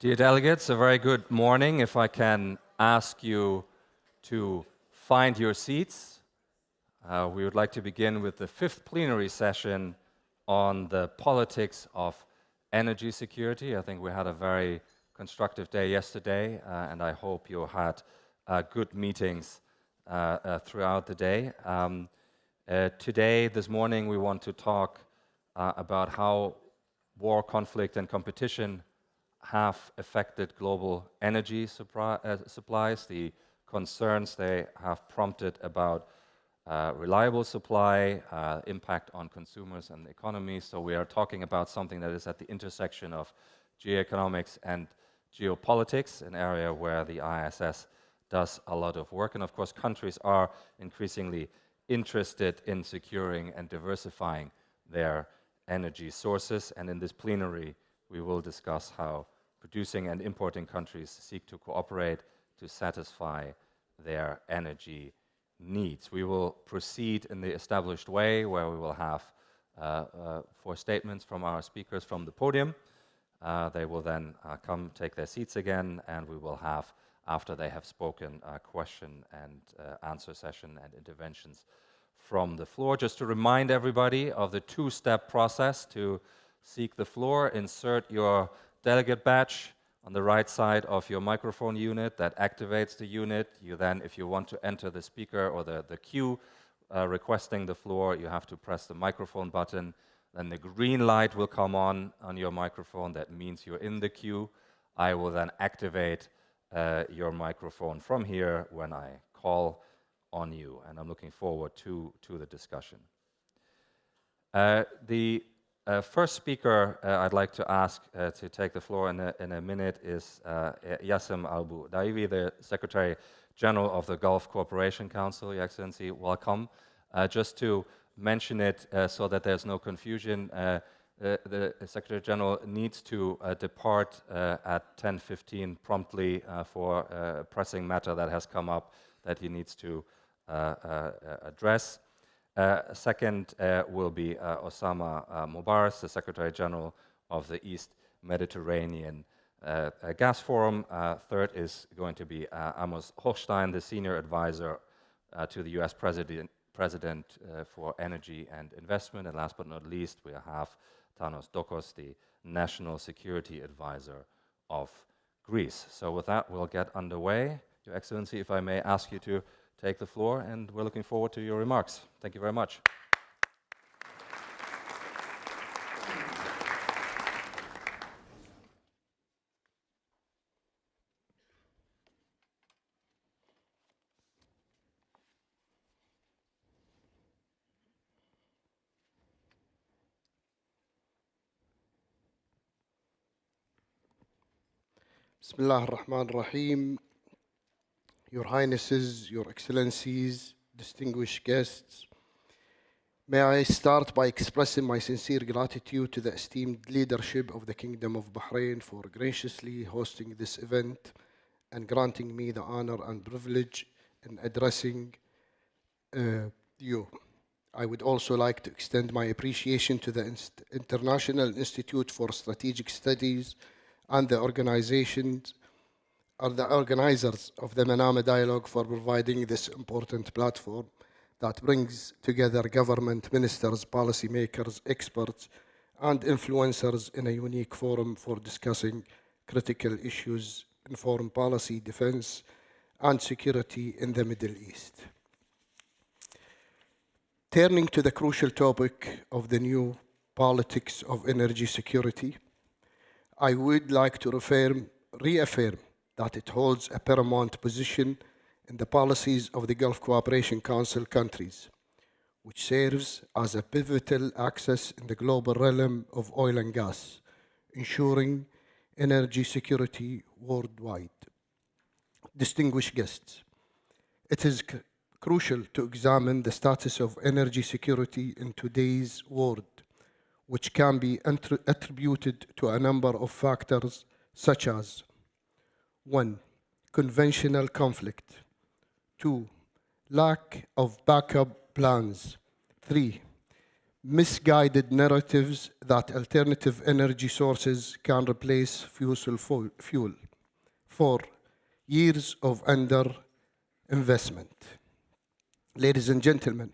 Dear delegates, a very good morning. If I can ask you to find your seats, we would like to begin with the fifth plenary session on the politics of energy security. I think we had a very constructive day yesterday, and I hope you had good meetings throughout the day. Today, this morning, we want to talk about how war, conflict, and competition have affected global energy supplies, the concerns they have prompted about reliable supply, impact on consumers and the economy. So we are talking about something that is at the intersection of geoeconomics and geopolitics, an area where the IISS does a lot of work. And of course, countries are increasingly interested in securing and diversifying their energy sources. And in this plenary, we will discuss how producing and importing countries seek to cooperate to satisfy their energy needs. We will proceed in the established way, where we will have 4 statements from our speakers from the podium. They will then come take their seats again, and we will have, after they have spoken, a question and answer session and interventions from the floor. Just to remind everybody of the 2-step process to seek the floor: insert your delegate badge on the right side of your microphone unit. That activates the unit. You then, if you want to enter the speaker or the queue requesting the floor, you have to press the microphone button. Then the green light will come on your microphone. That means you're in the queue. I will then activate your microphone from here when I call on you, and I'm looking forward to the discussion. The first speaker I'd like to ask to take the floor in a minute is Yassim Al-Budaiwi, the Secretary General of the Gulf Cooperation Council. Your Excellency, welcome. Just to mention it so that there's no confusion, the Secretary General needs to depart at 10:15 promptly for a pressing matter that has come up that he needs to address. Second will be Osama Mubarak, the Secretary General of the East Mediterranean Gas Forum. Third is going to be Amos Hochstein, the Senior Advisor to the US President for Energy and Investment. And last but not least, we have Tanos Dokos, the National Security Advisor of Greece. So with that, we'll get underway. Your Excellency, if I may ask you to take the floor, and we're looking forward to your remarks. Thank you very much. Bismillah ar-Rahman ar-Rahim. Your Highnesses, Your Excellencies, distinguished guests, may I start by expressing my sincere gratitude to the esteemed leadership of the Kingdom of Bahrain for graciously hosting this event and granting me the honor and privilege in addressing you. I would also like to extend my appreciation to the International Institute for Strategic Studies and the organizers of the Manama Dialogue for providing this important platform that brings together government ministers, policymakers, experts, and influencers in a unique forum for discussing critical issues in foreign policy, defense, and security in the Middle East. Turning to the crucial topic of the new politics of energy security, I would like to reaffirm that it holds a paramount position in the policies of the Gulf Cooperation Council countries, which serves as a pivotal axis in the global realm of oil and gas, ensuring energy security worldwide. Distinguished guests, it is crucial to examine the status of energy security in today's world, which can be attributed to a number of factors such as 1. Conventional conflict. 2. Lack of backup plans. 3. misguided narratives that alternative energy sources can replace fossil fuel. 4. Years of underinvestment. Ladies and gentlemen,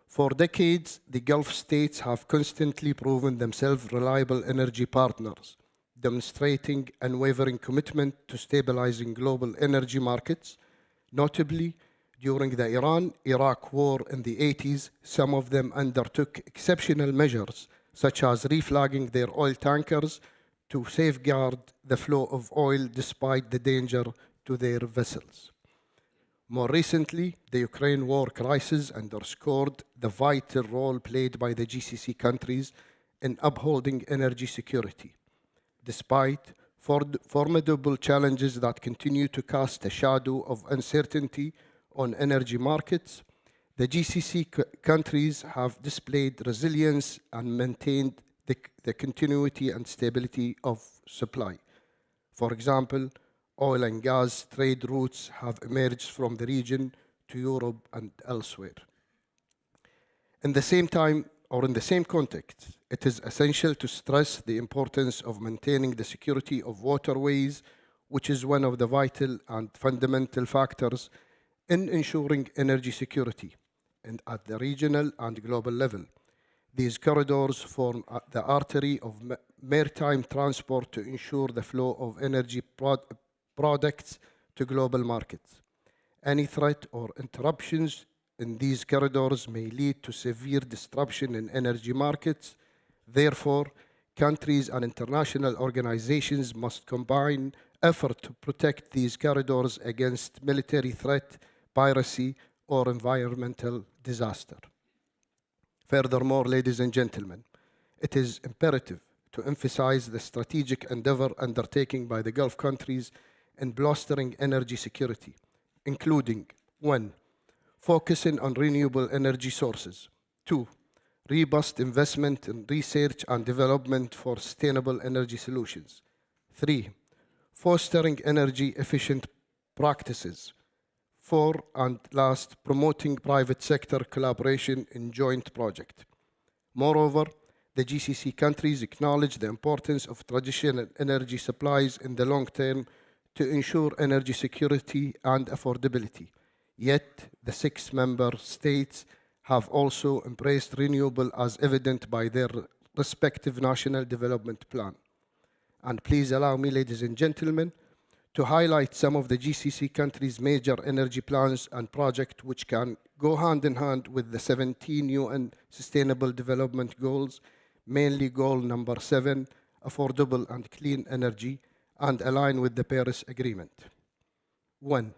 for decades, the Gulf states have constantly proven themselves reliable energy partners, demonstrating unwavering commitment to stabilizing global energy markets. Notably, during the Iran-Iraq war in the 80s, some of them undertook exceptional measures, such as reflagging their oil tankers to safeguard the flow of oil despite the danger to their vessels. More recently, the Ukraine war crisis underscored the vital role played by the GCC countries in upholding energy security. Despite formidable challenges that continue to cast a shadow of uncertainty on energy markets, the GCC countries have displayed resilience and maintained the continuity and stability of supply. For example, oil and gas trade routes have emerged from the region to Europe and elsewhere. In the same time, or in the same context, it is essential to stress the importance of maintaining the security of waterways, which is one of the vital and fundamental factors in ensuring energy security and at the regional and global level. These corridors form the artery of maritime transport to ensure the flow of energy products to global markets. Any threat or interruptions in these corridors may lead to severe disruption in energy markets. Therefore, countries and international organizations must combine effort to protect these corridors against military threat, piracy, or environmental disaster. Furthermore, ladies and gentlemen, it is imperative to emphasize the strategic endeavor undertaken by the Gulf countries in bolstering energy security, including 1. Focusing on renewable energy sources. 2. Robust investment in research and development for sustainable energy solutions. 3. Fostering energy efficient practices. 4. And last, promoting private sector collaboration in joint projects. Moreover, the GCC countries acknowledge the importance of traditional energy supplies in the long term to ensure energy security and affordability. Yet, the 6 member states have also embraced renewable as evident by their respective national development plan. And please allow me, ladies and gentlemen, to highlight some of the GCC countries' major energy plans and projects which can go hand in hand with the 17 UN Sustainable Development Goals, mainly goal number 7, affordable and clean energy, and align with the Paris Agreement. 1.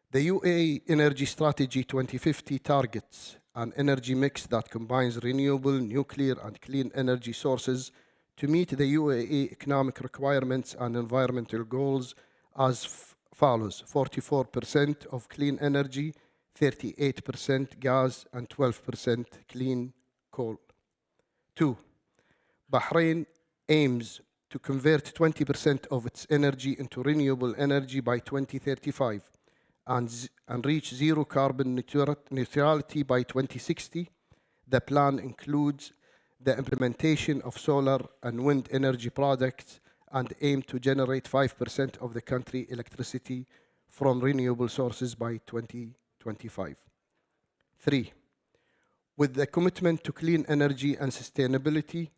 The UAE Energy Strategy 2050 targets an energy mix that combines renewable, nuclear, and clean energy sources to meet the UAE economic requirements and environmental goals as follows: 44% of clean energy, 38% gas, and 12% clean coal. 2. Bahrain aims to convert 20% of its energy into renewable energy by 2035 and reach zero carbon neutrality by 2060. The plan includes the implementation of solar and wind energy projects and aim to generate 5% of the country's electricity from renewable sources by 2025. 3. With the commitment to clean energy and sustainability,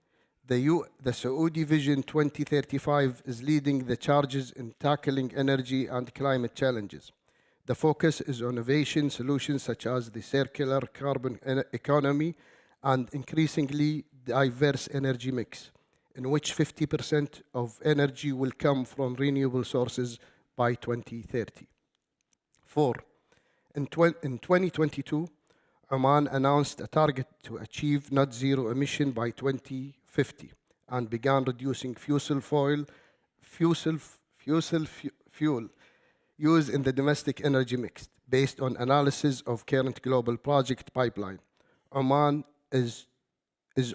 the Saudi Vision 2035 is leading the charges in tackling energy and climate challenges. The focus is on innovation solutions such as the circular carbon economy and increasingly diverse energy mix, in which 50% of energy will come from renewable sources by 2030. 4. In 2022, Oman announced a target to achieve net zero emission by 2050 and began reducing fuel use in the domestic energy mix. Based on analysis of current global project pipeline, Oman is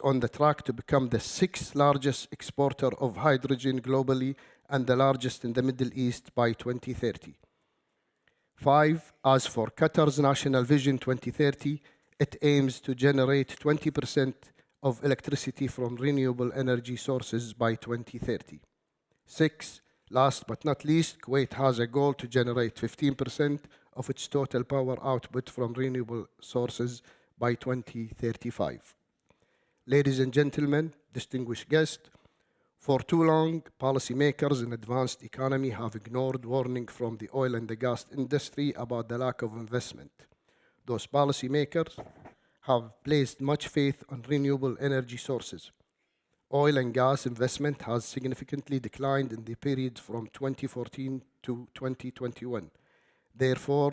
on the track to become the 6th largest exporter of hydrogen globally and the largest in the Middle East by 2030. 5. As for Qatar's National Vision 2030, It aims to generate 20% of electricity from renewable energy sources by 2030. 6. Last but not least, Kuwait has a goal to generate 15% of its total power output from renewable sources by 2035. Ladies and gentlemen, distinguished guests, for too long, policymakers in advanced economy have ignored warning from the oil and the gas industry about the lack of investment. Those policymakers have placed much faith on renewable energy sources. Oil and gas investment has significantly declined in the period from 2014 to 2021. Therefore,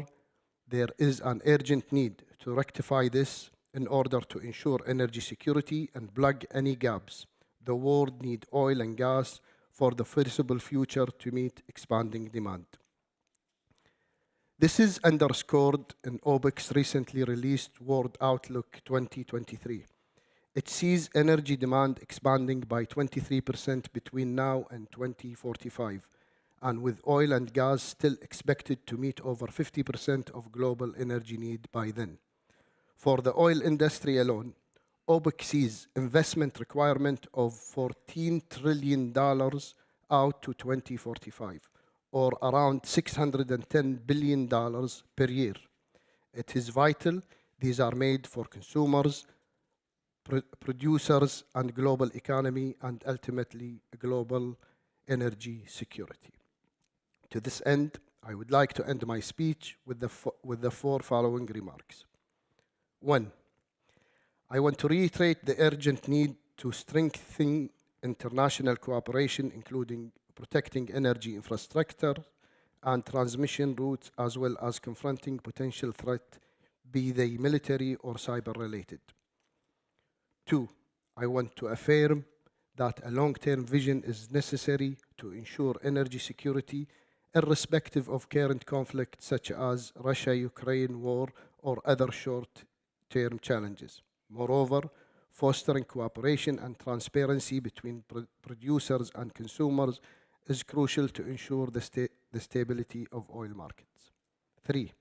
there is an urgent need to rectify this in order to ensure energy security and plug any gaps. The world needs oil and gas for the foreseeable future to meet expanding demand. This is underscored in OPEC's recently released World Outlook 2023. It sees energy demand expanding by 23% between now and 2045, and with oil and gas still expected to meet over 50% of global energy need by then. For the oil industry alone, OPEC sees investment requirement of $14 trillion out to 2045, or around $610 billion per year. It is vital these are made for consumers, producers, and global economy, and ultimately global energy security. To this end, I would like to end my speech with the four following remarks. 1. I want to reiterate the urgent need to strengthen international cooperation, including protecting energy infrastructure and transmission routes, as well as confronting potential threat, be they military or cyber-related. 2. I want to affirm that a long-term vision is necessary to ensure energy security, irrespective of current conflicts such as Russia-Ukraine war or other short-term challenges. Moreover, fostering cooperation and transparency between producers and consumers is crucial to ensure the stability of oil markets. 3.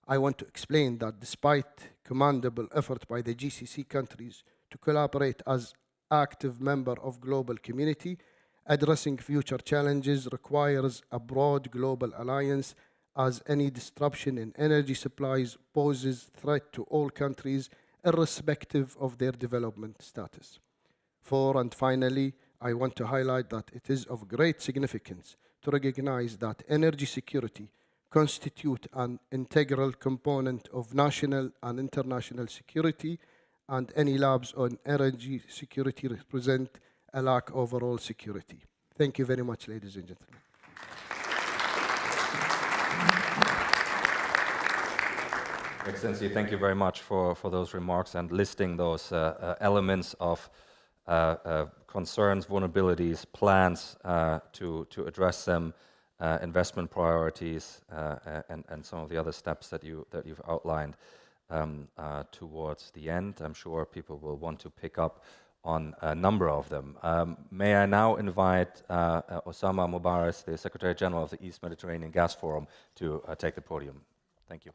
I want to explain that despite commendable effort by the GCC countries to collaborate as active member of global community, addressing future challenges requires a broad global alliance, as any disruption in energy supplies poses threat to all countries irrespective of their development status. 4, and finally, I want to highlight that it is of great significance to recognize that energy security constitutes an integral component of national and international security, and any lapse on energy security represent a lack of overall security. Thank you very much, ladies and gentlemen. Excellency, thank you very much for those remarks and listing those elements of concerns, vulnerabilities, plans to address them, investment priorities, and some of the other steps that you've outlined towards the end. I'm sure people will want to pick up on a number of them. May I now invite Osama Mubarak, the Secretary General of the East Mediterranean Gas Forum, to take the podium. Thank you.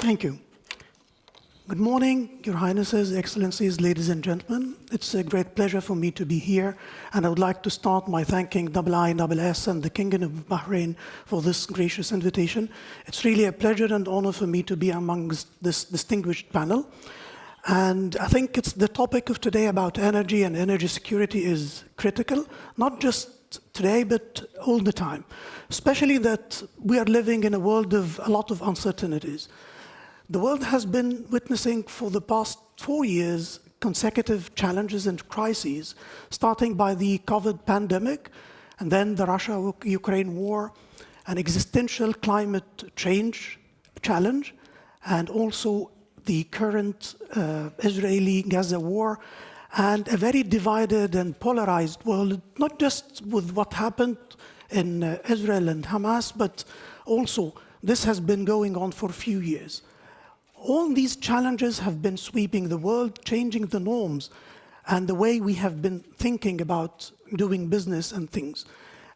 Thank you. Good morning, Your Highnesses, Excellencies, ladies and gentlemen. It's a great pleasure for me to be here, and I would like to start by thanking IISS and the Kingdom of Bahrain for this gracious invitation. It's really a pleasure and honor for me to be amongst this distinguished panel. And I think it's the topic of today about energy and energy security is critical, not just today, but all the time, especially that we are living in a world of a lot of uncertainties. The world has been witnessing for the past 4 years consecutive challenges and crises, starting by the COVID pandemic, and then the Russia-Ukraine war, an existential climate change challenge, and also the current Israeli-Gaza war, and a very divided and polarized world, not just with what happened in Israel and Hamas, but also this has been going on for a few years. All these challenges have been sweeping the world, changing the norms and the way we have been thinking about doing business and things.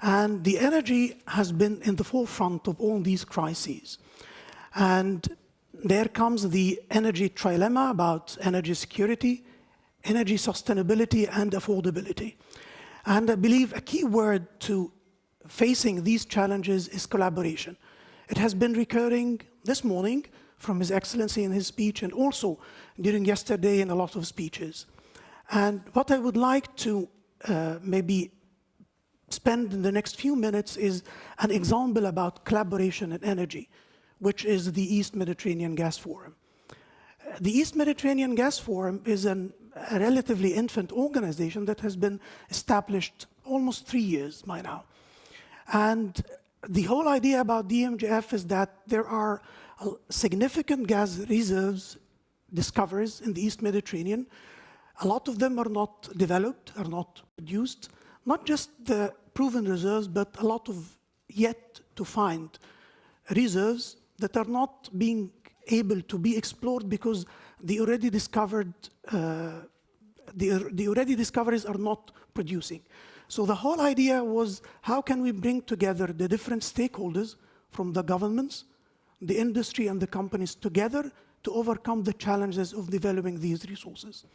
And the energy has been in the forefront of all these crises. And there comes the energy trilemma about energy security, energy sustainability, and affordability. And I believe a key word to facing these challenges is collaboration. It has been recurring this morning from His Excellency in his speech, and also during yesterday in a lot of speeches. And what I would like to maybe spend in the next few minutes is an example about collaboration in energy, which is the East Mediterranean Gas Forum. The East Mediterranean Gas Forum is a relatively infant organization that has been established almost 3 years by now. And the whole idea about the EMGF is that there are significant gas reserves discoveries in the East Mediterranean. A lot of them are not developed, are not produced, not just the proven reserves, but a lot of yet to find reserves that are not being able to be explored because the already discovered, the already discoveries are not producing. So the whole idea was, how can we bring together the different stakeholders from the governments, the industry, and the companies together to overcome the challenges of developing these resources.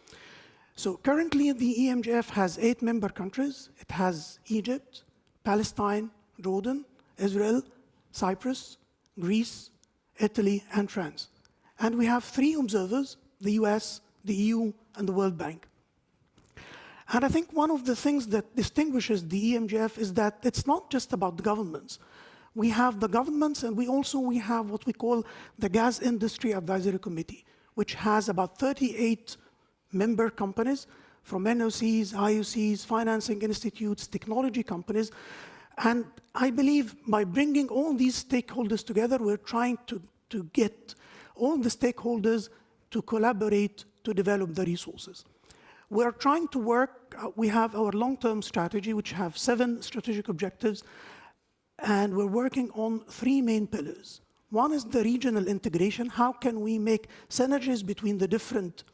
So currently, the EMGF has 8 member countries. It has Egypt, Palestine, Jordan, Israel, Cyprus, Greece, Italy, and France. And we have 3 observers, the US, the EU, and the World Bank. And I think one of the things that distinguishes the EMGF is that it's not just about the governments. We have the governments, and we have what we call the Gas Industry Advisory Committee, which has about 38 member companies from NOCs, IOCs, financing institutes, technology companies. And I believe by bringing all these stakeholders together, we're trying to get all the stakeholders to collaborate to develop the resources. We're trying to work, we have our long-term strategy, which have 7 strategic objectives, and we're working on 3 main pillars. One is the regional integration. How can we make synergies between the different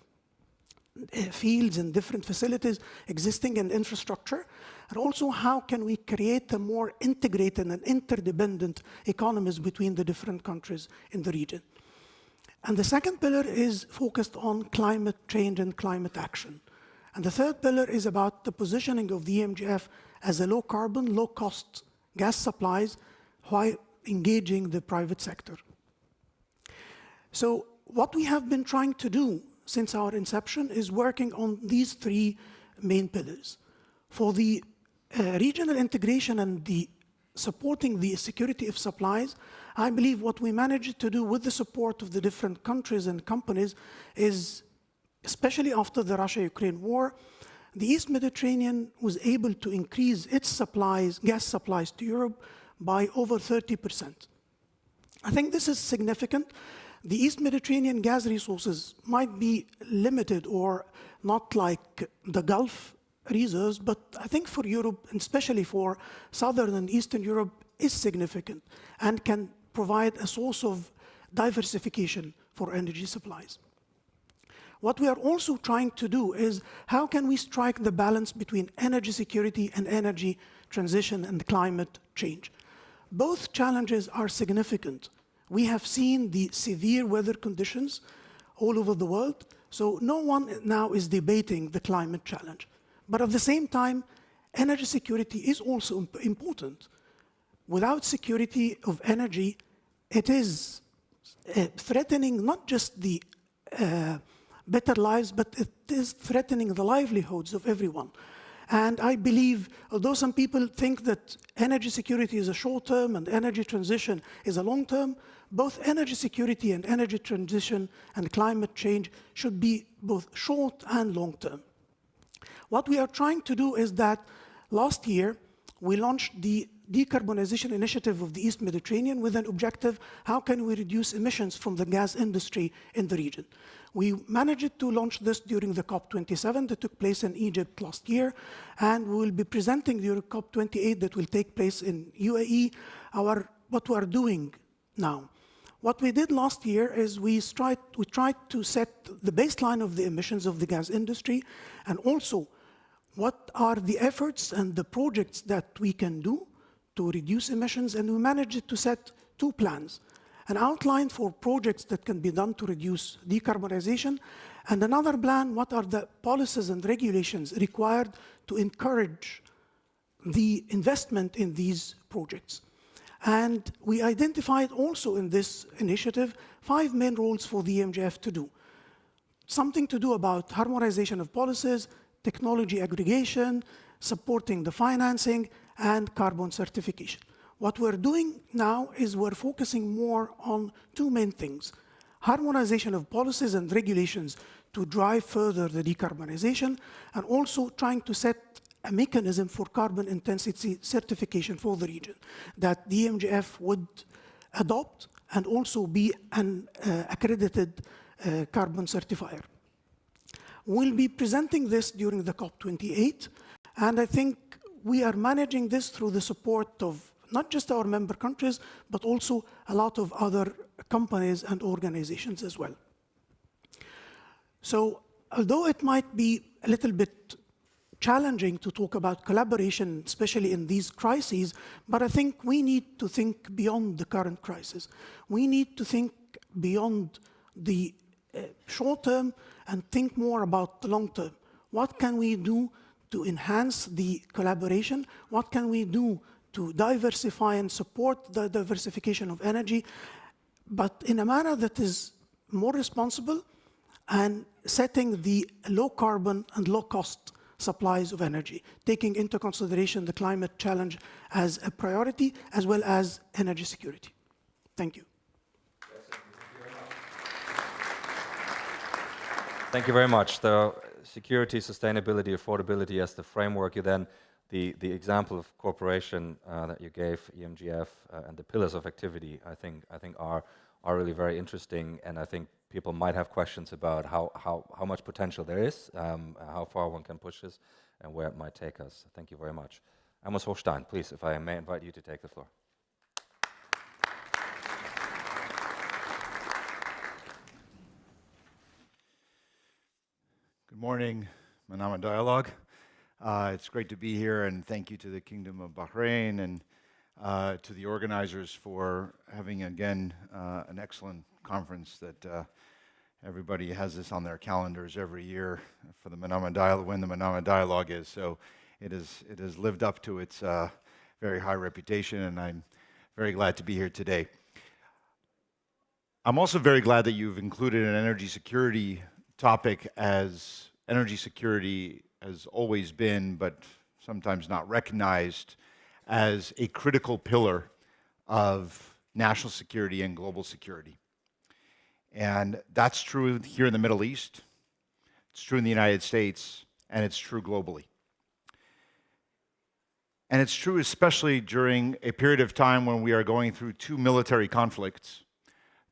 fields and different facilities existing in infrastructure? And also, how can we create a more integrated and interdependent economies between the different countries in the region? And the second pillar is focused on climate change and climate action. And the third pillar is about the positioning of the EMGF as a low-carbon, low-cost gas supplies while engaging the private sector. So what we have been trying to do since our inception is working on these 3 main pillars. For the regional integration and the supporting the security of supplies, I believe what we managed to do with the support of the different countries and companies is, especially after the Russia-Ukraine war, the East Mediterranean was able to increase its supplies, gas supplies to Europe by over 30%. I think this is significant. The East Mediterranean gas resources might be limited or not like the Gulf reserves, but I think for Europe, and especially for Southern and Eastern Europe, is significant and can provide a source of diversification for energy supplies. What we are also trying to do is, how can we strike the balance between energy security and energy transition and climate change? Both challenges are significant. We have seen the severe weather conditions all over the world, so no one now is debating the climate challenge. But at the same time, energy security is also important. Without security of energy, it is threatening not just the better lives, but it is threatening the livelihoods of everyone. And I believe, although some people think that energy security is a short-term and energy transition is a long-term, both energy security and energy transition and climate change should be both short and long-term. What we are trying to do is that last year, we launched the decarbonization initiative of the East Mediterranean with an objective: how can we reduce emissions from the gas industry in the region? We managed to launch this during the COP27 that took place in Egypt last year, and we will be presenting during COP28 that will take place in UAE what we are doing now. What we did last year is we tried to set the baseline of the emissions of the gas industry, and also what are the efforts and the projects that we can do to reduce emissions, and we managed to set 2 plans. An outline for projects that can be done to reduce decarbonization, and another plan, what are the policies and regulations required to encourage the investment in these projects. And we identified also in this initiative 5 main roles for the EMGF to do. Something to do about harmonization of policies, technology aggregation, supporting the financing, and carbon certification. What we're doing now is we're focusing more on 2 main things: harmonization of policies and regulations to drive further the decarbonization, and also trying to set a mechanism for carbon intensity certification for the region that the EMGF would adopt and also be an accredited carbon certifier. We'll be presenting this during the COP28, and I think we are managing this through the support of not just our member countries, but also a lot of other companies and organizations as well. So, although it might be a little bit challenging to talk about collaboration, especially in these crises, but I think we need to think beyond the current crisis. We need to think beyond the short term and think more about the long term. What can we do to enhance the collaboration? What can we do to diversify and support the diversification of energy, but in a manner that is more responsible and setting the low carbon and low cost supplies of energy, taking into consideration the climate challenge as a priority, as well as energy security. Thank you. Thank you very much. The security, sustainability, affordability as the framework, you then, the example of cooperation that you gave, EMGF, and the pillars of activity, I think are really very interesting, and I think people might have questions about how much potential there is, how far one can push this, and where it might take us. Thank you very much. Amos Hochstein, please, if I may invite you to take the floor. Good morning, Manama Dialogue. It's great to be here, and thank you to the Kingdom of Bahrain and to the organizers for having, again, an excellent conference that everybody has this on their calendars every year for the Manama Dialogue, when the Manama Dialogue is. So it has lived up to its very high reputation, and I'm very glad to be here today. I'm also very glad that you've included an energy security topic, as energy security has always been, but sometimes not recognized, as a critical pillar of national security and global security. And that's true here in the Middle East, it's true in the United States, and it's true globally. And it's true especially during a period of time when we are going through 2 military conflicts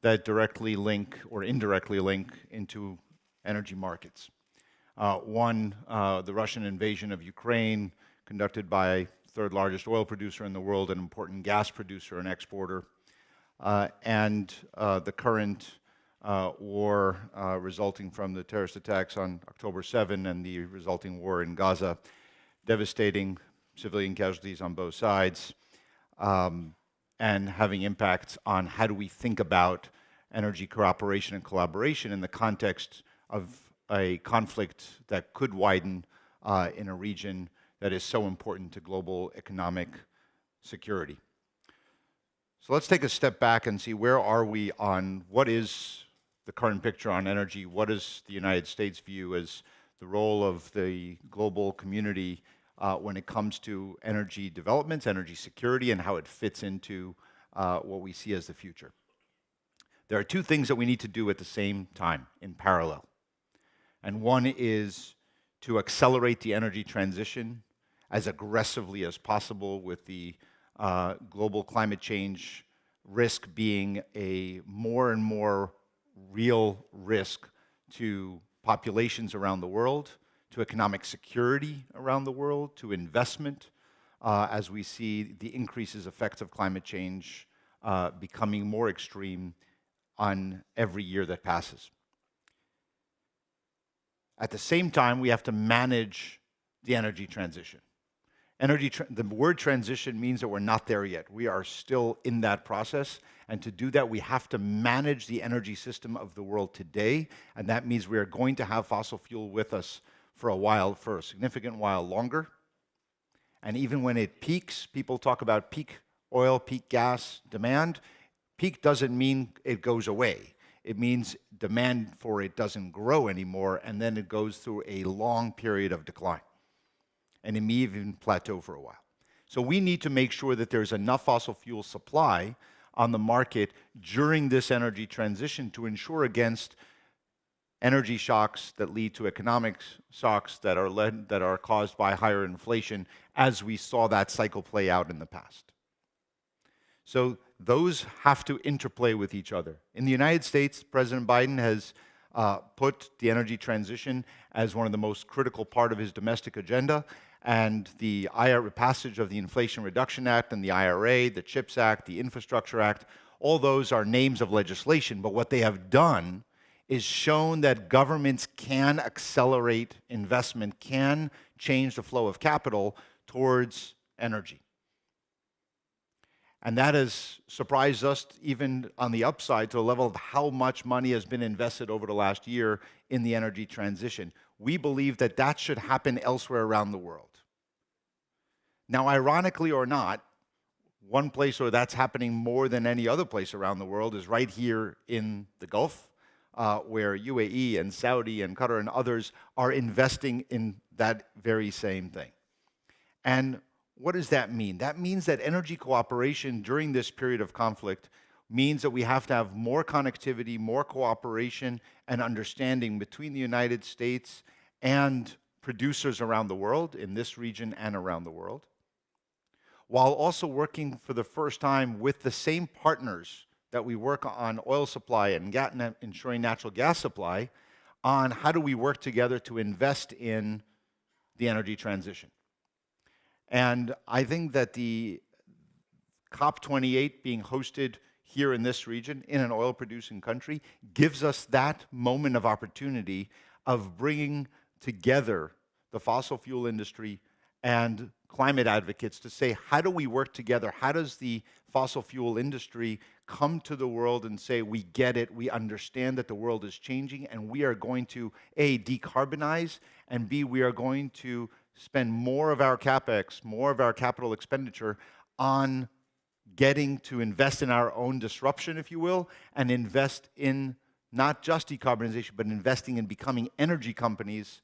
that directly link or indirectly link into energy markets. One, the Russian invasion of Ukraine, conducted by third largest oil producer in the world, an important gas producer and exporter, and the current war resulting from the terrorist attacks on October 7 and the resulting war in Gaza, devastating civilian casualties on both sides, and having impacts on how do we think about energy cooperation and collaboration in the context of a conflict that could widen in a region that is so important to global economic security. So let's take a step back and see where are we on what is the current picture on energy, what is the United States view as the role of the global community when it comes to energy developments, energy security, and how it fits into what we see as the future. There are 2 things that we need to do at the same time, in parallel. And one is to accelerate the energy transition as aggressively as possible, with the global climate change risk being a more and more real risk to populations around the world, to economic security around the world, to investment, as we see the increases effects of climate change becoming more extreme on every year that passes. At the same time, we have to manage the energy transition. The word transition means that we're not there yet. We are still in that process. And to do that, we have to manage the energy system of the world today. And that means we are going to have fossil fuel with us for a while, for a significant while longer. And even when it peaks, people talk about peak oil, peak gas demand. Peak doesn't mean it goes away. It means demand for it doesn't grow anymore, and then it goes through a long period of decline. And it may even plateau for a while. So we need to make sure that there's enough fossil fuel supply on the market during this energy transition to ensure against energy shocks that lead to economic shocks that are caused by higher inflation, as we saw that cycle play out in the past. So those have to interplay with each other. In the United States, President Biden has put the energy transition as one of the most critical part of his domestic agenda, and the passage of the Inflation Reduction Act and the IRA, the CHIPS Act, the Infrastructure Act, all those are names of legislation, but what they have done is shown that governments can accelerate investment, can change the flow of capital towards energy. And that has surprised us even on the upside to a level of how much money has been invested over the last year in the energy transition. We believe that that should happen elsewhere around the world. Now, ironically or not, one place where that's happening more than any other place around the world is right here in the Gulf, where UAE and Saudi and Qatar and others are investing in that very same thing. And what does that mean? That means that energy cooperation during this period of conflict means that we have to have more connectivity, more cooperation and understanding between the United States and producers around the world, in this region and around the world, while also working for the first time with the same partners that we work on oil supply and ensuring natural gas supply, on how do we work together to invest in the energy transition. And I think that the COP28 being hosted here in this region, in an oil-producing country, gives us that moment of opportunity of bringing together the fossil fuel industry and climate advocates to say, how do we work together? How does the fossil fuel industry come to the world and say, we get it, we understand that the world is changing, and we are going to, A, decarbonize, and B, we are going to spend more of our CapEx, more of our capital expenditure on getting to invest in our own disruption, if you will, and invest in not just decarbonization, but investing in becoming energy companies,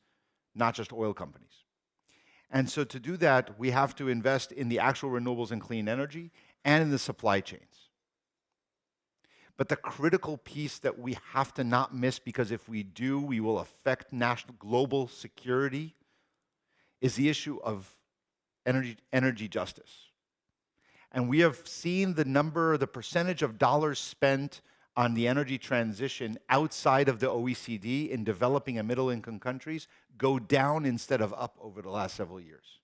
not just oil companies. And so to do that, we have to invest in the actual renewables and clean energy and in the supply chains. But the critical piece that we have to not miss, because if we do, we will affect national global security, is the issue of energy justice. And we have seen the percentage of dollars spent on the energy transition outside of the OECD in developing and middle-income countries go down instead of up over the last several years.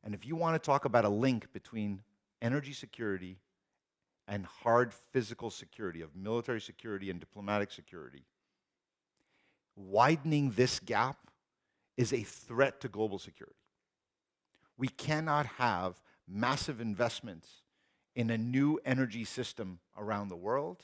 And if you want to talk about a link between energy security and hard physical security, of military security and diplomatic security, widening this gap is a threat to global security. We cannot have massive investments in a new energy system around the world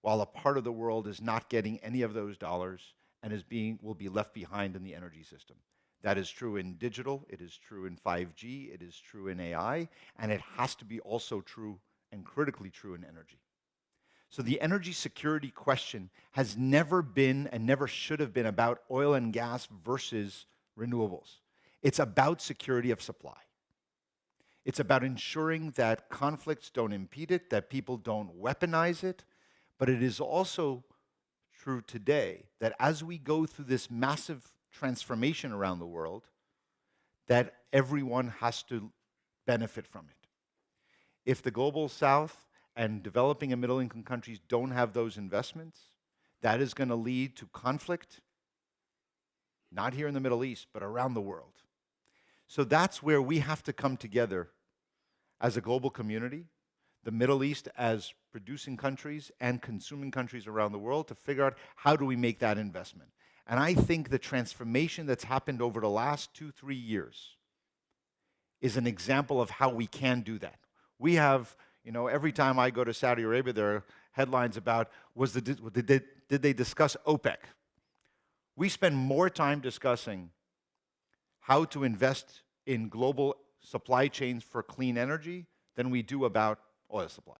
while a part of the world is not getting any of those dollars and will be left behind in the energy system. That is true in digital, it is true in 5G, it is true in AI, and it has to be also true and critically true in energy. So the energy security question has never been and never should have been about oil and gas versus renewables. It's about security of supply. It's about ensuring that conflicts don't impede it, that people don't weaponize it, but it is also true today that as we go through this massive transformation around the world, that everyone has to benefit from it. If the global south and developing and middle-income countries don't have those investments, that is going to lead to conflict, not here in the Middle East, but around the world. So that's where we have to come together as a global community, the Middle East as producing countries and consuming countries around the world, to figure out how do we make that investment. And I think the transformation that's happened over the last 2-3 years is an example of how we can do that. We have, every time I go to Saudi Arabia, there are headlines about, did they discuss OPEC? We spend more time discussing how to invest in global supply chains for clean energy than we do about oil supply.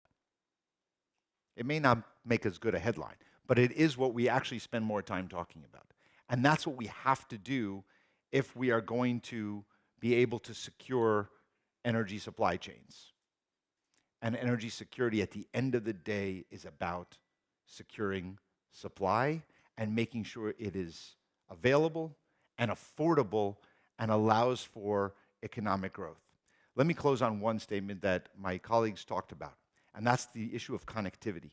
It may not make as good a headline, but it is what we actually spend more time talking about. And that's what we have to do if we are going to be able to secure energy supply chains. And energy security at the end of the day is about securing supply and making sure it is available and affordable and allows for economic growth. Let me close on one statement that my colleagues talked about, and that's the issue of connectivity.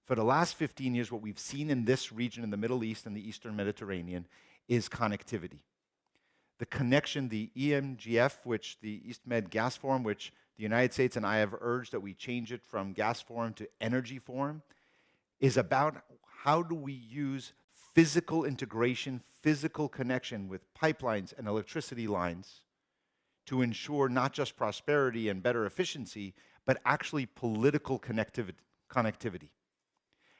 For the last 15 years, what we've seen in this region in the Middle East and the Eastern Mediterranean is connectivity. The connection, the EMGF, which the East Med Gas Forum, which the United States and I have urged that we change it from gas forum to energy forum, is about how do we use physical integration, physical connection with pipelines and electricity lines to ensure not just prosperity and better efficiency, but actually political connectivity.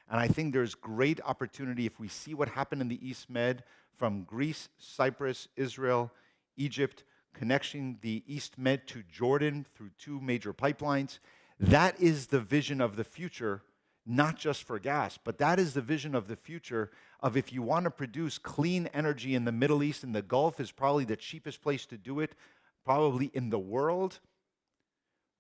And I think there's great opportunity if we see what happened in the East Med from Greece, Cyprus, Israel, Egypt, connecting the East Med to Jordan through 2 major pipelines. That is the vision of the future, not just for gas, but that is the vision of the future of if you want to produce clean energy in the Middle East, and the Gulf is probably the cheapest place to do it, probably in the world,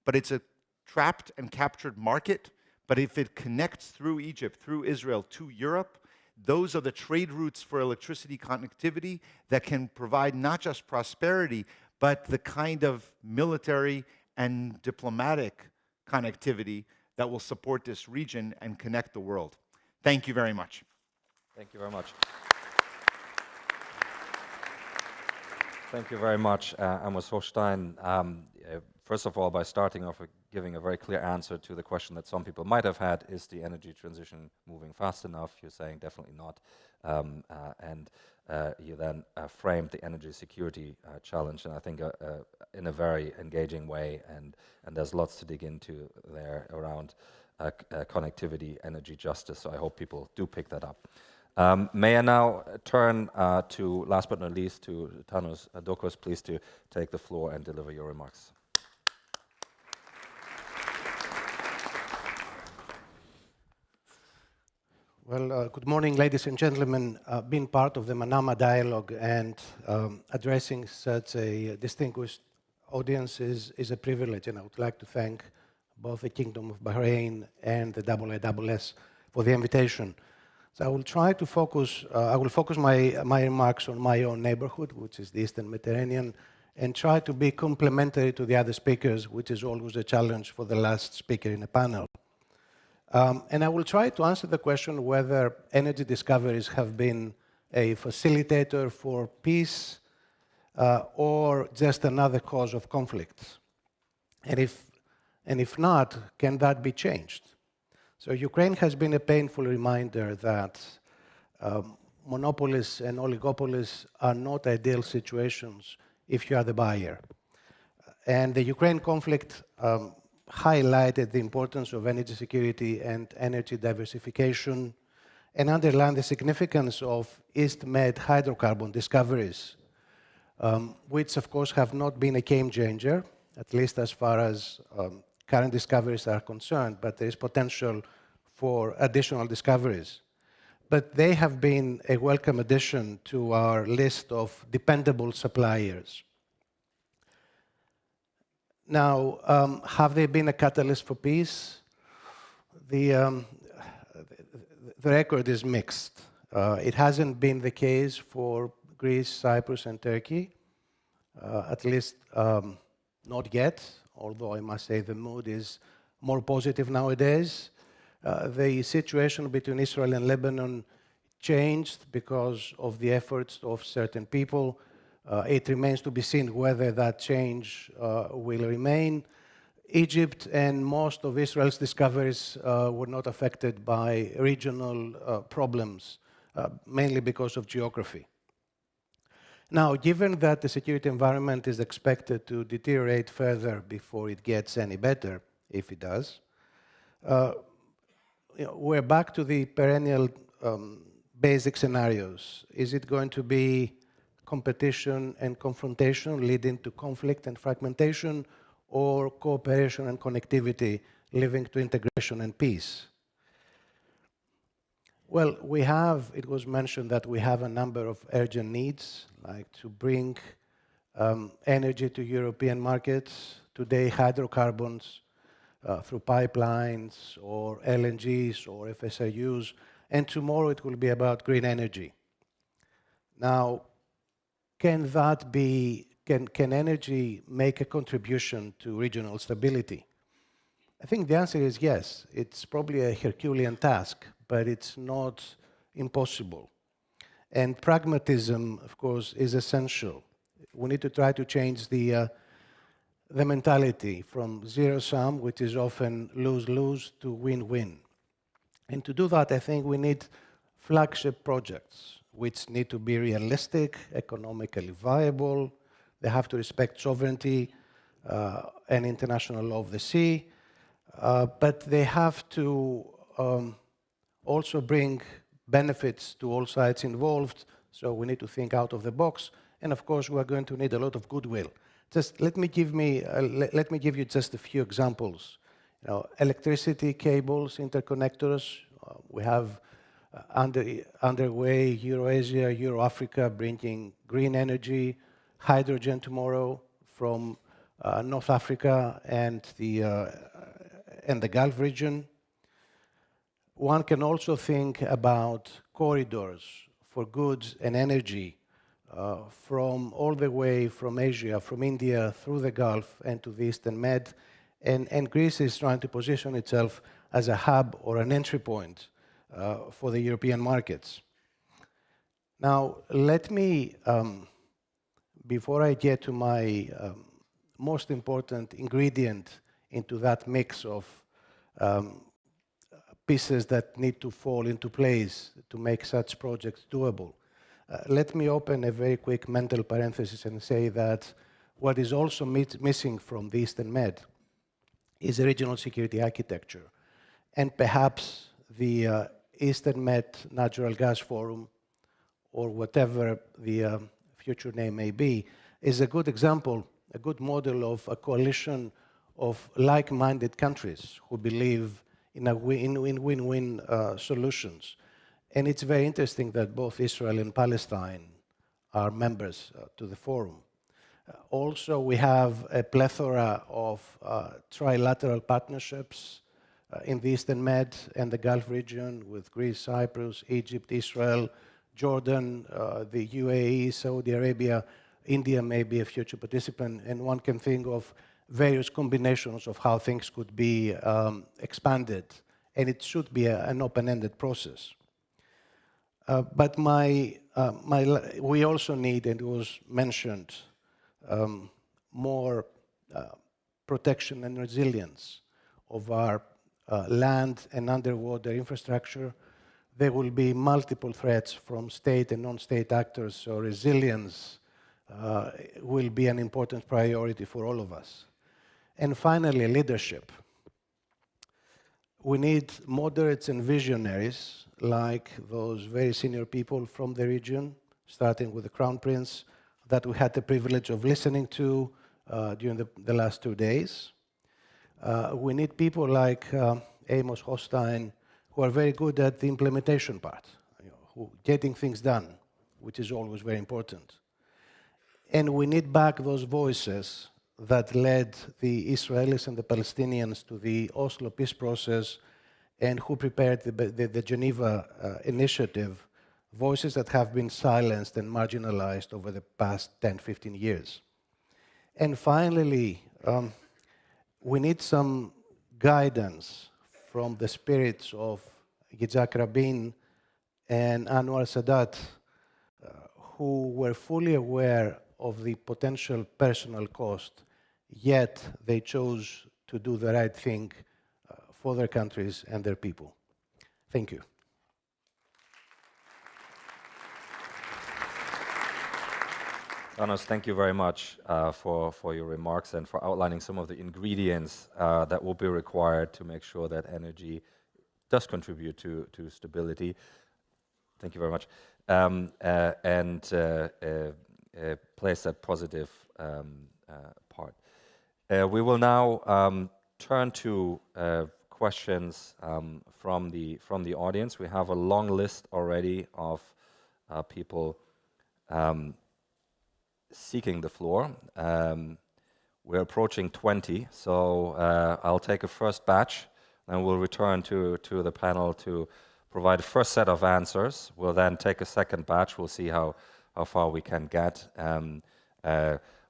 but it's a trapped and captured market. But if it connects through Egypt, through Israel, to Europe, those are the trade routes for electricity connectivity that can provide not just prosperity, but the kind of military and diplomatic connectivity that will support this region and connect the world. Thank you very much. Thank you very much. Thank you very much, Amos Hochstein. First of all, by starting off with giving a very clear answer to the question that some people might have had, is the energy transition moving fast enough? You're saying definitely not. And you then framed the energy security challenge, and I think in a very engaging way, and there's lots to dig into there around connectivity, energy justice, so I hope people do pick that up. May I now turn to, last but not least, to Tanos Dokos, please, to take the floor and deliver your remarks. Well, good morning, ladies and gentlemen. Being part of the Manama dialogue and addressing such a distinguished audience is a privilege, and I would like to thank both the Kingdom of Bahrain and the IISS for the invitation. So I will try to focus, my remarks on my own neighborhood, which is the Eastern Mediterranean, and try to be complementary to the other speakers, which is always a challenge for the last speaker in a panel. And I will try to answer the question whether energy discoveries have been a facilitator for peace or just another cause of conflicts. And if not, can that be changed? So Ukraine has been a painful reminder that monopolies and oligopolies are not ideal situations if you are the buyer. And the Ukraine conflict highlighted the importance of energy security and energy diversification and underlined the significance of East Med hydrocarbon discoveries, which of course have not been a game changer, at least as far as current discoveries are concerned, but there is potential for additional discoveries. But they have been a welcome addition to our list of dependable suppliers. Now, have they been a catalyst for peace? The record is mixed. It hasn't been the case for Greece, Cyprus, and Turkey, at least not yet, although I must say the mood is more positive nowadays. The situation between Israel and Lebanon changed because of the efforts of certain people. It remains to be seen whether that change will remain. Egypt and most of Israel's discoveries were not affected by regional problems mainly because of geography. Now, given that the security environment is expected to deteriorate further before it gets any better, if it does, we're back to the perennial basic scenarios. Is it going to be competition and confrontation leading to conflict and fragmentation, or cooperation and connectivity leading to integration and peace? Well, it was mentioned that we have a number of urgent needs, like to bring energy to European markets, today hydrocarbons through pipelines or LNGs or FSRUs, and tomorrow it will be about green energy. Now, can energy make a contribution to regional stability? I think the answer is yes. It's probably a Herculean task, but it's not impossible. And pragmatism, of course, is essential. We need to try to change the mentality from zero-sum, which is often lose-lose, to win-win. And to do that, I think we need flagship projects, which need to be realistic, economically viable. They have to respect sovereignty and international law of the sea. But they have to also bring benefits to all sides involved, so we need to think out of the box. And of course, we're going to need a lot of goodwill. Just let me give you just a few examples. Electricity cables, interconnectors. We have underway Euro-Asia, Euro-Africa, bringing green energy, hydrogen tomorrow from North Africa and the Gulf region. One can also think about corridors for goods and energy from all the way from Asia, from India, through the Gulf and to the Eastern Med. And Greece is trying to position itself as a hub or an entry point for the European markets. Now, let me, before I get to my most important ingredient into that mix of pieces that need to fall into place to make such projects doable, let me open a very quick mental parenthesis and say that what is also missing from the Eastern Med is a regional security architecture. And perhaps the Eastern Med Natural Gas Forum, or whatever the future name may be, is a good example, a good model of a coalition of like-minded countries who believe in win-win solutions. And it's very interesting that both Israel and Palestine are members to the forum. Also, we have a plethora of trilateral partnerships in the Eastern Med and the Gulf region with Greece, Cyprus, Egypt, Israel, Jordan, the UAE, Saudi Arabia. India may be a future participant, and one can think of various combinations of how things could be expanded, and it should be an open-ended process. But we also need, and it was mentioned, more protection and resilience of our land and underwater infrastructure. There will be multiple threats from state and non-state actors, so resilience will be an important priority for all of us. And finally, leadership. We need moderates and visionaries like those very senior people from the region, starting with the Crown Prince, that we had the privilege of listening to during the last 2 days. We need people like Amos Hochstein, who are very good at the implementation part, getting things done, which is always very important. And we need back those voices that led the Israelis and the Palestinians to the Oslo peace process and who prepared the Geneva initiative, voices that have been silenced and marginalized over the past 10, 15 years. And finally, we need some guidance from the spirits of Yitzhak Rabin and Anwar Sadat, who were fully aware of the potential personal cost, yet they chose to do the right thing for their countries and their people. Thank you. Thanos, thank you very much for your remarks and for outlining some of the ingredients that will be required to make sure that energy does contribute to stability. Thank you very much. And place that positive part. We will now turn to questions from the audience. We have a long list already of people seeking the floor. We're approaching 20, so I'll take a first batch, and we'll return to the panel to provide a first set of answers. We'll then take a second batch. We'll see how far we can get.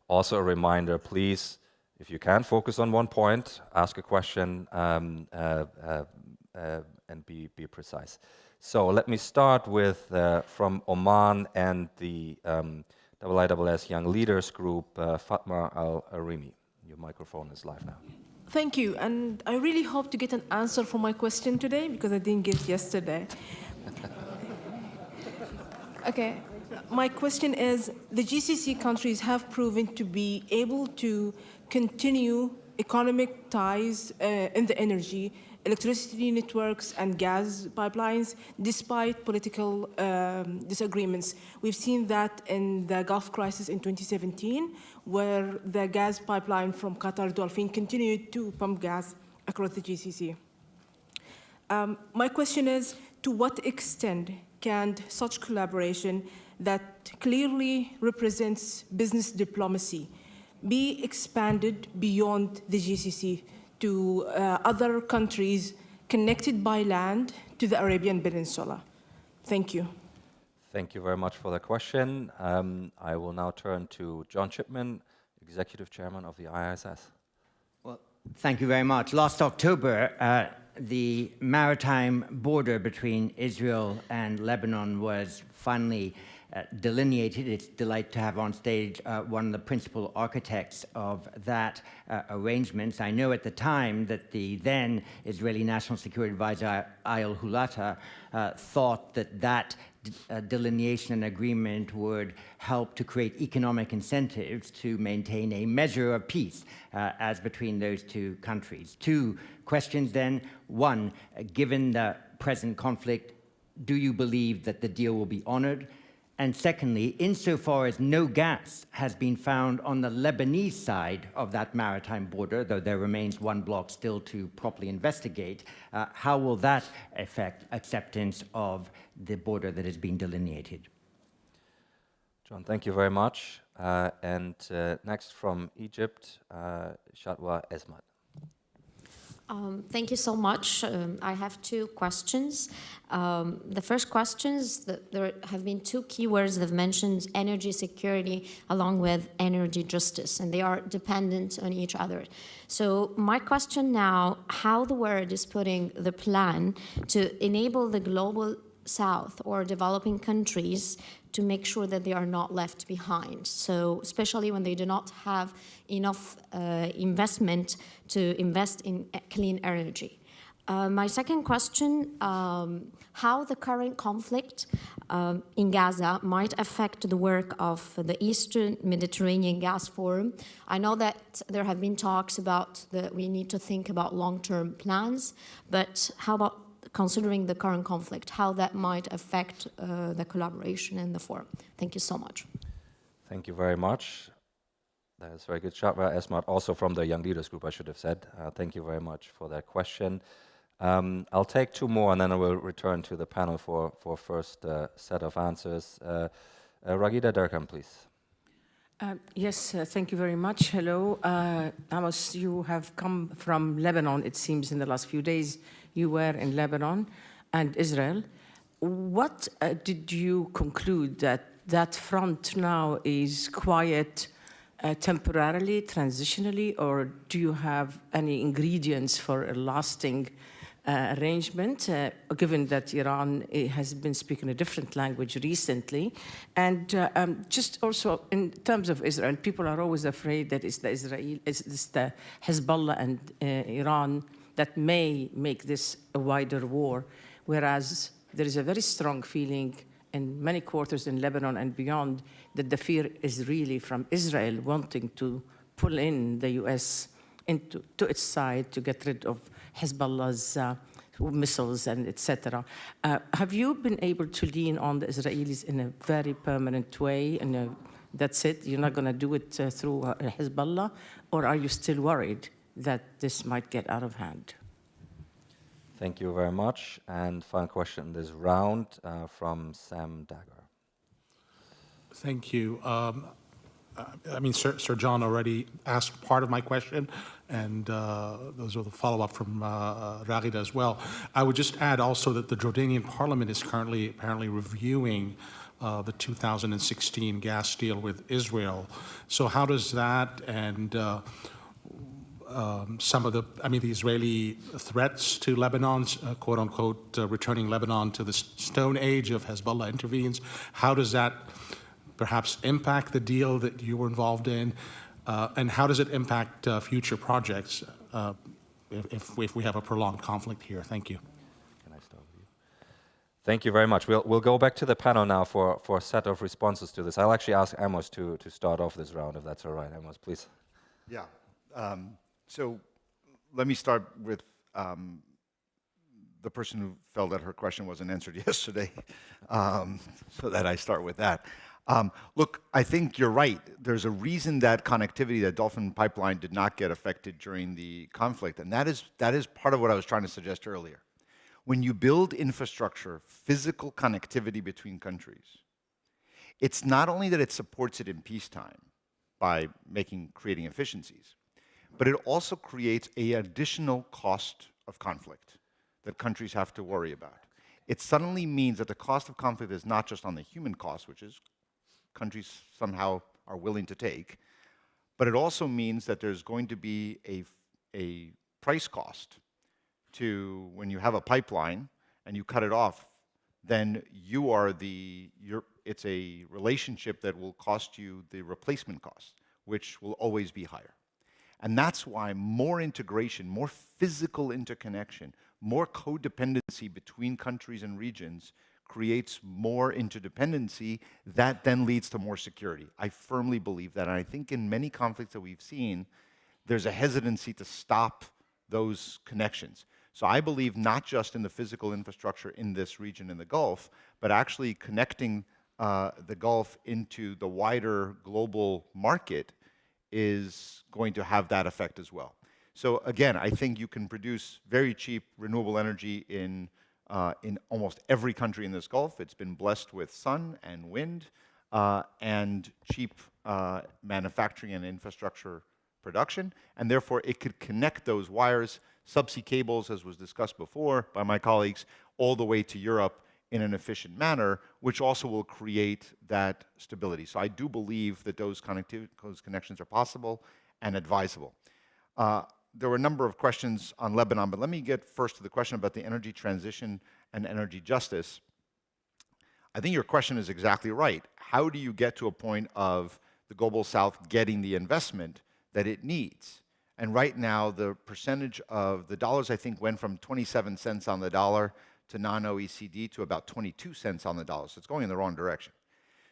Also a reminder, please, if you can, focus on one point, ask a question, and be precise. So let me start with, from Oman and the IISS Young Leaders Group, Fatma Al-Arimi. Your microphone is live now. Thank you, and I really hope to get an answer for my question today because I didn't get yesterday. Okay, my question is, the GCC countries have proven to be able to continue economic ties in the energy, electricity networks and gas pipelines despite political disagreements. We've seen that in the Gulf crisis in 2017, where the gas pipeline from Qatar Dolphin continued to pump gas across the GCC. My question is, to what extent can such collaboration that clearly represents business diplomacy be expanded beyond the GCC to other countries connected by land to the Arabian Peninsula? Thank you. Thank you very much for the question. I will now turn to John Chipman, Executive Chairman of the IISS. Well, thank you very much. Last October, the maritime border between Israel and Lebanon was finally delineated. It's a delight to have on stage one of the principal architects of that arrangement. I know at the time that the then Israeli National Security Advisor Ayal Hulata thought that that delineation and agreement would help to create economic incentives to maintain a measure of peace as between those two countries. Two questions then. One, given the present conflict, do you believe that the deal will be honored? And secondly, insofar as no gas has been found on the Lebanese side of that maritime border, though there remains one block still to properly investigate, how will that affect acceptance of the border that has been delineated? John, thank you very much. And next from Egypt, Shadwa Esmat. Thank you so much. I have two questions. The first question is that there have been two keywords that have mentioned energy security along with energy justice, and they are dependent on each other. So my question now, how the world is putting the plan to enable the global South or developing countries to make sure that they are not left behind. So especially when they do not have enough investment to invest in clean energy. My second question, how the current conflict in Gaza might affect the work of the Eastern Mediterranean Gas Forum. I know that there have been talks about that we need to think about long-term plans, but how about considering the current conflict, how that might affect the collaboration in the forum? Thank you so much. Thank you very much. That is very good. Shadwa Esmat, also from the Young Leaders Group, I should have said. Thank you very much for that question. I'll take two more, and then I will return to the panel for first set of answers. Ragida Derkam, please. Yes, thank you very much. Hello. Amos, you have come from Lebanon, it seems, in the last few days. You were in Lebanon and Israel. What did you conclude that front now is quiet temporarily, transitionally, or do you have any ingredients for a lasting arrangement, given that Iran has been speaking a different language recently? And just also in terms of Israel, people are always afraid that it's the Hezbollah and Iran that may make this a wider war, whereas there is a very strong feeling in many quarters in Lebanon and beyond that the fear is really from Israel wanting to pull in the U.S. to its side to get rid of Hezbollah's missiles and etc. Have you been able to lean on the Israelis in a very permanent way? And that's it? You're not going to do it through Hezbollah? Or are you still worried that this might get out of hand? Thank you very much. And final question in this round from Sam Dagger. Thank you. I mean, Sir John already asked part of my question, and those are the follow-up from Raghida as well. I would just add also that the Jordanian parliament is currently apparently reviewing the 2016 gas deal with Israel. So how does that and some of the Israeli threats to Lebanon's quote-unquote returning Lebanon to the Stone Age of Hezbollah intervenes, how does that perhaps impact the deal that you were involved in, and how does it impact future projects if we have a prolonged conflict here? Thank you. Can I start with you? Thank you very much. We'll go back to the panel now for a set of responses to this. I'll actually ask Amos to start off this round, if that's all right. Amos, please. Yeah. So let me start with the person who felt that her question wasn't answered yesterday, so that I start with that. Look, I think you're right. There's a reason that connectivity, that Dolphin pipeline, did not get affected during the conflict, and that is part of what I was trying to suggest earlier. When you build infrastructure, physical connectivity between countries, it's not only that it supports it in peacetime by creating efficiencies, but it also creates an additional cost of conflict that countries have to worry about. It suddenly means that the cost of conflict is not just on the human cost, which is countries somehow are willing to take, but it also means that there's going to be a price cost to when you have a pipeline and you cut it off, then it's a relationship that will cost you the replacement cost, which will always be higher. And that's why more integration, more physical interconnection, more codependency between countries and regions creates more interdependency that then leads to more security. I firmly believe that. And I think in many conflicts that we've seen, there's a hesitancy to stop those connections. So I believe not just in the physical infrastructure in this region in the Gulf, but actually connecting the Gulf into the wider global market is going to have that effect as well. So again, I think you can produce very cheap renewable energy in almost every country in this Gulf. It's been blessed with sun and wind and cheap manufacturing and infrastructure production, and therefore it could connect those wires, subsea cables, as was discussed before by my colleagues, all the way to Europe in an efficient manner, which also will create that stability. So I do believe that those connections are possible and advisable. There were a number of questions on Lebanon, but let me get first to the question about the energy transition and energy justice. I think your question is exactly right. How do you get to a point of the Global South getting the investment that it needs? And right now, the percentage of the dollars, I think, went from 27 cents on the dollar to non-OECD to about 22 cents on the dollar. So it's going in the wrong direction.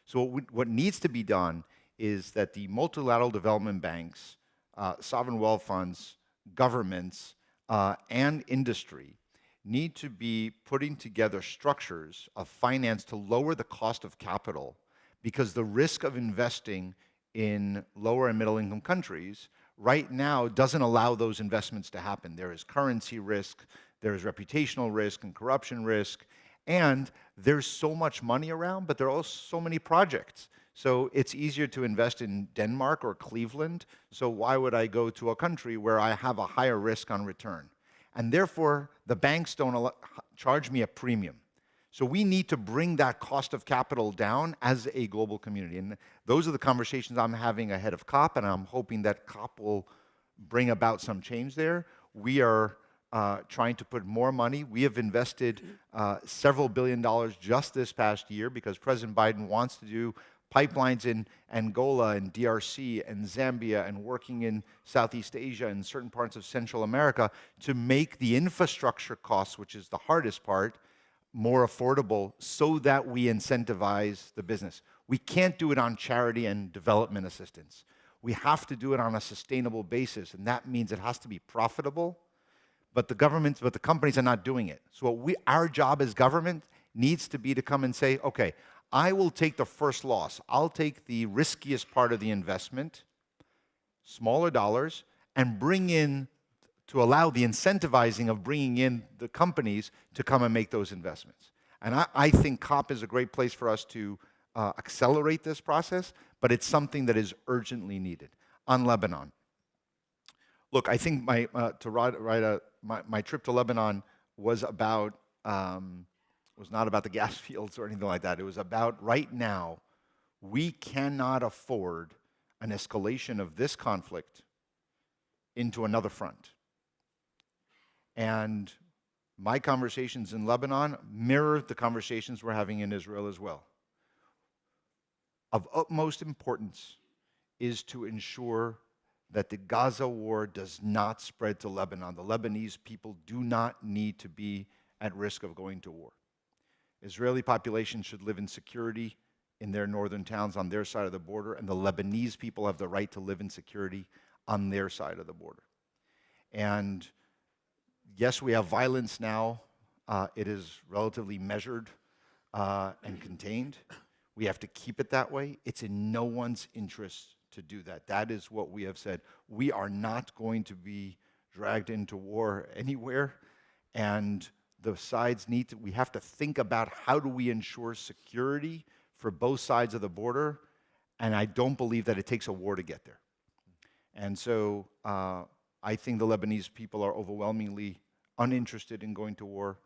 So what needs to be done is that the multilateral development banks, sovereign wealth funds, governments, and industry need to be putting together structures of finance to lower the cost of capital, because the risk of investing in lower and middle income countries right now doesn't allow those investments to happen. There is currency risk, there is reputational risk and corruption risk, and there's so much money around, but there are also so many projects. So it's easier to invest in Denmark or Cleveland, so why would I go to a country where I have a higher risk on return? And therefore, the banks don't charge me a premium. So we need to bring that cost of capital down as a global community. And those are the conversations I'm having ahead of COP, and I'm hoping that COP will bring about some change there. We are trying to put more money. We have invested several $billion just this past year because President Biden wants to do pipelines in Angola and DRC and Zambia and working in Southeast Asia and certain parts of Central America to make the infrastructure costs, which is the hardest part, more affordable so that we incentivize the business. We can't do it on charity and development assistance. We have to do it on a sustainable basis, and that means it has to be profitable, but the companies are not doing it. So our job as government needs to be to come and say, okay, I will take the first loss. I'll take the riskiest part of the investment, smaller dollars, and bring in, to allow the incentivizing of bringing in the companies to come and make those investments. And I think COP is a great place for us to accelerate this process, but it's something that is urgently needed. On Lebanon. Look, I think my trip to Lebanon was about, was not about the gas fields or anything like that. It was about, right now, we cannot afford an escalation of this conflict into another front. And my conversations in Lebanon mirror the conversations we're having in Israel as well. Of utmost importance is to ensure that the Gaza war does not spread to Lebanon. The Lebanese people do not need to be at risk of going to war. Israeli population should live in security in their northern towns on their side of the border, and the Lebanese people have the right to live in security on their side of the border. And yes, we have violence now. It is relatively measured and contained. We have to keep it that way. It's in no one's interest to do that. That is what we have said. We are not going to be dragged into war anywhere, and the sides we have to think about how do we ensure security for both sides of the border, and I don't believe that it takes a war to get there. And so I think the Lebanese people are overwhelmingly uninterested in going to war,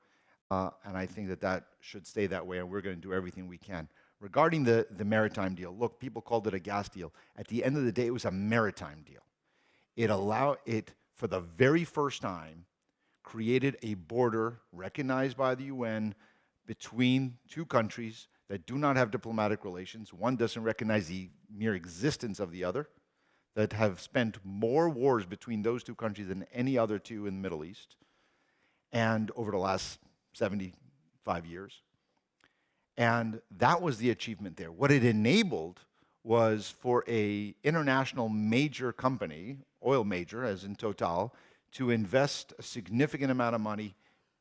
and I think that that should stay that way, and we're going to do everything we can. Regarding the maritime deal, look, people called it a gas deal. At the end of the day, it was a maritime deal. It, for the very first time, created a border recognized by the UN between two countries that do not have diplomatic relations. One doesn't recognize the mere existence of the other, that have spent more wars between those two countries than any other two in the Middle East, and over the last 75 years. And that was the achievement there. What it enabled was for an international major company, oil major, as in Total, to invest a significant amount of money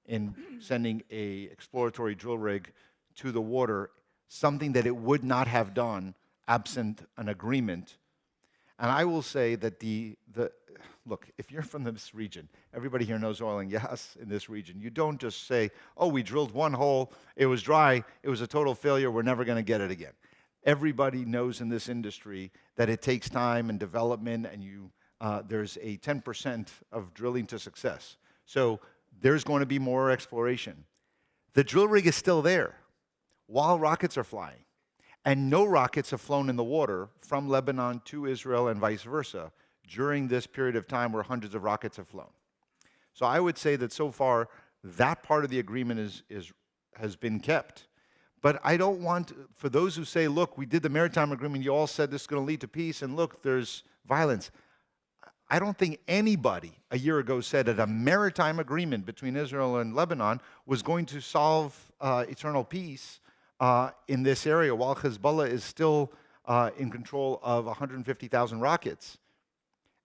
in sending an exploratory drill rig to the water, something that it would not have done absent an agreement. And I will say that look, if you're from this region, everybody here knows oil and gas in this region. You don't just say, oh, we drilled one hole, it was dry, it was a total failure, we're never going to get it again. Everybody knows in this industry that it takes time and development, and there's a 10% of drilling to success. So there's going to be more exploration. The drill rig is still there while rockets are flying. And no rockets have flown in the water from Lebanon to Israel and vice versa during this period of time where hundreds of rockets have flown. So I would say that so far, that part of the agreement has been kept. But I don't want, for those who say, look, we did the maritime agreement, you all said this is going to lead to peace, and look, there's violence. I don't think anybody a year ago said that a maritime agreement between Israel and Lebanon was going to solve eternal peace in this area, while Hezbollah is still in control of 150,000 rockets,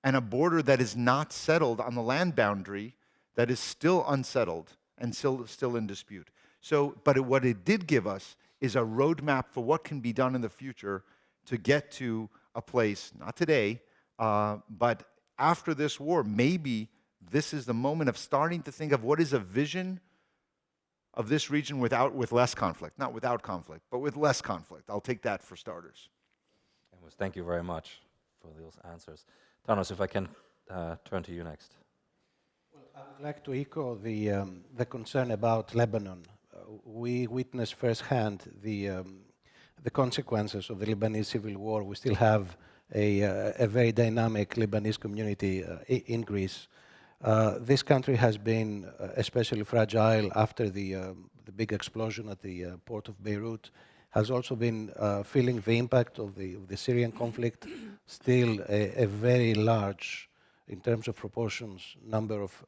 and a border that is not settled on the land boundary, that is still unsettled and still in dispute. So, but what it did give us is a roadmap for what can be done in the future to get to a place, not today, but after this war. Maybe this is the moment of starting to think of what is a vision of this region with less conflict. Not without conflict, but with less conflict. I'll take that for starters. Thank you very much for those answers. Thanos, if I can turn to you next. Well, I would like to echo the concern about Lebanon. We witnessed firsthand the consequences of the Lebanese civil war. We still have a very dynamic Lebanese community in Greece. This country has been especially fragile after the big explosion at the port of Beirut, has also been feeling the impact of the Syrian conflict, still a very large in terms of proportions, number of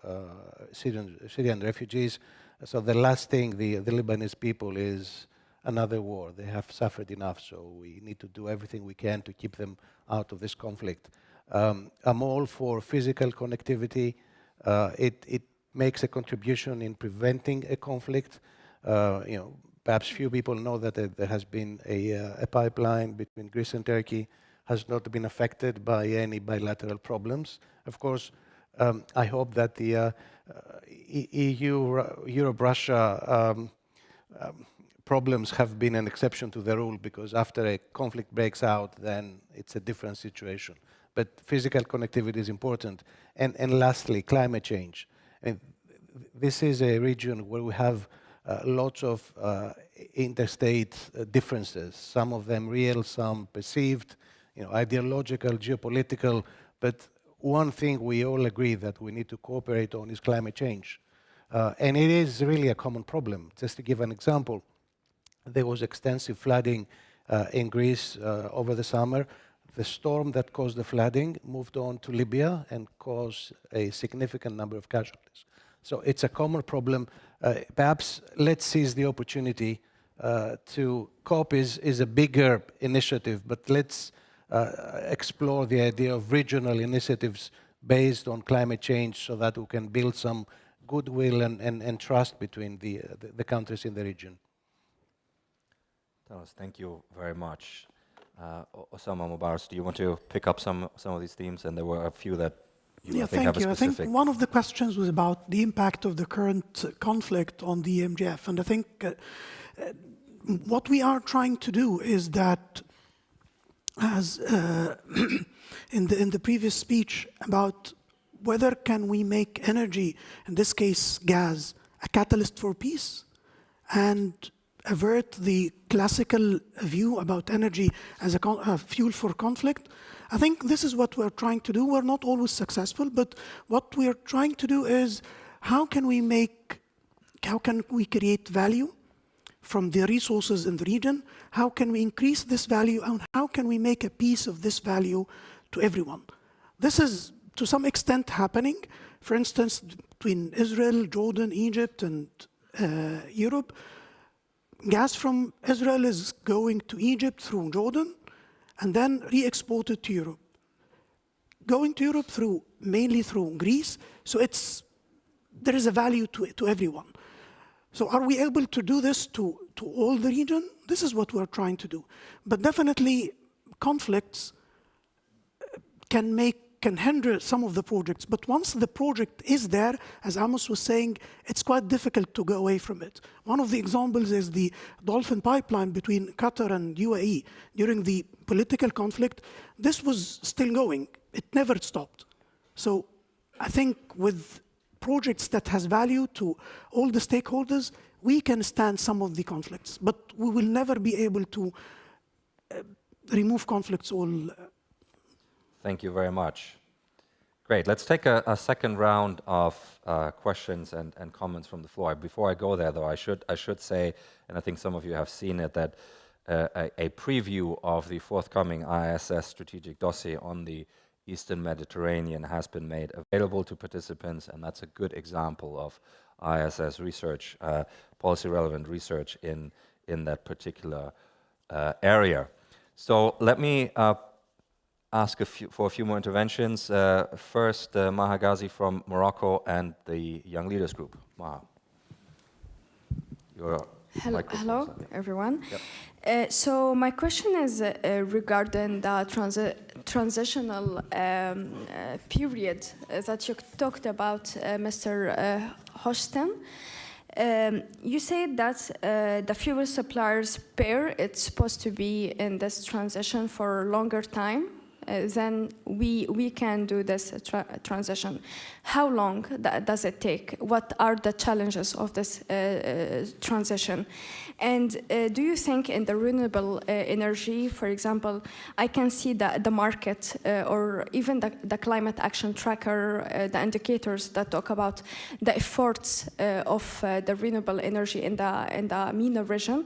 Syrian refugees. So the last thing the Lebanese people is another war. They have suffered enough, so we need to do everything we can to keep them out of this conflict. I'm all for physical connectivity. It makes a contribution in preventing a conflict. Perhaps few people know that there has been a pipeline between Greece and Turkey, has not been affected by any bilateral problems. Of course, I hope that the Europe-Russia problems have been an exception to the rule, because after a conflict breaks out, then it's a different situation. But physical connectivity is important. And lastly, climate change. And this is a region where we have lots of interstate differences, some of them real, some perceived, ideological, geopolitical, but one thing we all agree that we need to cooperate on is climate change. And it is really a common problem. Just to give an example, there was extensive flooding in Greece over the summer. The storm that caused the flooding moved on to Libya and caused a significant number of casualties. So it's a common problem. Perhaps let's seize the opportunity to COP is a bigger initiative, but let's explore the idea of regional initiatives based on climate change so that we can build some goodwill and trust between the countries in the region. Thomas, thank you very much. Osama Mubarak, do you want to pick up some of these themes? And there were a few that I think have a specific... I think one of the questions was about the impact of the current conflict on the EMGF. And I think what we are trying to do is that, as in the previous speech, about whether can we make energy, in this case gas, a catalyst for peace, and avert the classical view about energy as a fuel for conflict. I think this is what we're trying to do. We're not always successful, but what we're trying to do is how can we create value from the resources in the region? How can we increase this value, and how can we make a piece of this value to everyone? This is to some extent happening. For instance, between Israel, Jordan, Egypt, and Europe, gas from Israel is going to Egypt through Jordan and then re-exported to Europe. Going to Europe mainly through Greece, so there is a value to everyone. So are we able to do this to all the region? This is what we're trying to do. But definitely conflicts can hinder some of the projects. But once the project is there, as Amos was saying, it's quite difficult to go away from it. One of the examples is the Dolphin pipeline between Qatar and UAE. During the political conflict, this was still going. It never stopped. So I think with projects that has value to all the stakeholders, we can stand some of the conflicts. But we will never be able to remove conflicts all. Thank you very much. Great. Let's take a second round of questions and comments from the floor. Before I go there, though, I should say, and I think some of you have seen it, that a preview of the forthcoming IISS strategic dossier on the Eastern Mediterranean has been made available to participants, and that's a good example of IISS research, policy-relevant research in that particular area. So let me ask for a few more interventions. First, Maha Ghazi from Morocco and the Young Leaders Group. Maha. Hello, everyone. Yep. So my question is regarding the transitional period that you talked about, Mr. Hoshten. You said that the fuel suppliers pair, it's supposed to be in this transition for a longer time. Then we can do this transition. How long does it take? What are the challenges of this transition? And do you think in the renewable energy, for example, I can see the market or even the climate action tracker, the indicators that talk about the efforts of the renewable energy in the MENA region.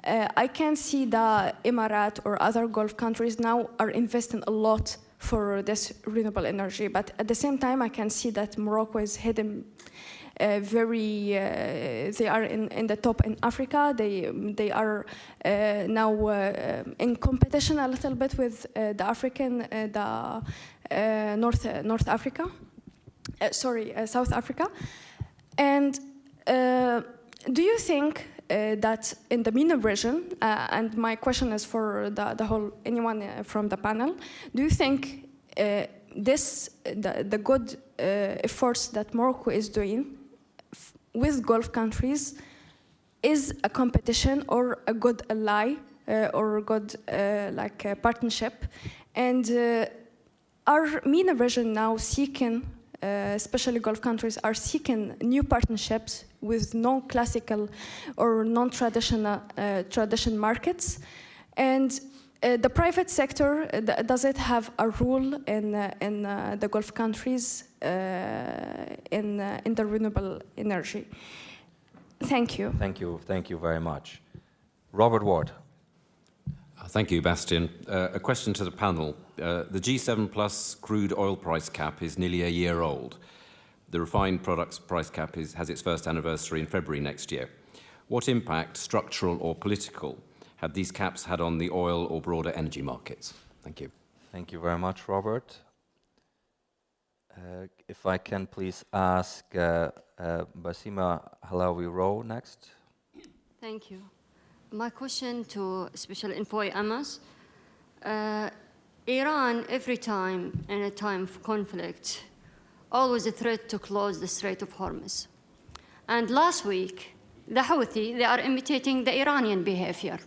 I can see the Emirates or other Gulf countries now are investing a lot for this renewable energy. But at the same time, I can see that Morocco is heading they are in the top in Africa. They are now in competition a little bit with the African, North Africa. South Africa. And do you think that in the MENA region, and my question is for the whole, anyone from the panel, do you think the good efforts that Morocco is doing with Gulf countries is a competition or a good ally or a good partnership? And our MENA region now seeking, especially Gulf countries, are seeking new partnerships with non-classical or non-traditional tradition markets. And the private sector, does it have a role in the Gulf countries in the renewable energy? Thank you. Thank you very much. Robert Ward. Thank you, Bastian. A question to the panel. The G7 plus crude oil price cap is nearly a year old. The refined products price cap has its first anniversary in February next year. What impact, structural or political, have these caps had on the oil or broader energy markets? Thank you. Thank you very much, Robert. If I can please ask Basima Halawi-Rowe next. Thank you. My question to Special Envoy Amos. Iran, every time in a time of conflict, always a threat to close the Strait of Hormuz. And last week, the Houthi, they are imitating the Iranian behavior.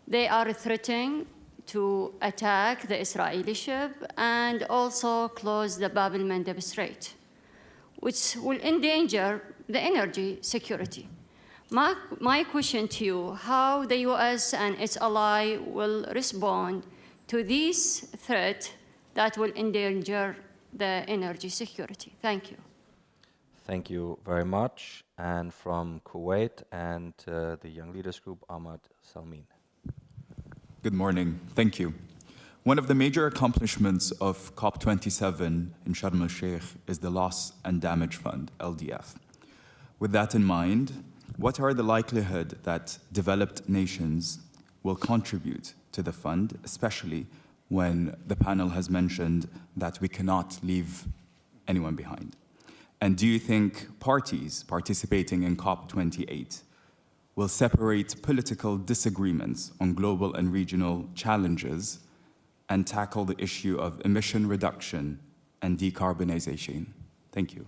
They are threatening to attack the Israeli ship and also close the Bab el-Mandeb Strait, which will endanger the energy security. My question to you, how the US and its ally will respond to this threat that will endanger the energy security? Thank you. Thank you very much. And from Kuwait and the Young Leaders Group, Ahmad Salmin. Good morning. Thank you. One of the major accomplishments of COP27 in Sharm el-Sheikh is the Loss and Damage Fund, LDF. With that in mind, what are the likelihood that developed nations will contribute to the fund, especially when the panel has mentioned that we cannot leave anyone behind? And do you think parties participating in COP28 will separate political disagreements on global and regional challenges and tackle the issue of emission reduction and decarbonization? Thank you.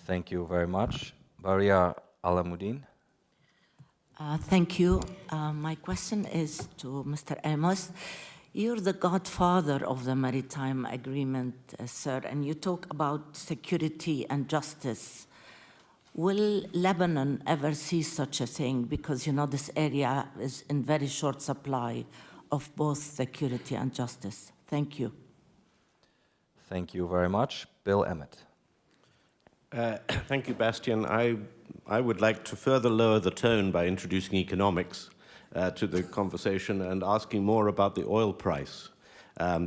Thank you very much. Baria Alamuddin. Thank you. My question is to Mr. Amos. You're the godfather of the maritime agreement, sir, and you talk about security and justice. Will Lebanon ever see such a thing? Because, you know, this area is in very short supply of both security and justice. Thank you. Thank you very much. Bill Emmett. Thank you, Bastian. I would like to further lower the tone by introducing economics to the conversation and asking more about the oil price.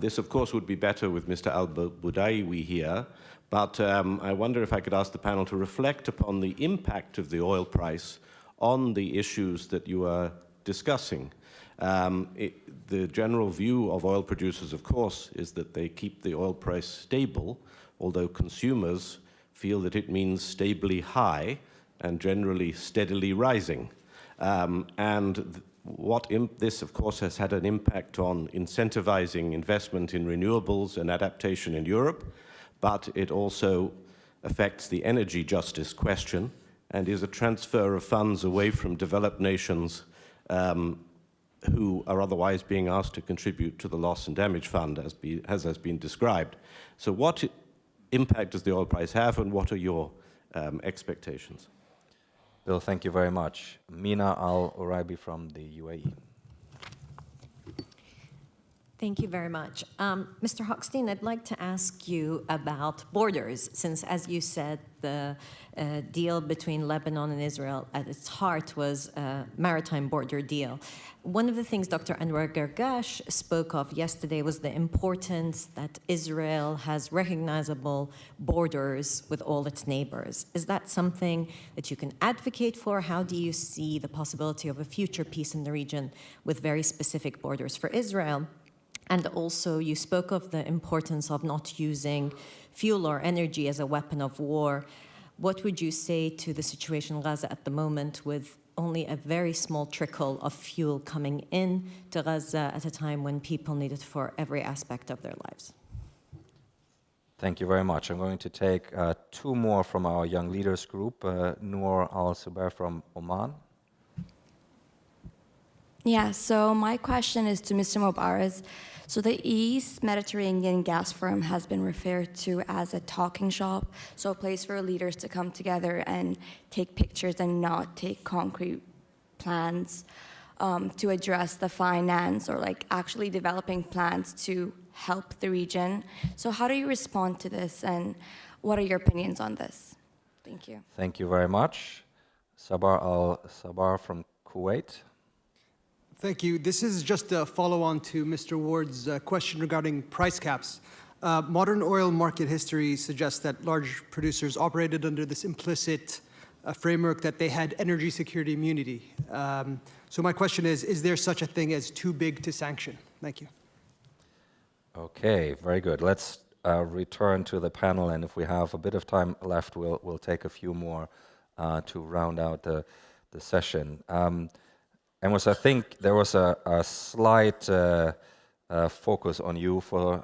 This, of course, would be better with Mr. Al-Budaiwi here, but I wonder if I could ask the panel to reflect upon the impact of the oil price on the issues that you are discussing. The general view of oil producers, of course, is that they keep the oil price stable, although consumers feel that it means stably high and generally steadily rising. This, of course, has had an impact on incentivizing investment in renewables and adaptation in Europe, but it also affects the energy justice question and is a transfer of funds away from developed nations who are otherwise being asked to contribute to the Loss and Damage Fund, as has been described. So what impact does the oil price have, and what are your expectations? Bill, thank you very much. Mina Al-Uraibi from the UAE. Thank you very much. Mr. Hochstein, I'd like to ask you about borders, since, as you said, the deal between Lebanon and Israel at its heart was a maritime border deal. One of the things Dr. Anwar Gargash spoke of yesterday was the importance that Israel has recognizable borders with all its neighbors. Is that something that you can advocate for? How do you see the possibility of a future peace in the region with very specific borders for Israel? And also, you spoke of the importance of not using fuel or energy as a weapon of war. What would you say to the situation in Gaza at the moment with only a very small trickle of fuel coming in to Gaza at a time when people need it for every aspect of their lives? Thank you very much. I'm going to take two more from our Young Leaders group, Noor Al-Zubair from Oman. Yeah, so my question is to Mr. Mubarak. So the East Mediterranean gas forum has been referred to as a talking shop, so a place for leaders to come together and take pictures and not take concrete plans to address the finance or like actually developing plans to help the region. So how do you respond to this, and what are your opinions on this? Thank you. Thank you very much. Sabar Al-Sabar from Kuwait. Thank you. This is just a follow-on to Mr. Ward's question regarding price caps. Modern oil market history suggests that large producers operated under this implicit framework that they had energy security immunity. So my question is there such a thing as too big to sanction? Thank you. Okay, very good. Let's return to the panel, and if we have a bit of time left, we'll take a few more to round out the session. Amos, I think there was a slight focus on you for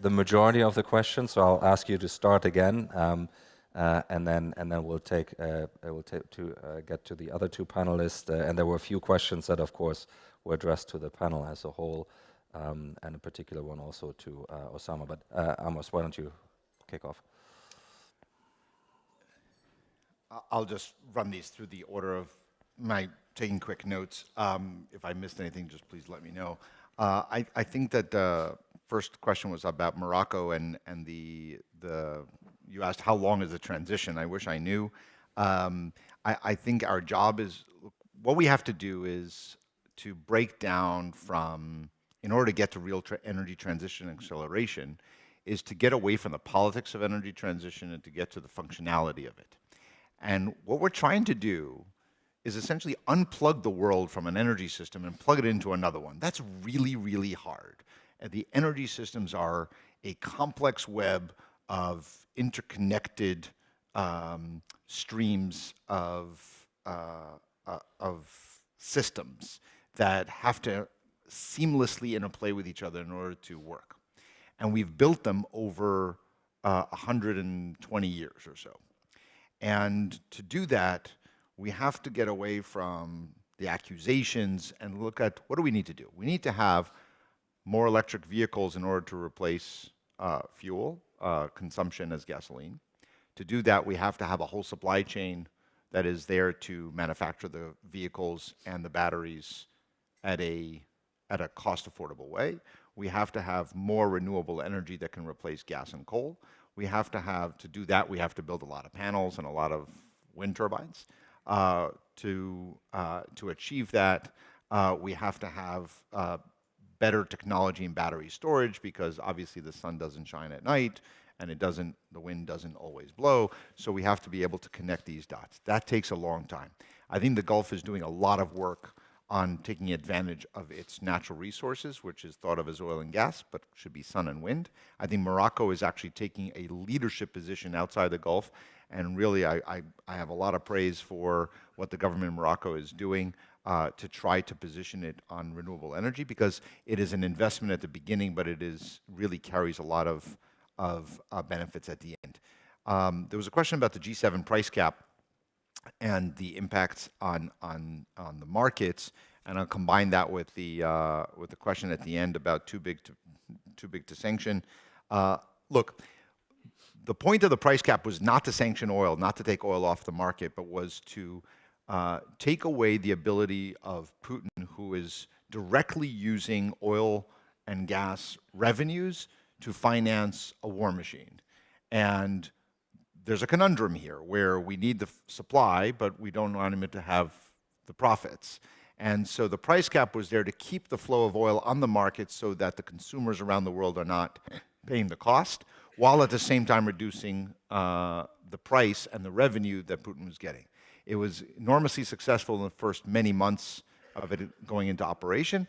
the majority of the questions, so I'll ask you to start again, and then we'll get to the other two panelists. And there were a few questions that, of course, were addressed to the panel as a whole, and a particular one also to Osama. But Amos, why don't you kick off? I'll just run these through the order of my taking quick notes. If I missed anything, just please let me know. I think that the first question was about Morocco and you asked how long is the transition. I wish I knew. I think our job is, what we have to do is to break down from, in order to get to real energy transition and acceleration, is to get away from the politics of energy transition and to get to the functionality of it. And what we're trying to do is essentially unplug the world from an energy system and plug it into another one. That's really, really hard. And the energy systems are a complex web of interconnected streams of systems that have to seamlessly interplay with each other in order to work. And we've built them over 120 years or so. And to do that, we have to get away from the accusations and look at what do we need to do. We need to have more electric vehicles in order to replace fuel consumption as gasoline. To do that, we have to have a whole supply chain that is there to manufacture the vehicles and the batteries at a cost-affordable way. We have to have more renewable energy that can replace gas and coal. To do that, we have to build a lot of panels and a lot of wind turbines. To achieve that, we have to have better technology in battery storage, because obviously the sun doesn't shine at night and the wind doesn't always blow. So we have to be able to connect these dots. That takes a long time. I think the Gulf is doing a lot of work on taking advantage of its natural resources, which is thought of as oil and gas, but should be sun and wind. I think Morocco is actually taking a leadership position outside the Gulf, and really I have a lot of praise for what the government in Morocco is doing to try to position it on renewable energy, because it is an investment at the beginning, but it really carries a lot of benefits at the end. There was a question about the G7 price cap and the impacts on the markets, and I'll combine that with the question at the end about too big to sanction. Look, the point of the price cap was not to sanction oil, not to take oil off the market, but was to take away the ability of Putin, who is directly using oil and gas revenues to finance a war machine. And there's a conundrum here where we need the supply, but we don't want it to have the profits. And so the price cap was there to keep the flow of oil on the market so that the consumers around the world are not paying the cost, while at the same time reducing the price and the revenue that Putin was getting. It was enormously successful in the first many months of it going into operation,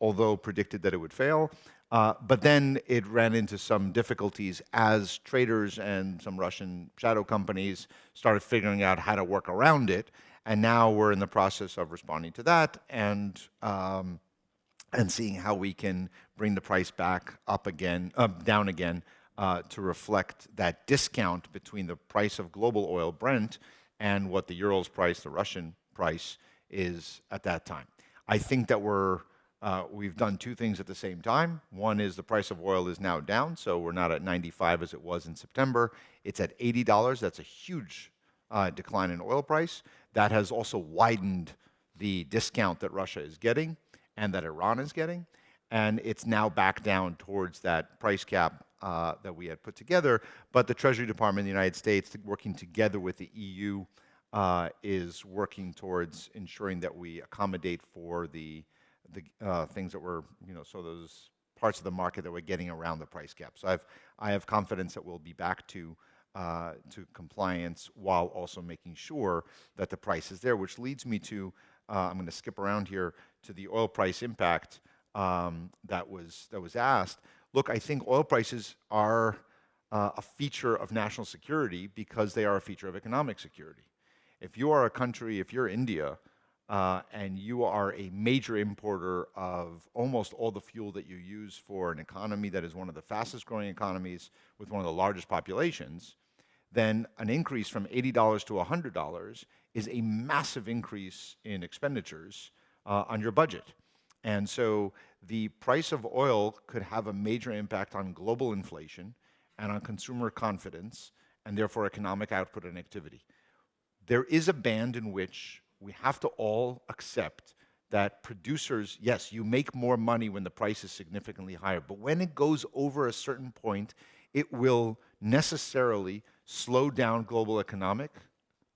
although predicted that it would fail. But then it ran into some difficulties as traders and some Russian shadow companies started figuring out how to work around it. And now we're in the process of responding to that and seeing how we can bring the price back up again, down again, to reflect that discount between the price of global oil, Brent, and what the Urals price, the Russian price, is at that time. I think that we've done two things at the same time. One is the price of oil is now down, so we're not at 95 as it was in September. It's at $80. That's a huge decline in oil price. That has also widened the discount that Russia is getting and that Iran is getting. And it's now back down towards that price cap that we had put together. But the Treasury Department of the United States, working together with the EU, is working towards ensuring that we accommodate for the things that we're, so those parts of the market that we're getting around the price cap. So I have confidence that we'll be back to compliance while also making sure that the price is there, which leads me to, I'm going to skip around here, to the oil price impact that was asked. Look, I think oil prices are a feature of national security because they are a feature of economic security. If you are a country, if you're India, and you are a major importer of almost all the fuel that you use for an economy that is one of the fastest growing economies with one of the largest populations, then an increase from $80 to $100 is a massive increase in expenditures on your budget. And so the price of oil could have a major impact on global inflation and on consumer confidence and therefore economic output and activity. There is a band in which we have to all accept that producers, yes, you make more money when the price is significantly higher, but when it goes over a certain point, it will necessarily slow down global economic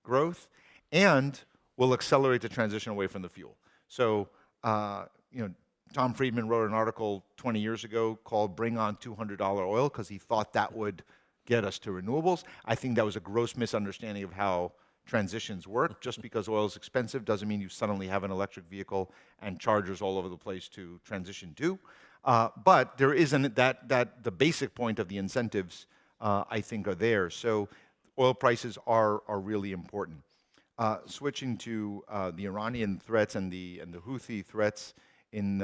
growth and will accelerate the transition away from the fuel. So, Tom Friedman wrote an article 20 years ago called Bring on $200 Oil because he thought that would get us to renewables. I think that was a gross misunderstanding of how transitions work. Just because oil is expensive doesn't mean you suddenly have an electric vehicle and chargers all over the place to transition to. But there isn't that the basic point of the incentives, I think, are there. So oil prices are really important. Switching to the Iranian threats and the Houthi threats in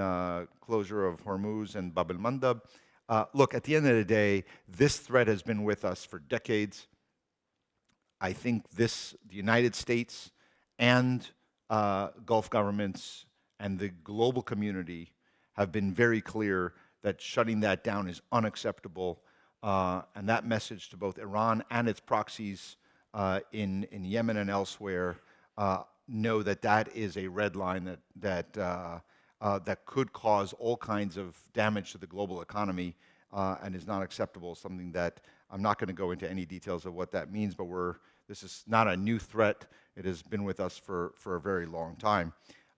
closure of Hormuz and Bab el-Mandab. Look, at the end of the day, this threat has been with us for decades. I think the United States and Gulf governments and the global community have been very clear that shutting that down is unacceptable. And that message to both Iran and its proxies in Yemen and elsewhere know that that is a red line that could cause all kinds of damage to the global economy and is not acceptable. Something that I'm not going to go into any details of what that means, but this is not a new threat. It has been with us for a very long time.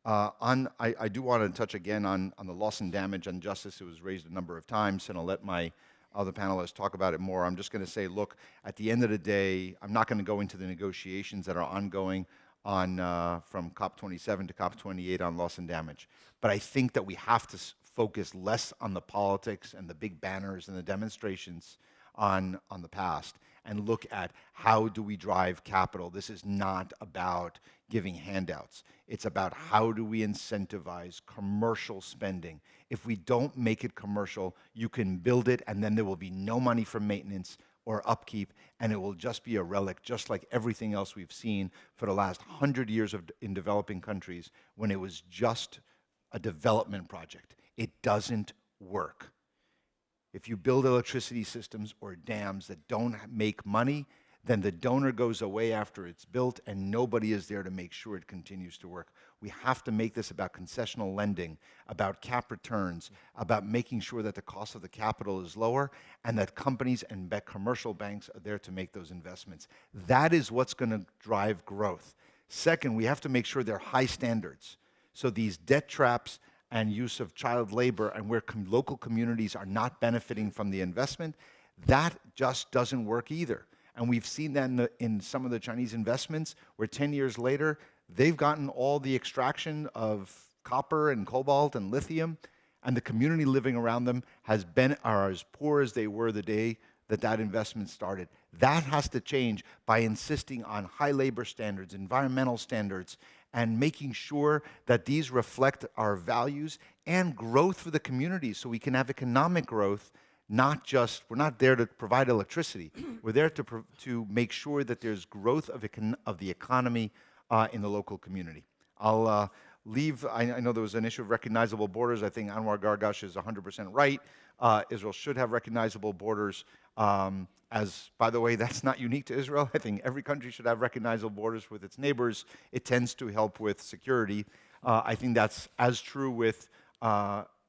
I do want to touch again on the loss and damage and justice. It was raised a number of times, and I'll let my other panelists talk about it more. I'm just going to say, look, at the end of the day, I'm not going to go into the negotiations that are ongoing from COP27 to COP28 on loss and damage. But I think that we have to focus less on the politics and the big banners and the demonstrations on the past and look at how do we drive capital. This is not about giving handouts. It's about how do we incentivize commercial spending. If we don't make it commercial, you can build it and then there will be no money for maintenance or upkeep, and it will just be a relic, just like everything else we've seen for the last 100 years in developing countries when it was just a development project. It doesn't work. If you build electricity systems or dams that don't make money, then the donor goes away after it's built and nobody is there to make sure it continues to work. We have to make this about concessional lending, about cap returns, about making sure that the cost of the capital is lower and that companies and commercial banks are there to make those investments. That is what's going to drive growth. Second, we have to make sure there are high standards. So these debt traps and use of child labor and where local communities are not benefiting from the investment, that just doesn't work either. And we've seen that in some of the Chinese investments where 10 years later, they've gotten all the extraction of copper and cobalt and lithium, and the community living around them are as poor as they were the day that investment started. That has to change by insisting on high labor standards, environmental standards, and making sure that these reflect our values and growth for the communities so we can have economic growth. We're not there to provide electricity. We're there to make sure that there's growth of the economy in the local community. I'll leave. I know there was an issue of recognizable borders. I think Anwar Gargash is 100% right. Israel should have recognizable borders. By the way, that's not unique to Israel. I think every country should have recognizable borders with its neighbors. It tends to help with security. I think that's as true with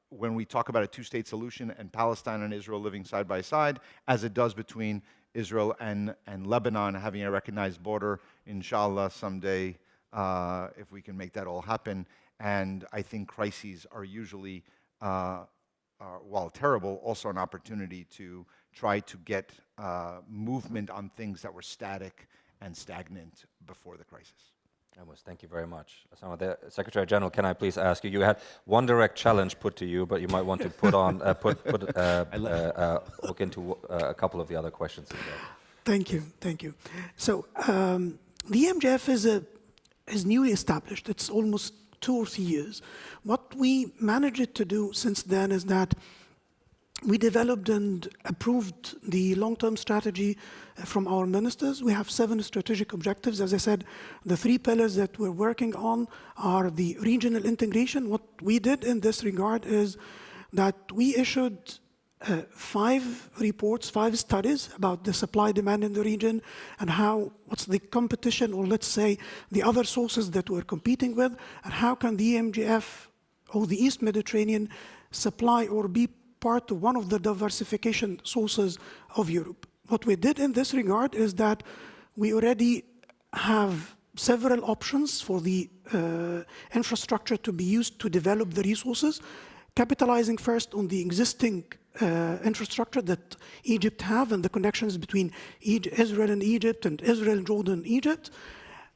when we talk about a two-state solution and Palestine and Israel living side by side, as it does between Israel and Lebanon having a recognized border, inshallah, someday, if we can make that all happen. And I think crises are usually, while terrible, also an opportunity to try to get movement on things that were static and stagnant before the crisis. Amos, thank you very much. The Secretary General, can I please ask you? You had one direct challenge put to you, but you might want to look into a couple of the other questions as well. Thank you. So the EMGF is newly established. It's almost 2 or 3 years. What we managed to do since then is that we developed and approved the long-term strategy from our ministers. We have 7 strategic objectives. As I said, the 3 pillars that we're working on are the regional integration. What we did in this regard is that we issued 5 reports, 5 studies about the supply demand in the region and what's the competition, or let's say the other sources that we're competing with, and how can the EMGF or the East Mediterranean supply or be part of one of the diversification sources of Europe. What we did in this regard is that we already have several options for the infrastructure to be used to develop the resources, capitalizing first on the existing infrastructure that Egypt have and the connections between Israel and Egypt and Israel, Jordan, Egypt,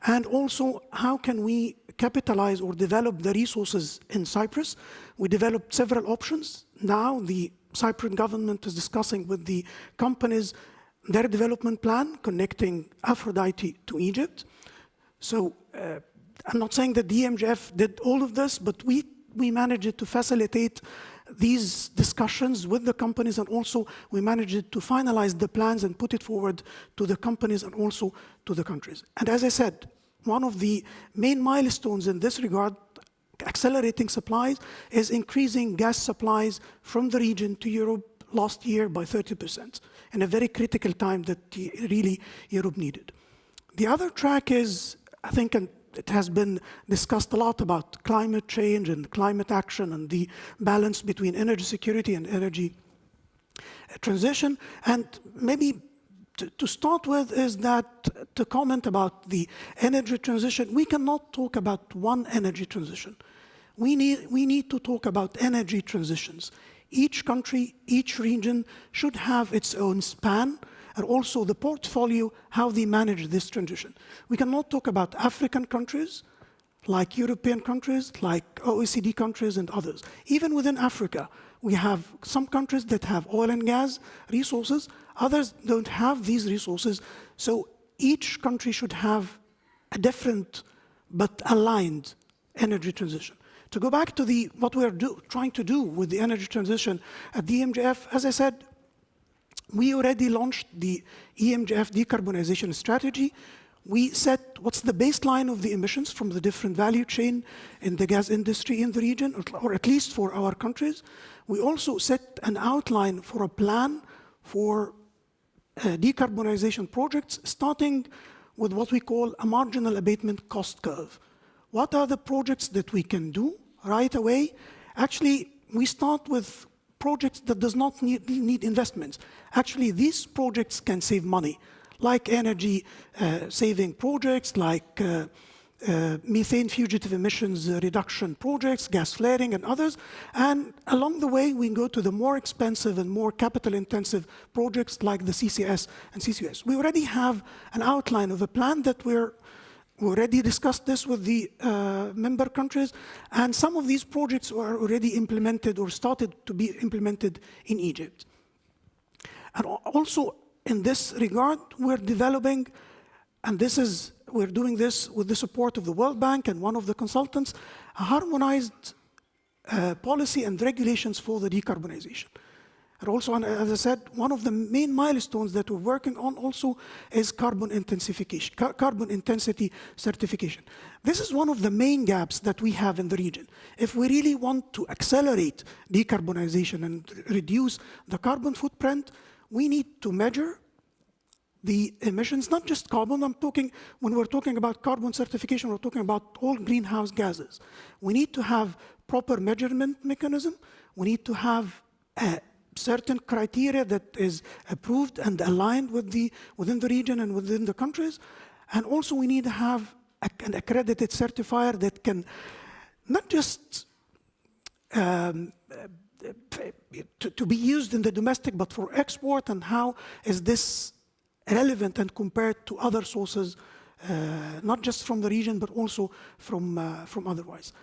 and also how can we capitalize or develop the resources in Cyprus. We developed several options. Now the Cypriot government is discussing with the companies their development plan connecting Aphrodite to Egypt. So I'm not saying that the EMGF did all of this, but we managed to facilitate these discussions with the companies, and also we managed to finalize the plans and put it forward to the companies and also to the countries. And as I said, one of the main milestones in this regard, accelerating supplies, is increasing gas supplies from the region to Europe last year by 30% in a very critical time that really Europe needed. The other track is, I think, and it has been discussed a lot about climate change and climate action and the balance between energy security and energy transition. And maybe to start with is that to comment about the energy transition, we cannot talk about one energy transition. We need to talk about energy transitions. Each country, each region should have its own span and also the portfolio, how they manage this transition. We cannot talk about African countries, like European countries, like OECD countries and others. Even within Africa, we have some countries that have oil and gas resources, others don't have these resources. So each country should have a different but aligned energy transition. To go back to what we're trying to do with the energy transition at the EMGF, as I said, we already launched the EMGF decarbonization strategy. We set what's the baseline of the emissions from the different value chain in the gas industry in the region, or at least for our countries. We also set an outline for a plan for decarbonization projects, starting with what we call a marginal abatement cost curve. What are the projects that we can do right away? Actually, we start with projects that does not need investments. Actually, these projects can save money, like energy saving projects, like methane fugitive emissions reduction projects, gas flaring, and others. And along the way, we go to the more expensive and more capital-intensive projects like the CCS and CCUS. We already have an outline of a plan that we already discussed this with the member countries, and some of these projects are already implemented or started to be implemented in Egypt. And also, in this regard, we're developing, and we're doing this with the support of the World Bank and one of the consultants, a harmonized policy and regulations for the decarbonization. And also, as I said, one of the main milestones that we're working on also is carbon intensification, carbon intensity certification. This is one of the main gaps that we have in the region. If we really want to accelerate decarbonization and reduce the carbon footprint, we need to measure the emissions, not just carbon. When we're talking about carbon certification, we're talking about all greenhouse gases. We need to have proper measurement mechanism. We need to have certain criteria that is approved and aligned within the region and within the countries. And also we need to have an accredited certifier that can not just to be used in the domestic, but for export, and how is this relevant and compared to other sources, not just from the region, but also from otherwise.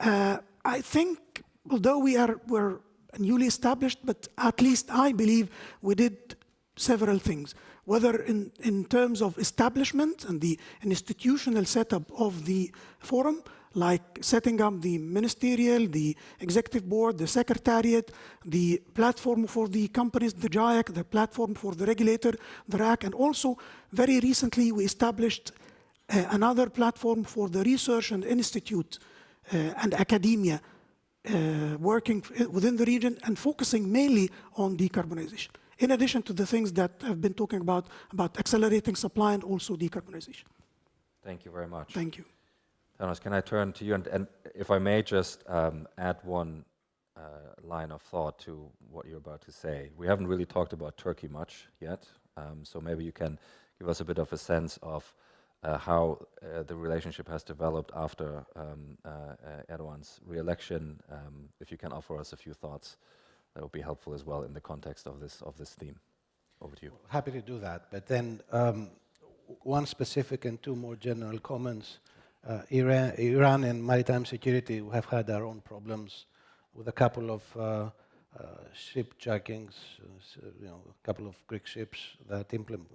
I think, although we're newly established, but at least I believe we did several things, whether in terms of establishment and the institutional setup of the forum, like setting up the ministerial, the executive board, the secretariat, the platform for the companies, the JIAC, the platform for the regulator, the RAC, and also very recently we established another platform for the research and institute and academia working within the region and focusing mainly on decarbonization, in addition to the things that I've been talking about accelerating supply and also decarbonization. Thank you very much. Thank you. Thanos, can I turn to you? And if I may just add one line of thought to what you're about to say. We haven't really talked about Turkey much yet, so maybe you can give us a bit of a sense of how the relationship has developed after Erdogan's re-election. If you can offer us a few thoughts, that would be helpful as well in the context of this theme. Over to you. Happy to do that, but then one specific and two more general comments. Iran and maritime security have had our own problems with a couple of ship jackings, a couple of Greek ships that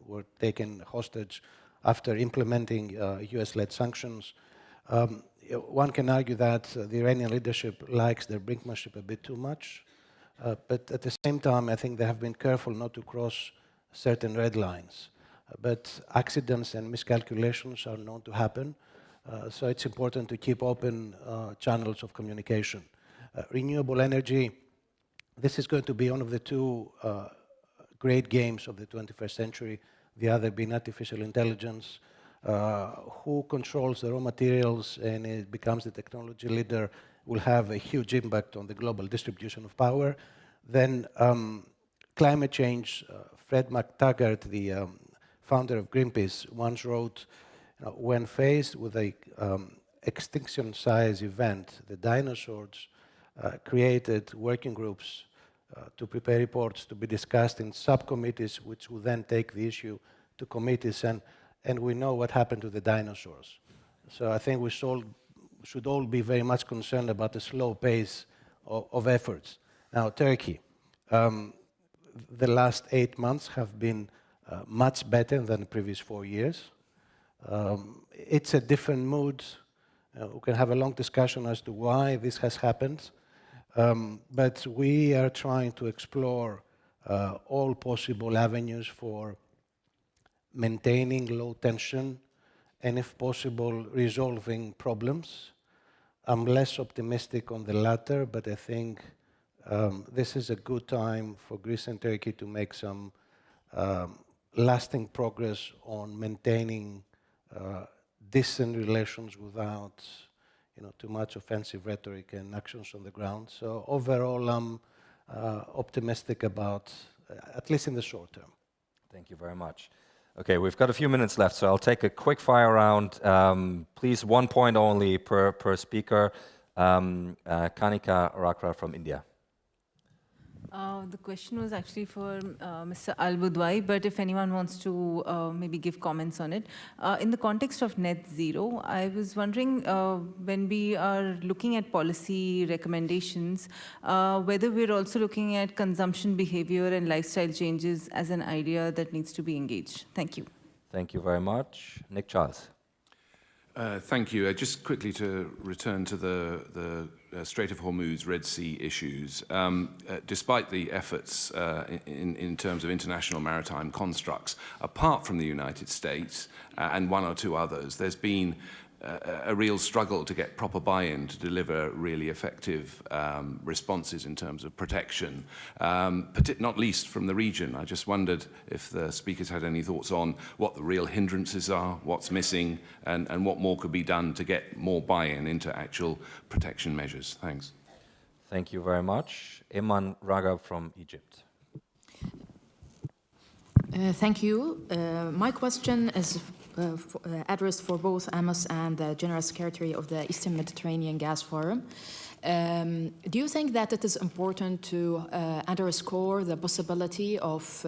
were taken hostage after implementing US-led sanctions. One can argue that the Iranian leadership likes their brinkmanship a bit too much, but at the same time, I think they have been careful not to cross certain red lines. But accidents and miscalculations are known to happen, so it's important to keep open channels of communication. Renewable energy, this is going to be one of the two great games of the 21st century, the other being artificial intelligence. Who controls the raw materials and it becomes the technology leader will have a huge impact on the global distribution of power. Then climate change, Fred McTaggart, the founder of Greenpeace, once wrote, when faced with a extinction-size event, the dinosaurs created working groups to prepare reports to be discussed in subcommittees, which will then take the issue to committees, and we know what happened to the dinosaurs. So I think we should all be very much concerned about the slow pace of efforts. Now, Turkey. The last 8 months have been much better than the previous 4 years. It's a different mood. We can have a long discussion as to why this has happened. But we are trying to explore all possible avenues for maintaining low tension and, if possible, resolving problems. I'm less optimistic on the latter, but I think this is a good time for Greece and Turkey to make some lasting progress on maintaining decent relations without too much offensive rhetoric and actions on the ground. So overall, I'm optimistic about, at least in the short term. Thank you very much. Okay, we've got a few minutes left, so I'll take a quick fire round. Please, 1 point only per speaker. Kanika Rakra from India. The question was actually for Mr. Al-Budwai, but if anyone wants to maybe give comments on it. In the context of net zero, I was wondering when we are looking at policy recommendations, whether we're also looking at consumption behavior and lifestyle changes as an idea that needs to be engaged. Thank you. Thank you very much. Nick Charles. Thank you. Just quickly to return to the Strait of Hormuz, Red Sea issues. Despite the efforts in terms of international maritime constructs, apart from the United States and one or two others, there's been a real struggle to get proper buy-in to deliver really effective responses in terms of protection, not least from the region. I just wondered if the speakers had any thoughts on what the real hindrances are, what's missing, and what more could be done to get more buy-in into actual protection measures. Thanks. Thank you very much. Iman Ragab from Egypt. Thank you. My question is addressed for both Amos and the General Secretary of the Eastern Mediterranean Gas Forum. Do you think that it is important to underscore the possibility of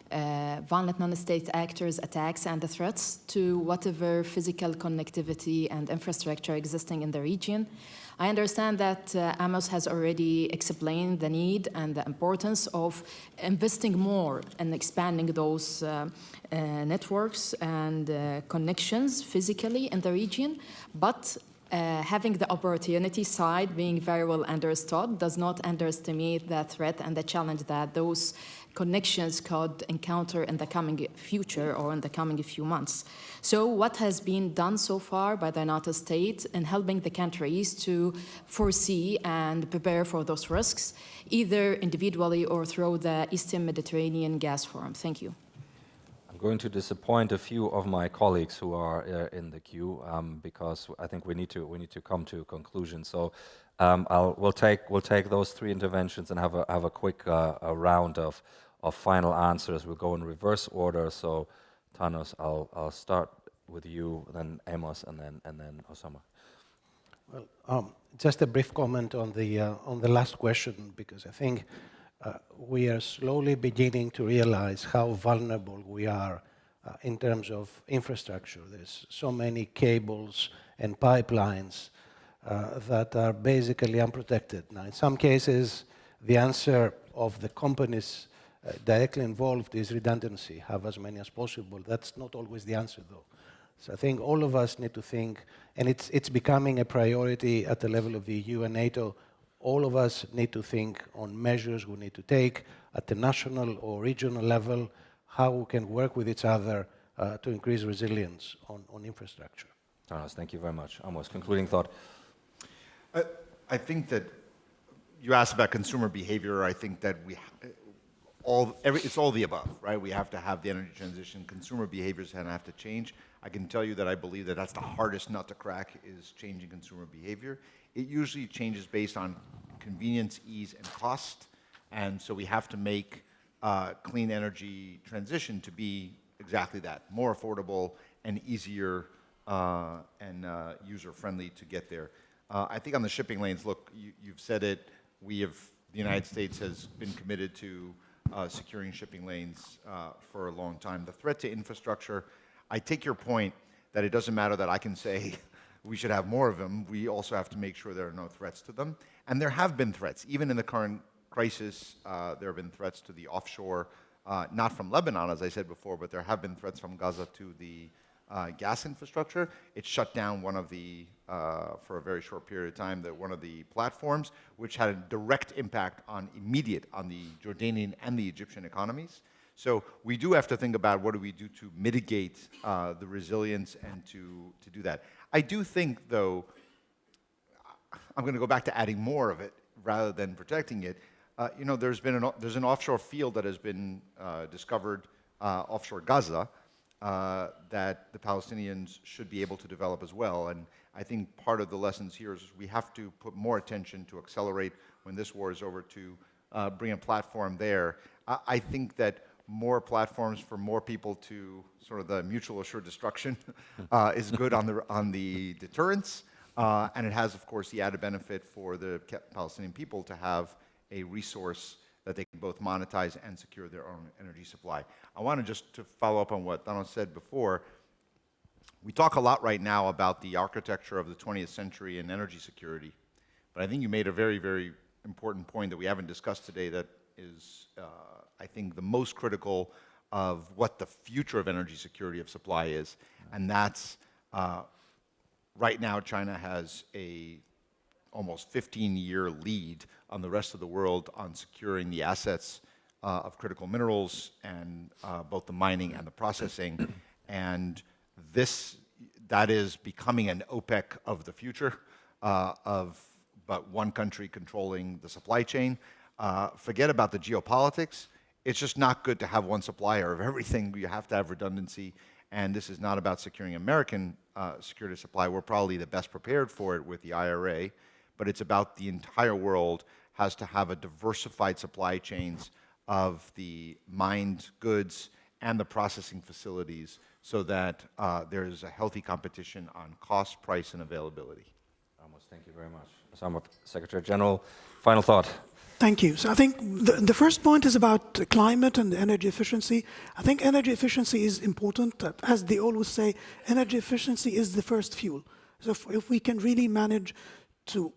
violent non-state actors' attacks and the threats to whatever physical connectivity and infrastructure existing in the region? I understand that Amos has already explained the need and the importance of investing more and expanding those networks and connections physically in the region, but having the opportunity side being very well understood does not underestimate the threat and the challenge that those connections could encounter in the coming future or in the coming few months. So what has been done so far by the United States in helping the countries to foresee and prepare for those risks, either individually or through the Eastern Mediterranean Gas Forum? Thank you. I'm going to disappoint a few of my colleagues who are in the queue because I think we need to come to a conclusion. So we'll take those three interventions and have a quick a round of final answers. We'll go in reverse order. So Thanos, I'll start with you, then Amos, and then Osama. Well, just a brief comment on the last question, because I think we are slowly beginning to realize how vulnerable we are in terms of infrastructure. There's so many cables and pipelines that are basically unprotected. Now, in some cases, the answer of the companies directly involved is redundancy, have as many as possible. That's not always the answer, though. So I think all of us need to think, and it's becoming a priority at the level of the EU and NATO. All of us need to think on measures we need to take at the national or regional level, how we can work with each other to increase resilience on infrastructure. Thanos, thank you very much. Amos, concluding thought. I think that you asked about consumer behavior. I think that it's all the above, right? We have to have the energy transition. Consumer behaviors have to change. I can tell you that I believe that that's the hardest nut to crack, is changing consumer behavior. It usually changes based on convenience, ease, and cost. And so we have to make clean energy transition to be exactly that, more affordable and easier and user-friendly to get there. I think on the shipping lanes, look, you've said it, the United States has been committed to securing shipping lanes for a long time. The threat to infrastructure, I take your point that it doesn't matter that I can say we should have more of them. We also have to make sure there are no threats to them. And there have been threats. Even in the current crisis, there have been threats to the offshore, not from Lebanon, as I said before, but there have been threats from Gaza to the gas infrastructure. It shut down one of the, for a very short period of time, one of the platforms, which had a direct impact on the Jordanian and the Egyptian economies. So we do have to think about what do we do to mitigate the resilience and to do that. I do think, though, I'm going to go back to adding more of it rather than protecting it. There's an offshore field that has been discovered offshore Gaza, that the Palestinians should be able to develop as well. And I think part of the lessons here is we have to put more attention to accelerate when this war is over to bring a platform there. I think that more platforms for more people to sort of the mutual assured destruction is good on the deterrence. And it has, of course, the added benefit for the Palestinian people to have a resource that they can both monetize and secure their own energy supply. I want to just to follow up on what Donald said before. We talk a lot right now about the architecture of the 20th century and energy security, but I think you made a very, very important point that we haven't discussed today that is, I think, the most critical of what the future of energy security of supply is, and that's right now China has a almost 15-year lead on the rest of the world on securing the assets of critical minerals and both the mining and the processing. And that is becoming an OPEC of the future but one country controlling the supply chain. Forget about the geopolitics. It's just not good to have one supplier of everything. You have to have redundancy. And this is not about securing American security supply. We're probably the best prepared for it with the IRA. But it's about the entire world has to have a diversified supply chains of the mined goods and the processing facilities so that there is a healthy competition on cost, price, and availability. Thank you very much. Manama, Secretary General, final thought. Thank you. So I think the first point is about climate and energy efficiency. I think energy efficiency is important. As they always say, energy efficiency is the first fuel. So if we can really manage to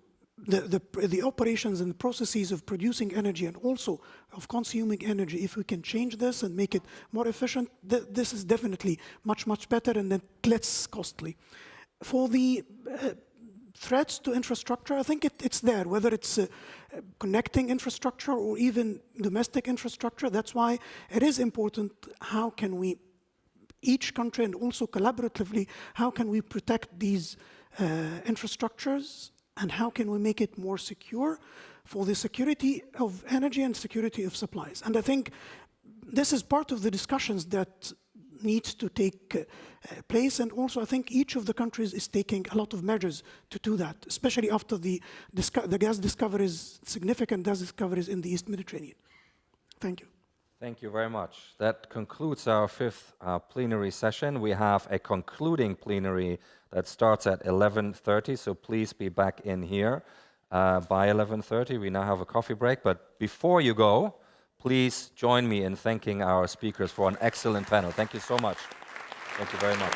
the operations and the processes of producing energy and also of consuming energy, if we can change this and make it more efficient, this is definitely much, much better and then less costly. For the threats to infrastructure, I think it's there, whether it's connecting infrastructure or even domestic infrastructure. That's why it is important how can we, each country and also collaboratively, how can we protect these infrastructures and how can we make it more secure for the security of energy and security of supplies. And I think this is part of the discussions that needs to take place, and also I think each of the countries is taking a lot of measures to do that, especially after the gas discoveries, significant gas discoveries in the East Mediterranean. Thank you. Thank you very much. That concludes our fifth plenary session. We have a concluding plenary that starts at 11:30, so please be back in here by 11:30. We now have a coffee break, but before you go, please join me in thanking our speakers for an excellent panel. Thank you so much. Thank you very much.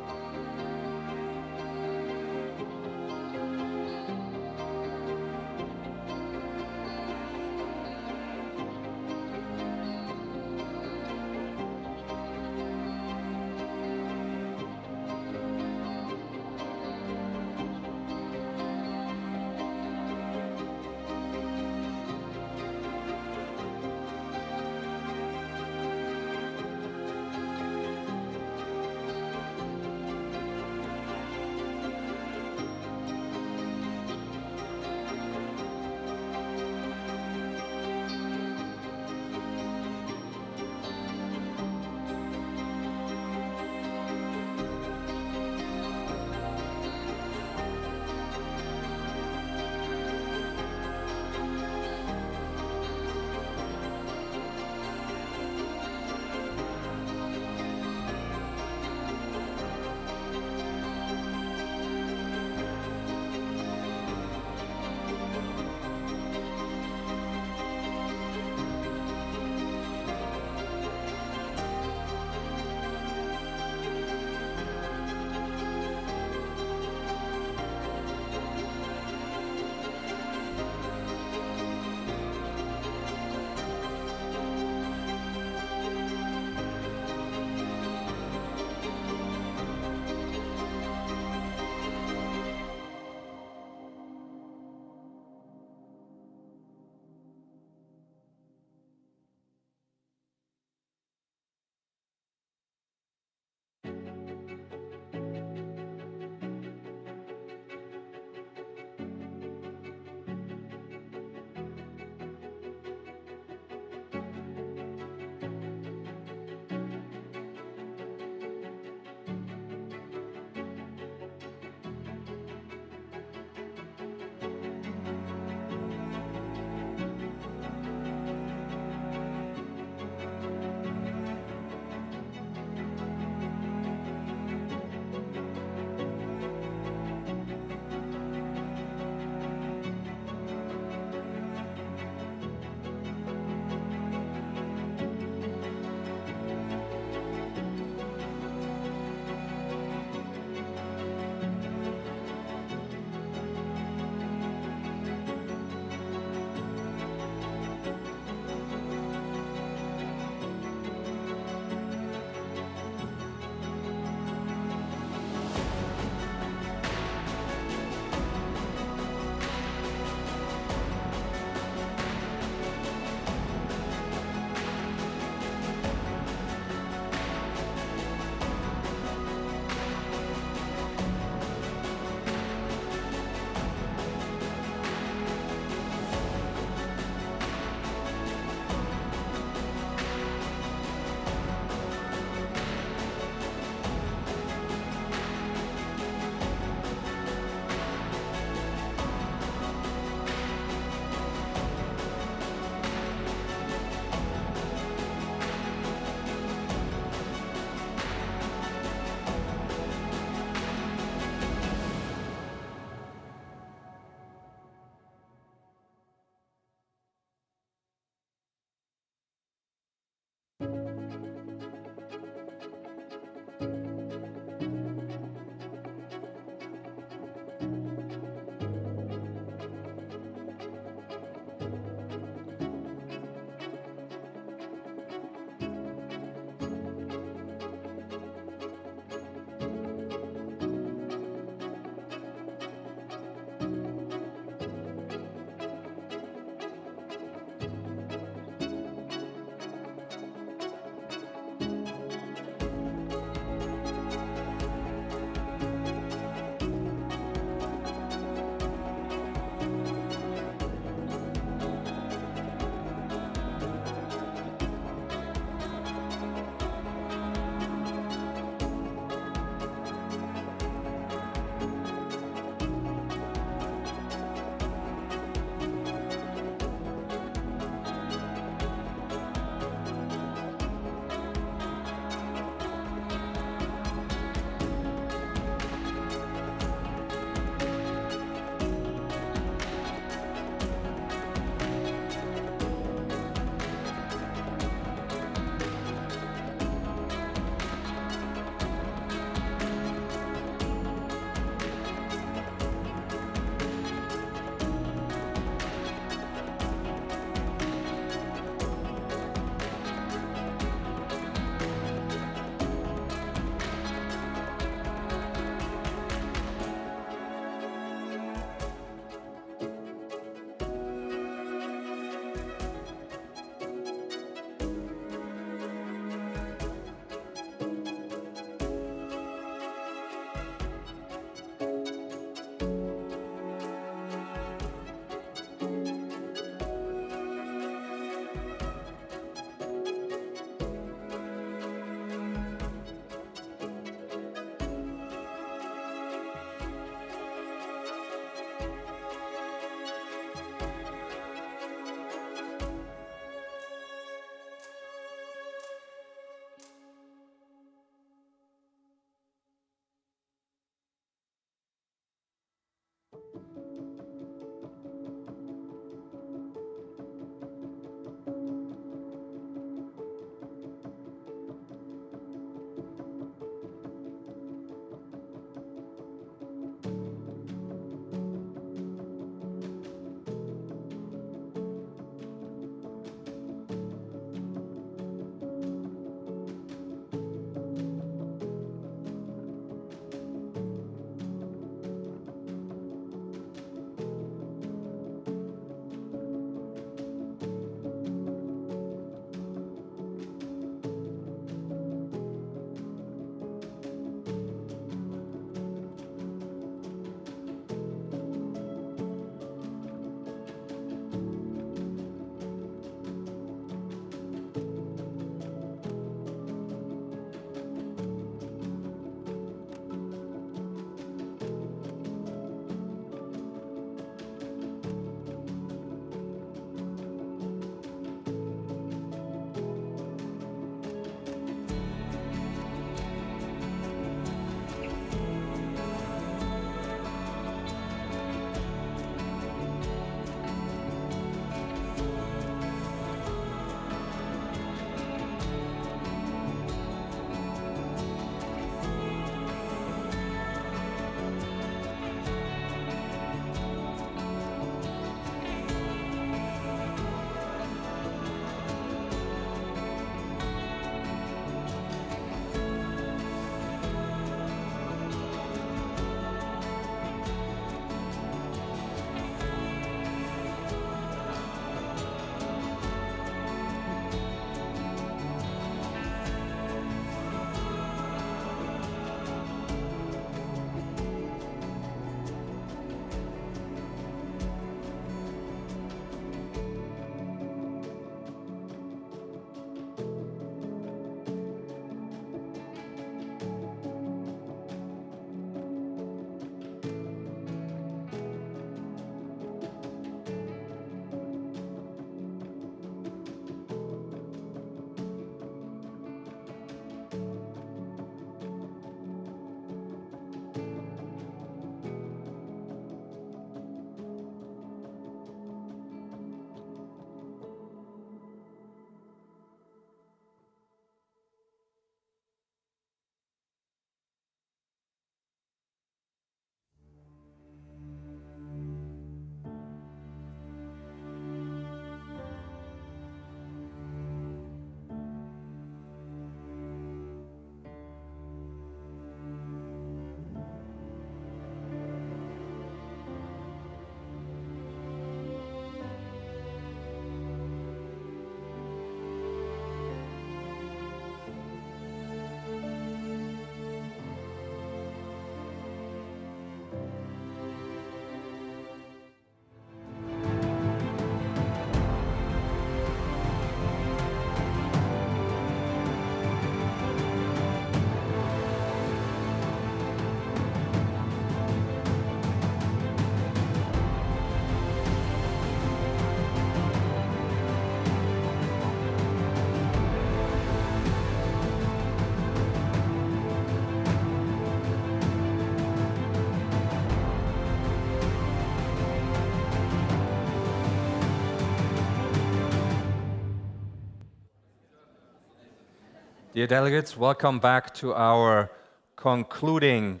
Dear delegates, welcome back to our concluding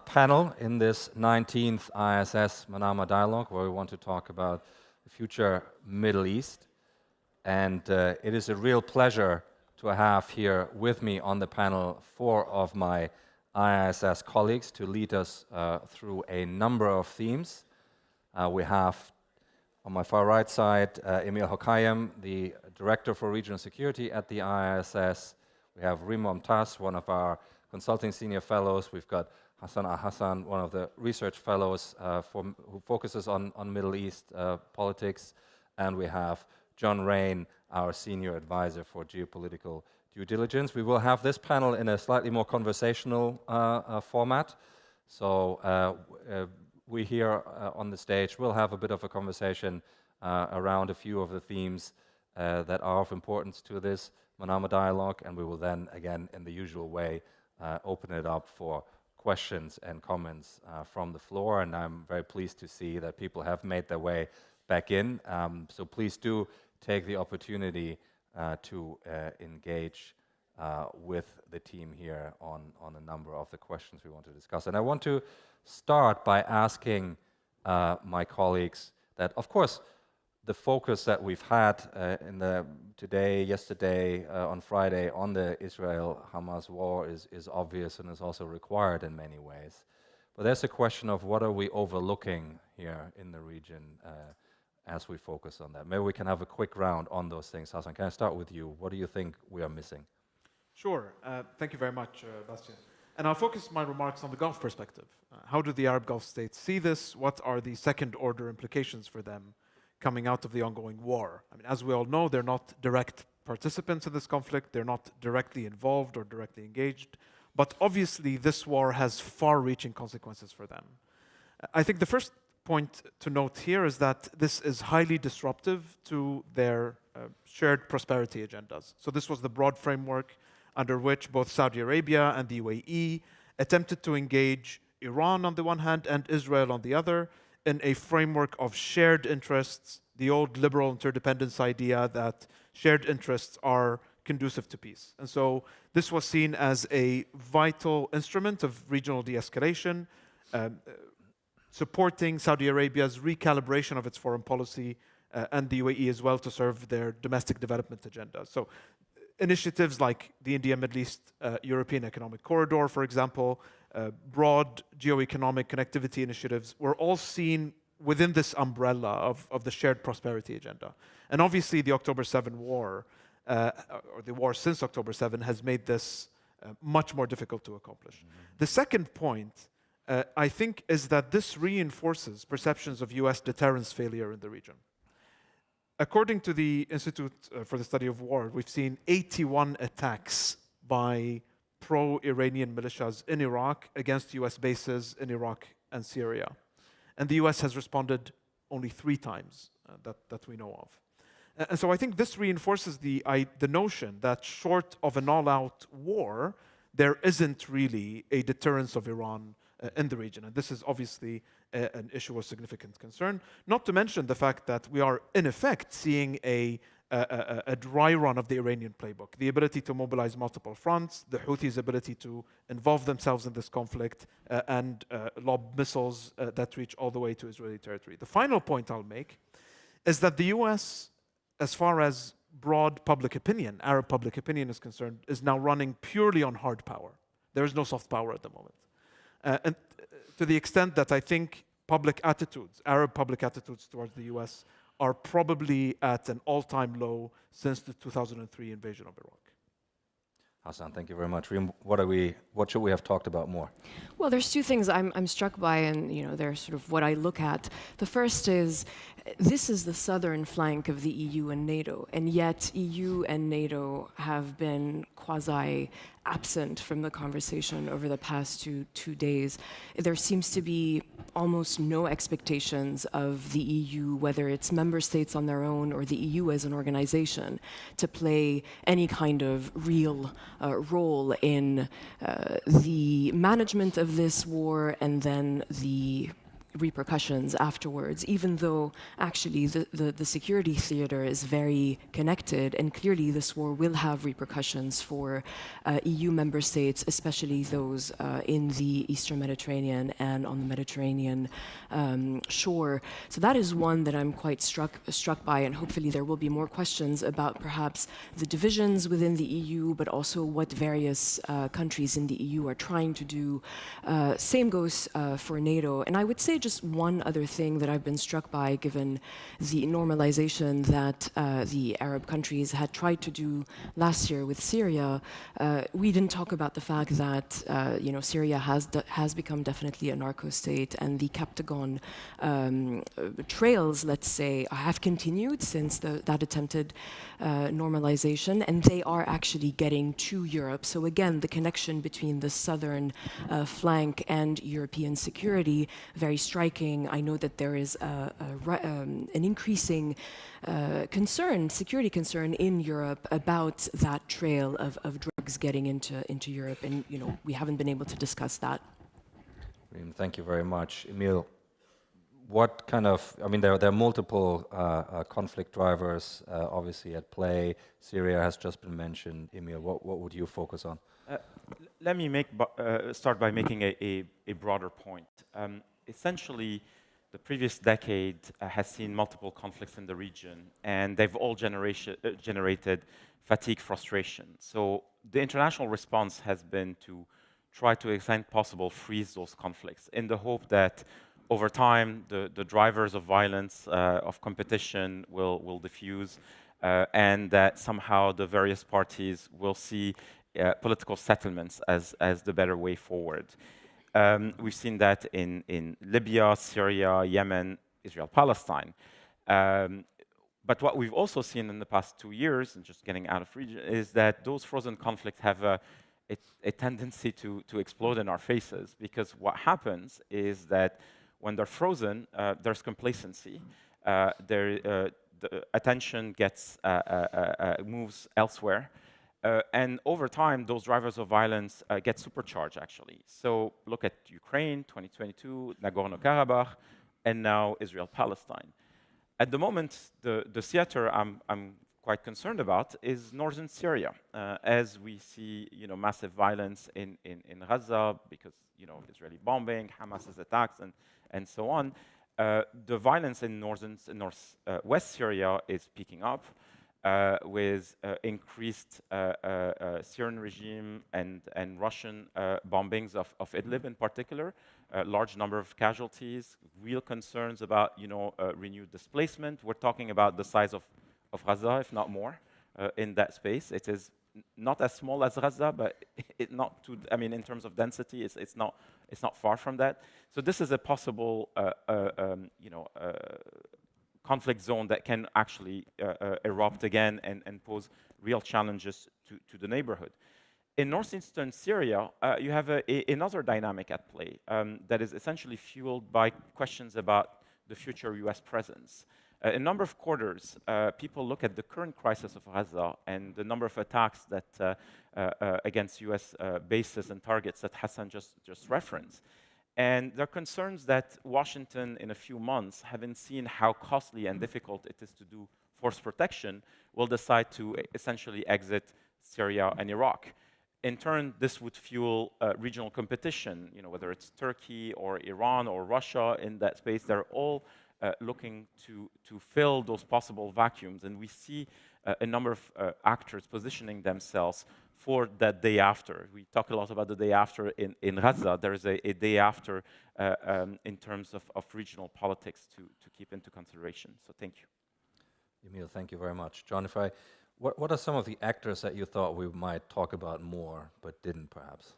panel in this 19th IISS Manama Dialogue, where we want to talk about the future Middle East. And it is a real pleasure to have here with me on the panel 4 of my IISS colleagues to lead us through a number of themes. We have on my far right side Emil Hokayem, the Director for Regional Security at the IISS. We have Rima Mtas, one of our consulting senior fellows. We've got Hassan Al-Hassan, one of the research fellows who focuses on Middle East politics. And we have John Rain, our senior advisor for geopolitical due diligence. We will have this panel in a slightly more conversational format. So we here on the stage will have a bit of a conversation around a few of the themes that are of importance to this Manama dialogue, and we will then, again, in the usual way, open it up for questions and comments from the floor. And I'm very pleased to see that people have made their way back in. So please do take the opportunity to engage with the team here on a number of the questions we want to discuss. And I want to start by asking my colleagues that, of course, the focus that we've had today, yesterday, on Friday on the Israel-Hamas war is obvious and is also required in many ways. But there's a question of what are we overlooking here in the region as we focus on that. Maybe we can have a quick round on those things. Hassan, can I start with you? What do you think we are missing? Sure. Thank you very much, Bastian. And I'll focus my remarks on the Gulf perspective. How do the Arab Gulf states see this? What are the second-order implications for them coming out of the ongoing war? I mean, as we all know, they're not direct participants in this conflict. They're not directly involved or directly engaged. But obviously, this war has far-reaching consequences for them. I think the first point to note here is that this is highly disruptive to their shared prosperity agendas. So this was the broad framework under which both Saudi Arabia and the UAE attempted to engage Iran on the one hand and Israel on the other in a framework of shared interests, the old liberal interdependence idea that shared interests are conducive to peace. And so this was seen as a vital instrument of regional de-escalation, supporting Saudi Arabia's recalibration of its foreign policy and the UAE as well to serve their domestic development agenda. So initiatives like the India-Middle East European Economic Corridor, for example, broad geo-economic connectivity initiatives were all seen within this umbrella of the shared prosperity agenda. And obviously the October 7 war, or the war since October 7, has made this much more difficult to accomplish. Mm-hmm. The second point, I think, is that this reinforces perceptions of US deterrence failure in the region. According to the Institute for the Study of War, we've seen 81 attacks by pro-Iranian militias in Iraq against US bases in Iraq and Syria. And the US has responded only 3 times that we know of. And so I think this reinforces the notion that short of an all-out war, there isn't really a deterrence of Iran in the region. And this is obviously an issue of significant concern, not to mention the fact that we are, in effect, seeing a dry run of the Iranian playbook, the ability to mobilize multiple fronts, the Houthis' ability to involve themselves in this conflict, and lob missiles that reach all the way to Israeli territory. The final point I'll make is that the US, as far as broad public opinion, Arab public opinion is concerned, is now running purely on hard power. There is no soft power at the moment. And to the extent that I think public attitudes, Arab public attitudes towards the US are probably at an all-time low since the 2003 invasion of Iraq. Hassan, thank you very much. Reem, what should we have talked about more? Well, there's 2 things I'm struck by, and they're sort of what I look at. The first is, this is the southern flank of the EU and NATO, and yet EU and NATO have been quasi-absent from the conversation over the past two days. There seems to be almost no expectations of the EU, whether it's member states on their own or the EU as an organization, to play any kind of real role in the management of this war and then the repercussions afterwards, even though actually the security theater is very connected, and clearly this war will have repercussions for EU member states, especially those in the Eastern Mediterranean and on the Mediterranean shore. So that is one that I'm quite struck by, and hopefully there will be more questions about perhaps the divisions within the EU, but also what various countries in the EU are trying to do. Same goes for NATO. And I would say just one other thing that I've been struck by, given the normalization that the Arab countries had tried to do last year with Syria. We didn't talk about the fact that Syria has become definitely a narco state, and the Captagon trails, let's say, have continued since that attempted normalization, and they are actually getting to Europe. So again, the connection between the southern flank and European security, very striking. I know that there is an increasing security concern in Europe about that trail of drugs getting into Europe, and we haven't been able to discuss that. Thank you very much. Emil, what kind of, there are multiple conflict drivers obviously at play. Syria has just been mentioned. Emil, what would you focus on? Let me start by making a broader point. Essentially, the previous decade has seen multiple conflicts in the region, and they've all generated fatigue, frustration. So the international response has been to try to, extent possible, freeze those conflicts in the hope that over time the drivers of violence, of competition will diffuse, and that somehow the various parties will see political settlements as the better way forward. We've seen that in Libya, Syria, Yemen, Israel, Palestine. But what we've also seen in the past 2 years, and just getting out of region, is that those frozen conflicts have a tendency to explode in our faces, because what happens is that when they're frozen, there's complacency. The attention moves elsewhere. And over time, those drivers of violence get supercharged, actually. So look at Ukraine, 2022, Nagorno-Karabakh, and now Israel-Palestine. At the moment, the theater I'm quite concerned about is northern Syria, as we see massive violence in Gaza because Israeli bombing, Hamas's attacks, and so on. The violence in northwest Syria is picking up. With increased Syrian regime and Russian bombings of Idlib in particular, a large number of casualties, real concerns about renewed displacement. We're talking about the size of Gaza, if not more, in that space. It is not as small as Gaza, but in terms of density, it's not far from that. So this is a possible conflict zone that can actually erupt again and pose real challenges to the neighborhood. In northeastern Syria, you have another dynamic at play that is essentially fueled by questions about the future US presence. A number of quarters, people look at the current crisis of Gaza and the number of attacks that against US bases and targets that Hassan just referenced. And there are concerns that Washington, in a few months, having seen how costly and difficult it is to do force protection, will decide to essentially exit Syria and Iraq. In turn, this would fuel regional competition, whether it's Turkey or Iran or Russia in that space. They're all looking to fill those possible vacuums. And we see a number of actors positioning themselves for that day after. We talk a lot about the day after in Gaza. There is a day after in terms of regional politics to keep into consideration. So thank you. Emil, thank you very much. John, what are some of the actors that you thought we might talk about more, but didn't perhaps?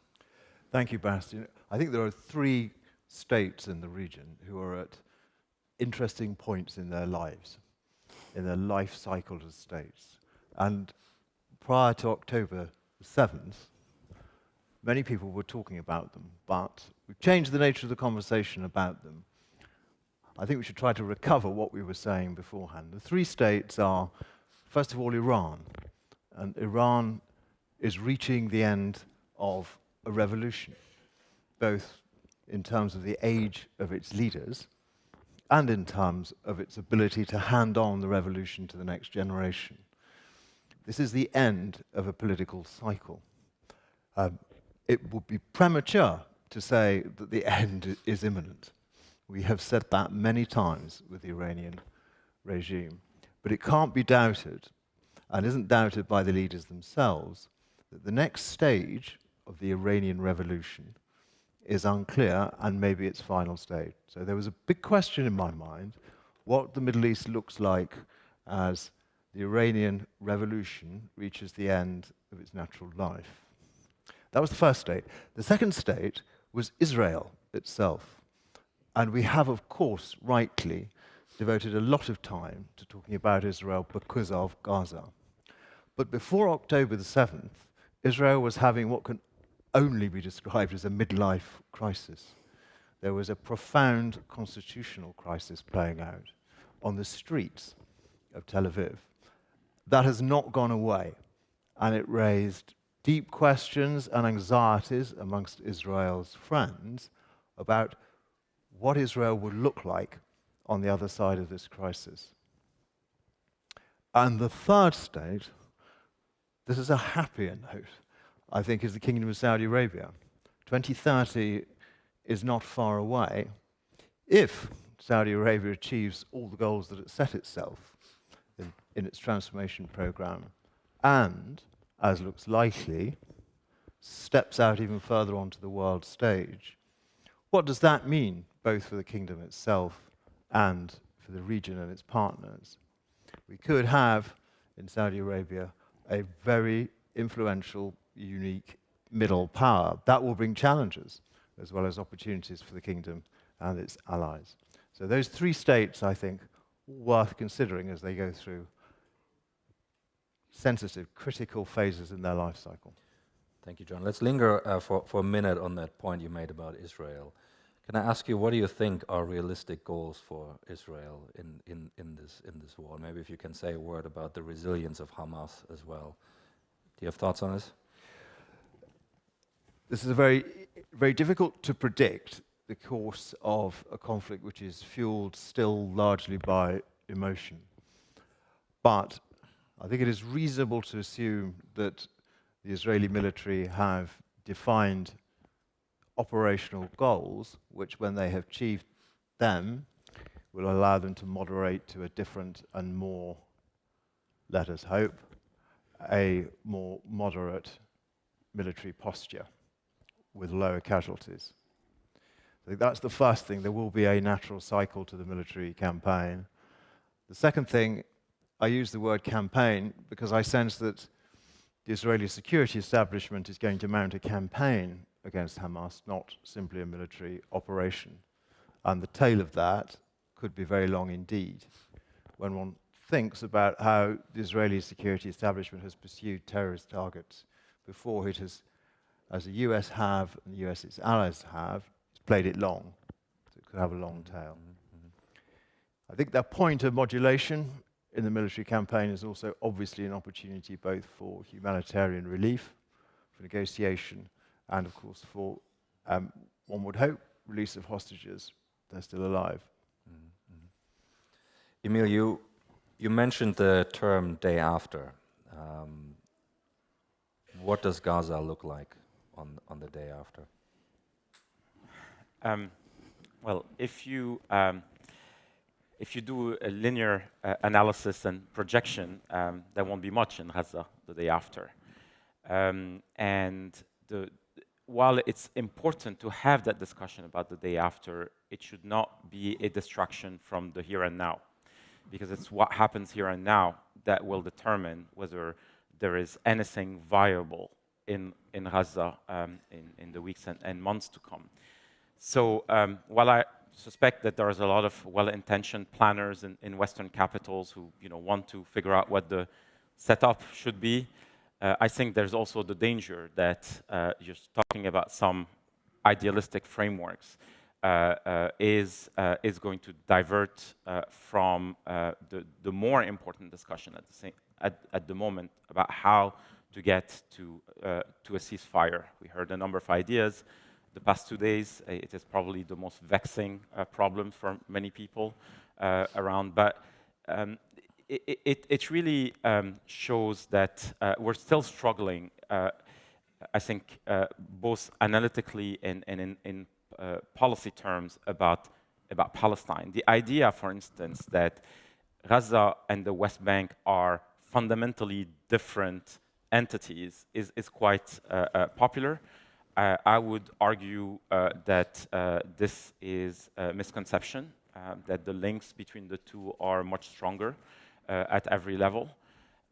Thank you, Bastien. I think there are 3 states in the region who are at interesting points in their lives, in their life cycle as states. And prior to October 7th, many people were talking about them, but we've changed the nature of the conversation about them. I think we should try to recover what we were saying beforehand. The 3 states are, first of all, Iran. And Iran is reaching the end of a revolution, both in terms of the age of its leaders and in terms of its ability to hand on the revolution to the next generation. This is the end of a political cycle. It would be premature to say that the end is imminent. We have said that many times with the Iranian regime. But it can't be doubted, and isn't doubted by the leaders themselves, that the next stage of the Iranian revolution is unclear and maybe its final stage. So there was a big question in my mind what the Middle East looks like as the Iranian revolution reaches the end of its natural life. That was the first state. The second state was Israel itself. And we have, of course, rightly devoted a lot of time to talking about Israel because of Gaza. But before October the 7th, Israel was having what can only be described as a midlife crisis. There was a profound constitutional crisis playing out on the streets of Tel Aviv. That has not gone away, and it raised deep questions and anxieties amongst Israel's friends about what Israel would look like on the other side of this crisis. And the third state, this is a happier note, I think, is the Kingdom of Saudi Arabia. 2030 is not far away if Saudi Arabia achieves all the goals that it set itself in its transformation program and, as looks likely, steps out even further onto the world stage. What does that mean, both for the kingdom itself and for the region and its partners? We could have, in Saudi Arabia, a very influential, unique middle power. That will bring challenges as well as opportunities for the kingdom and its allies. So those three states, I think, worth considering as they go through sensitive, critical phases in their life cycle. Thank you, John. Let's linger for a minute on that point you made about Israel. Can I ask you, what do you think are realistic goals for Israel in this war? Maybe if you can say a word about the resilience of Hamas as well. Do you have thoughts on this? This is very difficult to predict the course of a conflict which is fueled still largely by emotion. But I think it is reasonable to assume that the Israeli military have defined operational goals, which, when they have achieved them, will allow them to moderate to a different and more, let us hope, a more moderate military posture with lower casualties. I think that's the first thing. There will be a natural cycle to the military campaign. The second thing, I use the word campaign because I sense that the Israeli security establishment is going to mount a campaign against Hamas, not simply a military operation. And the tail of that could be very long indeed. When one thinks about how the Israeli security establishment has pursued terrorist targets before, it has, as the US have and the US its allies have, it's played it long. So it could have a long tail. I think that point of modulation in the military campaign is also obviously an opportunity both for humanitarian relief, for negotiation, and of course for, one would hope, release of hostages. They're still alive. Emil, you mentioned the term day after. What does Gaza look like on the day after? Well, if you do a linear analysis and projection, there won't be much in Gaza the day after. While it's important to have that discussion about the day after, it should not be a distraction from the here and now, because it's what happens here and now that will determine whether there is anything viable in Gaza in the weeks and months to come. So while I suspect that there's a lot of well-intentioned planners in Western capitals who want to figure out what the setup should be, I think there's also the danger that just talking about some idealistic frameworks is going to divert from the more important discussion at the moment about how to get to a ceasefire. We heard a number of ideas. the past 2 days. It is probably the most vexing problem for many people around. But it really shows that we're still struggling, I think, both analytically and in policy terms about Palestine. The idea, for instance, that Gaza and the West Bank are fundamentally different entities is quite popular. I would argue that this is a misconception, that the links between the two are much stronger at every level.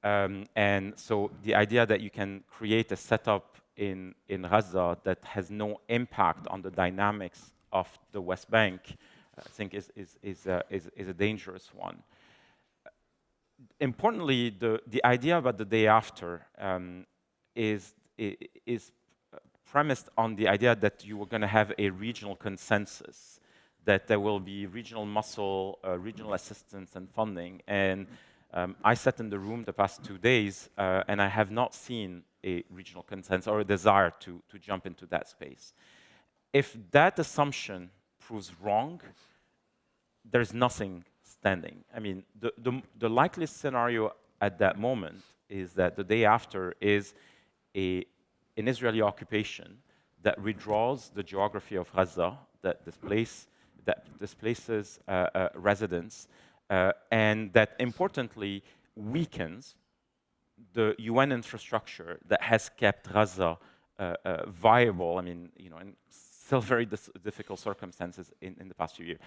And so the idea that you can create a setup in Gaza that has no impact on the dynamics of the West Bank, I think is a dangerous one. Importantly, the idea about the day after is premised on the idea that you were going to have a regional consensus, that there will be regional muscle, regional assistance and funding. And I sat in the room the past 2 days, and I have not seen a regional consensus or a desire to jump into that space. If that assumption proves wrong, there's nothing standing. I mean, the likeliest scenario at that moment is that the day after is an Israeli occupation that withdraws the geography of Gaza, that displaces residents, and that importantly weakens the UN infrastructure that has kept Gaza viable. I mean, in still very difficult circumstances in the past few years.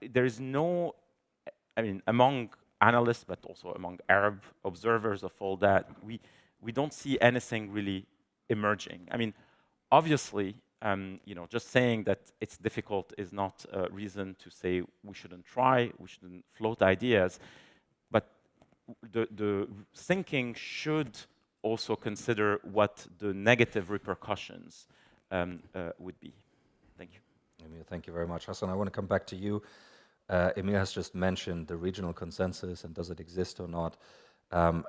There is no, I mean, among analysts, but also among Arab observers of all that, we don't see anything really emerging. I mean, obviously, just saying that it's difficult is not a reason to say we shouldn't try, we shouldn't float ideas, but the thinking should also consider what the negative repercussions would be. Thank you. Emil, thank you very much. Hassan, I want to come back to you. Emil has just mentioned the regional consensus and does it exist or not. And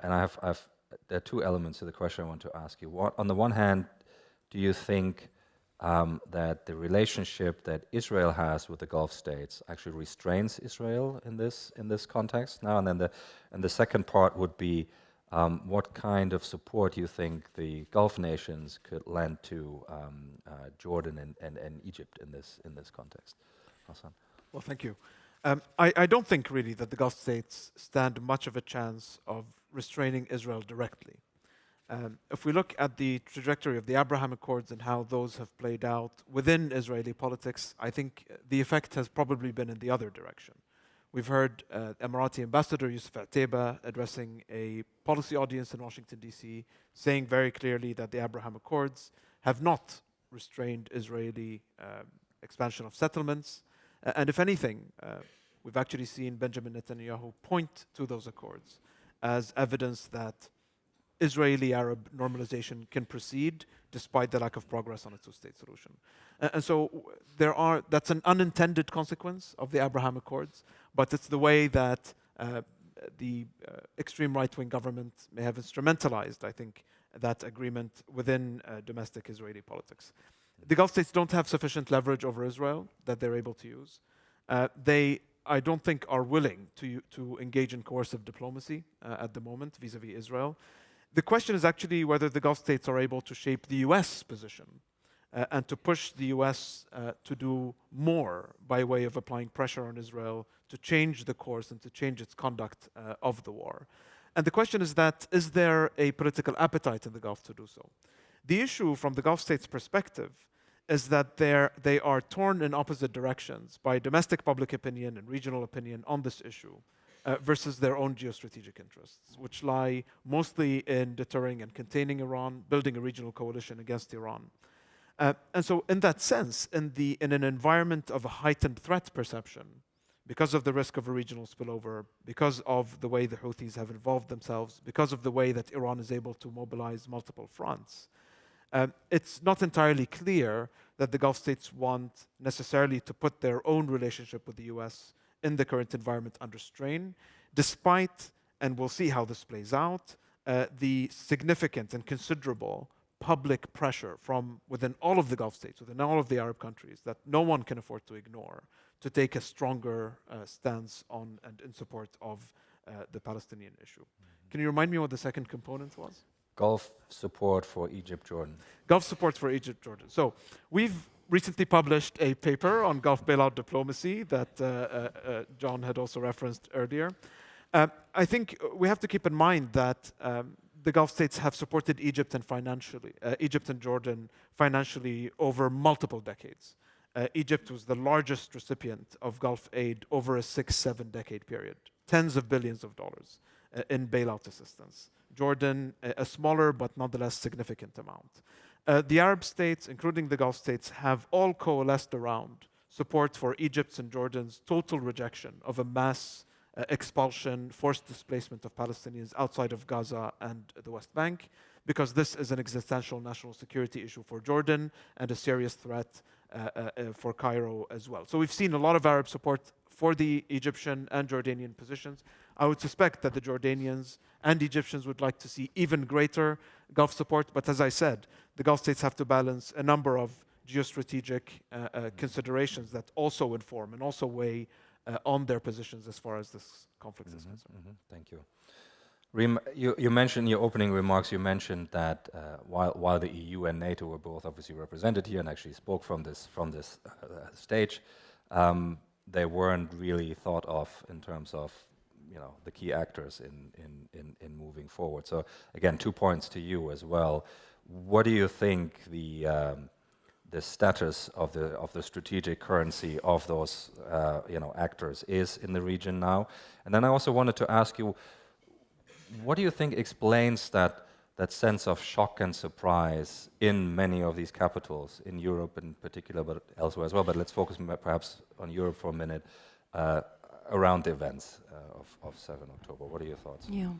there are two elements to the question I want to ask you. On the one hand, do you think that the relationship that Israel has with the Gulf states actually restrains Israel in this context now? And then the second part would be what kind of support you think the Gulf nations could lend to Jordan and Egypt in this context? Hassan. Well, thank you. I don't think really that the Gulf states stand much of a chance of restraining Israel directly. If we look at the trajectory of the Abraham Accords and how those have played out within Israeli politics, I think the effect has probably been in the other direction. We've heard Emirati Ambassador Youssef Ateba addressing a policy audience in Washington, D.C., saying very clearly that the Abraham Accords have not restrained Israeli expansion of settlements. And if anything, we've actually seen Benjamin Netanyahu point to those accords as evidence that Israeli-Arab normalization can proceed despite the lack of progress on a two-state solution. And so that's an unintended consequence of the Abraham Accords, but it's the way that the extreme right-wing government may have instrumentalized, I think, that agreement within domestic Israeli politics. The Gulf states don't have sufficient leverage over Israel that they're able to use. They, I don't think, are willing to engage in coercive diplomacy at the moment vis-a-vis Israel. The question is actually whether the Gulf states are able to shape the US position and to push the US to do more by way of applying pressure on Israel to change the course and to change its conduct of the war. And the question is is there a political appetite in the Gulf to do so? The issue from the Gulf states' perspective is that they are torn in opposite directions by domestic public opinion and regional opinion on this issue. Versus their own geostrategic interests, which lie mostly in deterring and containing Iran, building a regional coalition against Iran. And so in that sense, in an environment of a heightened threat perception, because of the risk of a regional spillover, because of the way the Houthis have involved themselves, because of the way that Iran is able to mobilize multiple fronts, it's not entirely clear that the Gulf states want necessarily to put their own relationship with the US in the current environment under strain, despite, and we'll see how this plays out, the significant and considerable public pressure from within all of the Gulf states, within all of the Arab countries, that no one can afford to ignore, to take a stronger stance on and in support of the Palestinian issue. Can you remind me what the second component was? Gulf support for Egypt, Jordan. Gulf support for Egypt, Jordan. So we've recently published a paper on Gulf bailout diplomacy that John had also referenced earlier. I think we have to keep in mind that the Gulf states have supported Egypt and Jordan financially over multiple decades. Egypt was the largest recipient of Gulf aid over a 6-7 decade period, tens of billions of dollars in bailout assistance. Jordan, a smaller but nonetheless significant amount. The Arab states, including the Gulf states, have all coalesced around support for Egypt's and Jordan's total rejection of a mass expulsion, forced displacement of Palestinians outside of Gaza and the West Bank, because this is an existential national security issue for Jordan and a serious threat for Cairo as well. So we've seen a lot of Arab support for the Egyptian and Jordanian positions. I would suspect that the Jordanians and Egyptians would like to see even greater Gulf support, but as I said, the Gulf states have to balance a number of geostrategic considerations that also inform and also weigh on their positions as far as this conflict is concerned. Thank you. Reem, you mentioned in your opening remarks, you mentioned that while the EU and NATO were both obviously represented here and actually spoke from this stage, they weren't really thought of in terms of the key actors in moving forward. So again, 2 points to you as well. What do you think the status of the strategic currency of those actors is in the region now? And then I also wanted to ask you, what do you think explains that sense of shock and surprise in many of these capitals, in Europe in particular, but elsewhere as well? But let's focus perhaps on Europe for a minute, around the events of 7 October. What are your thoughts? Yeah.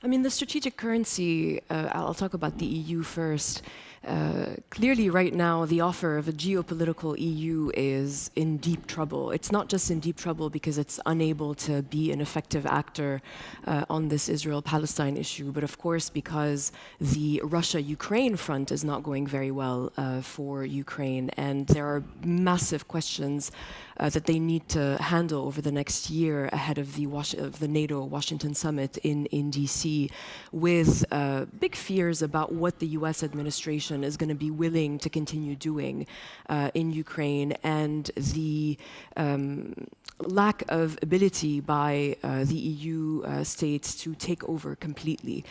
I mean, the strategic currency, I'll talk about the EU first. Clearly, right now, the offer of a geopolitical EU is in deep trouble. It's not just in deep trouble because it's unable to be an effective actor on this Israel-Palestine issue, but of course because the Russia-Ukraine front is not going very well for Ukraine, and there are massive questions that they need to handle over the next year ahead of the NATO Washington summit in DC, with big fears about what the US administration is going to be willing to continue doing in Ukraine, and the lack of ability by the EU states to take over completely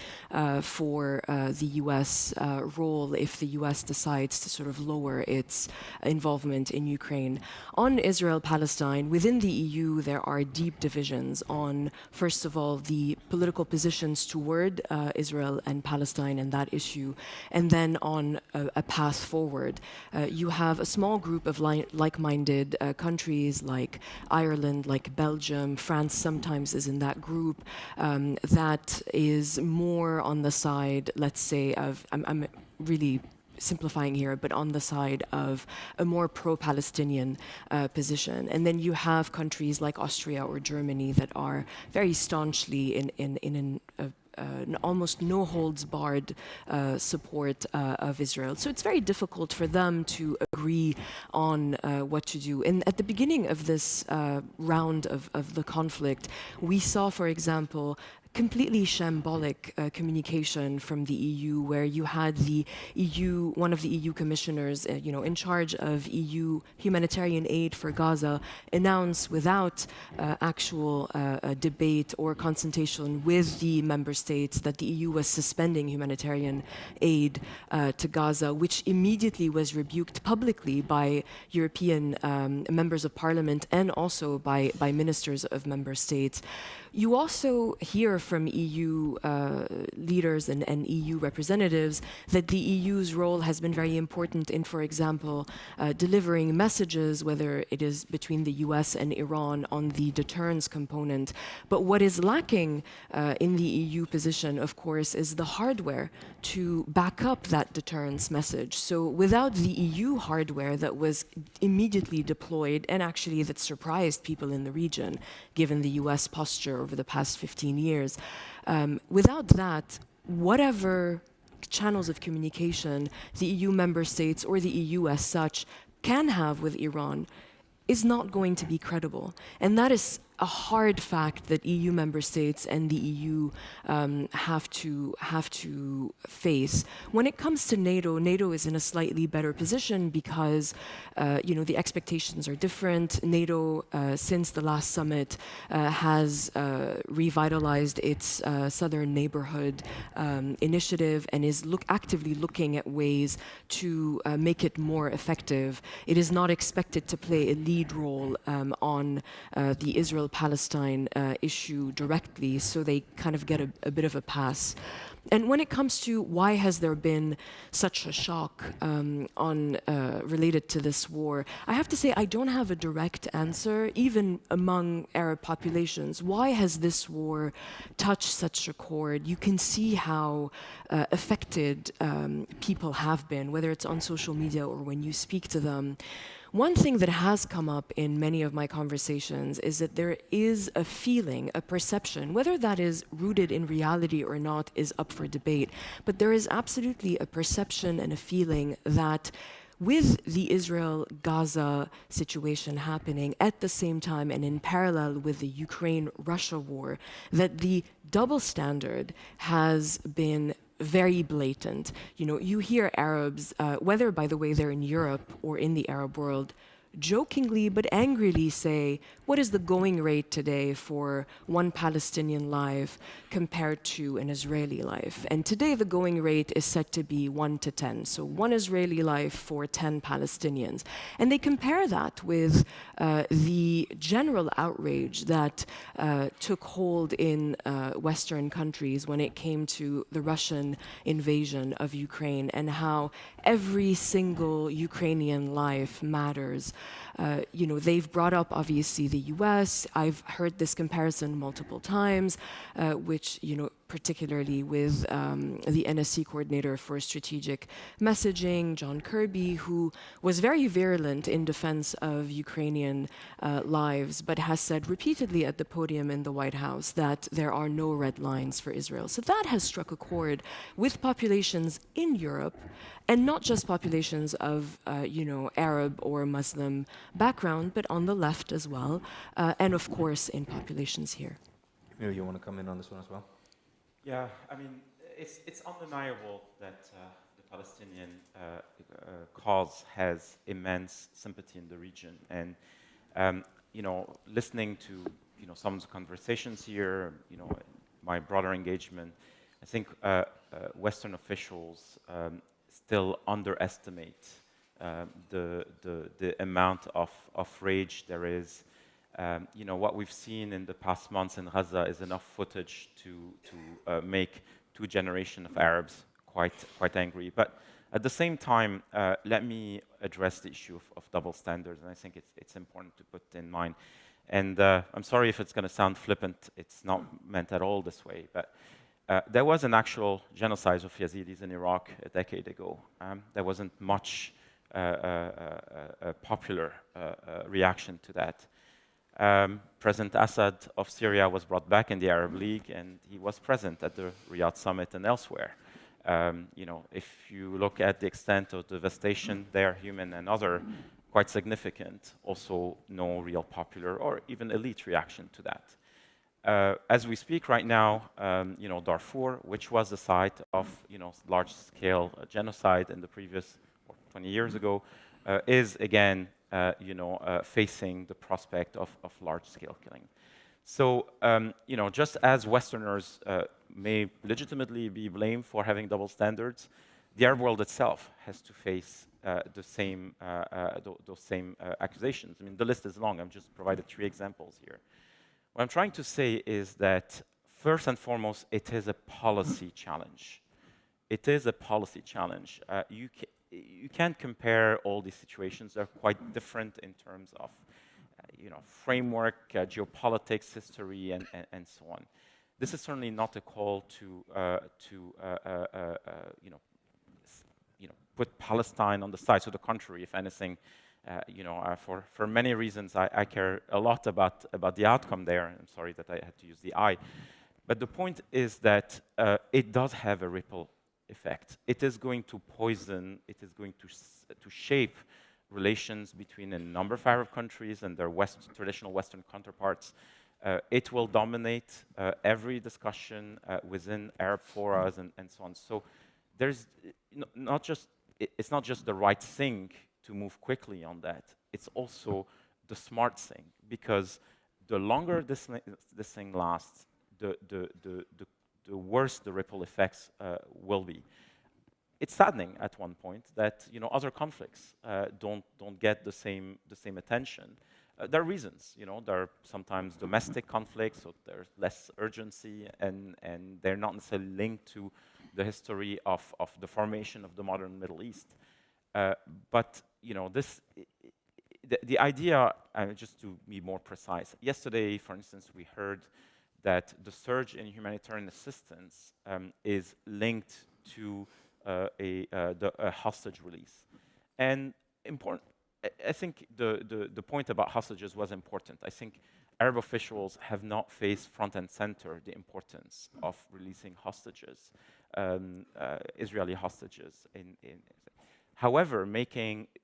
for the US role if the US decides to sort of lower its involvement in Ukraine. On Israel-Palestine, within the EU, there are deep divisions on, first of all, the political positions toward Israel and Palestine and that issue, and then on a path forward. You have a small group of like-minded countries like Ireland, like Belgium, France sometimes is in that group, that is more on the side, let's say, of, I'm really simplifying here, but on the side of a more pro-Palestinian position. And then you have countries like Austria or Germany that are very staunchly in an almost no-holds-barred support of Israel. So it's very difficult for them to agree on what to do. And at the beginning of this round of the conflict, we saw, for example, completely shambolic communication from the EU, where you had the EU, one of the EU commissioners, in charge of EU humanitarian aid for Gaza, announce without actual debate or consultation with the member states that the EU was suspending humanitarian aid to Gaza, which immediately was rebuked publicly by European members of parliament and also by ministers of member states. You also hear from EU leaders and EU representatives that the EU's role has been very important in, for example, delivering messages, whether it is between the US and Iran on the deterrence component. But what is lacking in the EU position, of course, is the hardware to back up that deterrence message. So without the EU hardware that was immediately deployed, and actually that surprised people in the region, given the US posture over the past 15 years. Without that, whatever channels of communication the EU member states or the EU as such can have with Iran is not going to be credible. And that is a hard fact that EU member states and the EU have to face. When it comes to NATO, NATO is in a slightly better position because the expectations are different. NATO, since the last summit, has revitalized its southern neighborhood initiative and is actively looking at ways to make it more effective. It is not expected to play a lead role on the Israel-Palestine issue directly, so they kind of get a bit of a pass. And when it comes to why has there been such a shock related to this war, I have to say I don't have a direct answer, even among Arab populations. Why has this war touched such a chord? You can see how affected people have been, whether it's on social media or when you speak to them. One thing that has come up in many of my conversations is that there is a feeling, a perception, whether that is rooted in reality or not is up for debate, but there is absolutely a perception and a feeling that with the Israel-Gaza situation happening at the same time and in parallel with the Ukraine-Russia war, that the double standard has been very blatant. You hear Arabs, whether, by the way, they're in Europe or in the Arab world, jokingly but angrily say, what is the going rate today for one Palestinian life compared to an Israeli life? And today the going rate is set to be 1 to 10, so 1 Israeli life for 10 Palestinians. And they compare that with the general outrage that took hold in Western countries when it came to the Russian invasion of Ukraine and how every single Ukrainian life matters. They've brought up, obviously, the US. I've heard this comparison multiple times, which, particularly with the NSC coordinator for strategic messaging, John Kirby, who was very virulent in defense of Ukrainian lives, but has said repeatedly at the podium in the White House that there are no red lines for Israel. So that has struck a chord with populations in Europe, and not just populations of, Arab or Muslim background, but on the left as well, and of course in populations here. Maybe you want to come in on this one as well? Yeah, I mean, it's undeniable that the Palestinian cause has immense sympathy in the region. And, listening to, some of the conversations here, my broader engagement, I think Western officials still underestimate the amount of rage there is. What we've seen in the past months in Gaza is enough footage to make 2 generations of Arabs quite angry. But at the same time, let me address the issue of double standards, and I think it's important to put in mind. And I'm sorry if it's going to sound flippant. It's not meant at all this way. But there was an actual genocide of Yazidis in Iraq a decade ago. There wasn't much popular reaction to that. President Assad of Syria was brought back in the Arab League, and he was present at the Riyadh summit and elsewhere. If you look at the extent of devastation there, human and other, quite significant, also no real popular or even elite reaction to that. As we speak right now, Darfur, which was the site of large-scale genocide in the previous 20 years ago, is again facing the prospect of large-scale killing. So, just as Westerners may legitimately be blamed for having double standards, the Arab world itself has to face those same accusations. I mean, the list is long. I've just provided 3 examples here. What I'm trying to say is that, first and foremost, it is a policy challenge. It is a policy challenge. You can't compare all these situations. They're quite different in terms of, framework, geopolitics, history, and so on. This is certainly not a call to put Palestine on the side. To the contrary, if anything, for many reasons, I care a lot about the outcome there. I'm sorry that I had to use the I. But the point is that it does have a ripple effect. It is going to poison, it is going to shape relations between a number of Arab countries and their traditional Western counterparts. It will dominate every discussion within Arab forums and so on. So there's it's not just the right thing to move quickly on that. It's also the smart thing, because the longer this thing lasts, the worse the ripple effects will be. It's saddening at one point that other conflicts don't get the same attention. There are reasons, there are sometimes domestic conflicts, so there's less urgency, and they're not necessarily linked to the history of the formation of the modern Middle East. But the idea, just to be more precise, yesterday, for instance, we heard that the surge in humanitarian assistance is linked to a hostage release. And I think the point about hostages was important. I think Arab officials have not faced front and center the importance of releasing hostages, Israeli hostages. However,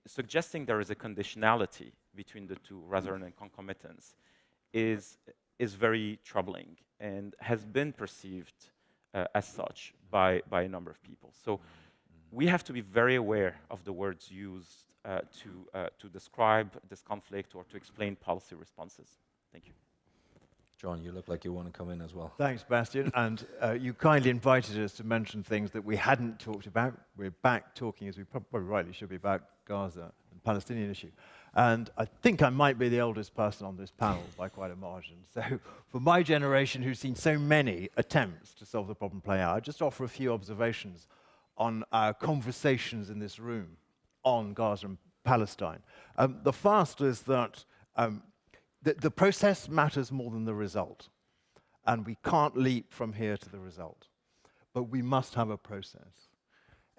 suggesting there is a conditionality between the two rather than concomitance is very troubling and has been perceived as such by a number of people. So we have to be very aware of the words used to describe this conflict or to explain policy responses. Thank you. John, you look like you want to come in as well. Thanks, Bastian. And you kindly invited us to mention things that we hadn't talked about. We're back talking, as we probably rightly should be, about Gaza and the Palestinian issue. And I think I might be the oldest person on this panel by quite a margin. So for my generation, who's seen so many attempts to solve the problem play out, I'd just offer a few observations on our conversations in this room on Gaza and Palestine. The first is that the process matters more than the result. And we can't leap from here to the result. But we must have a process.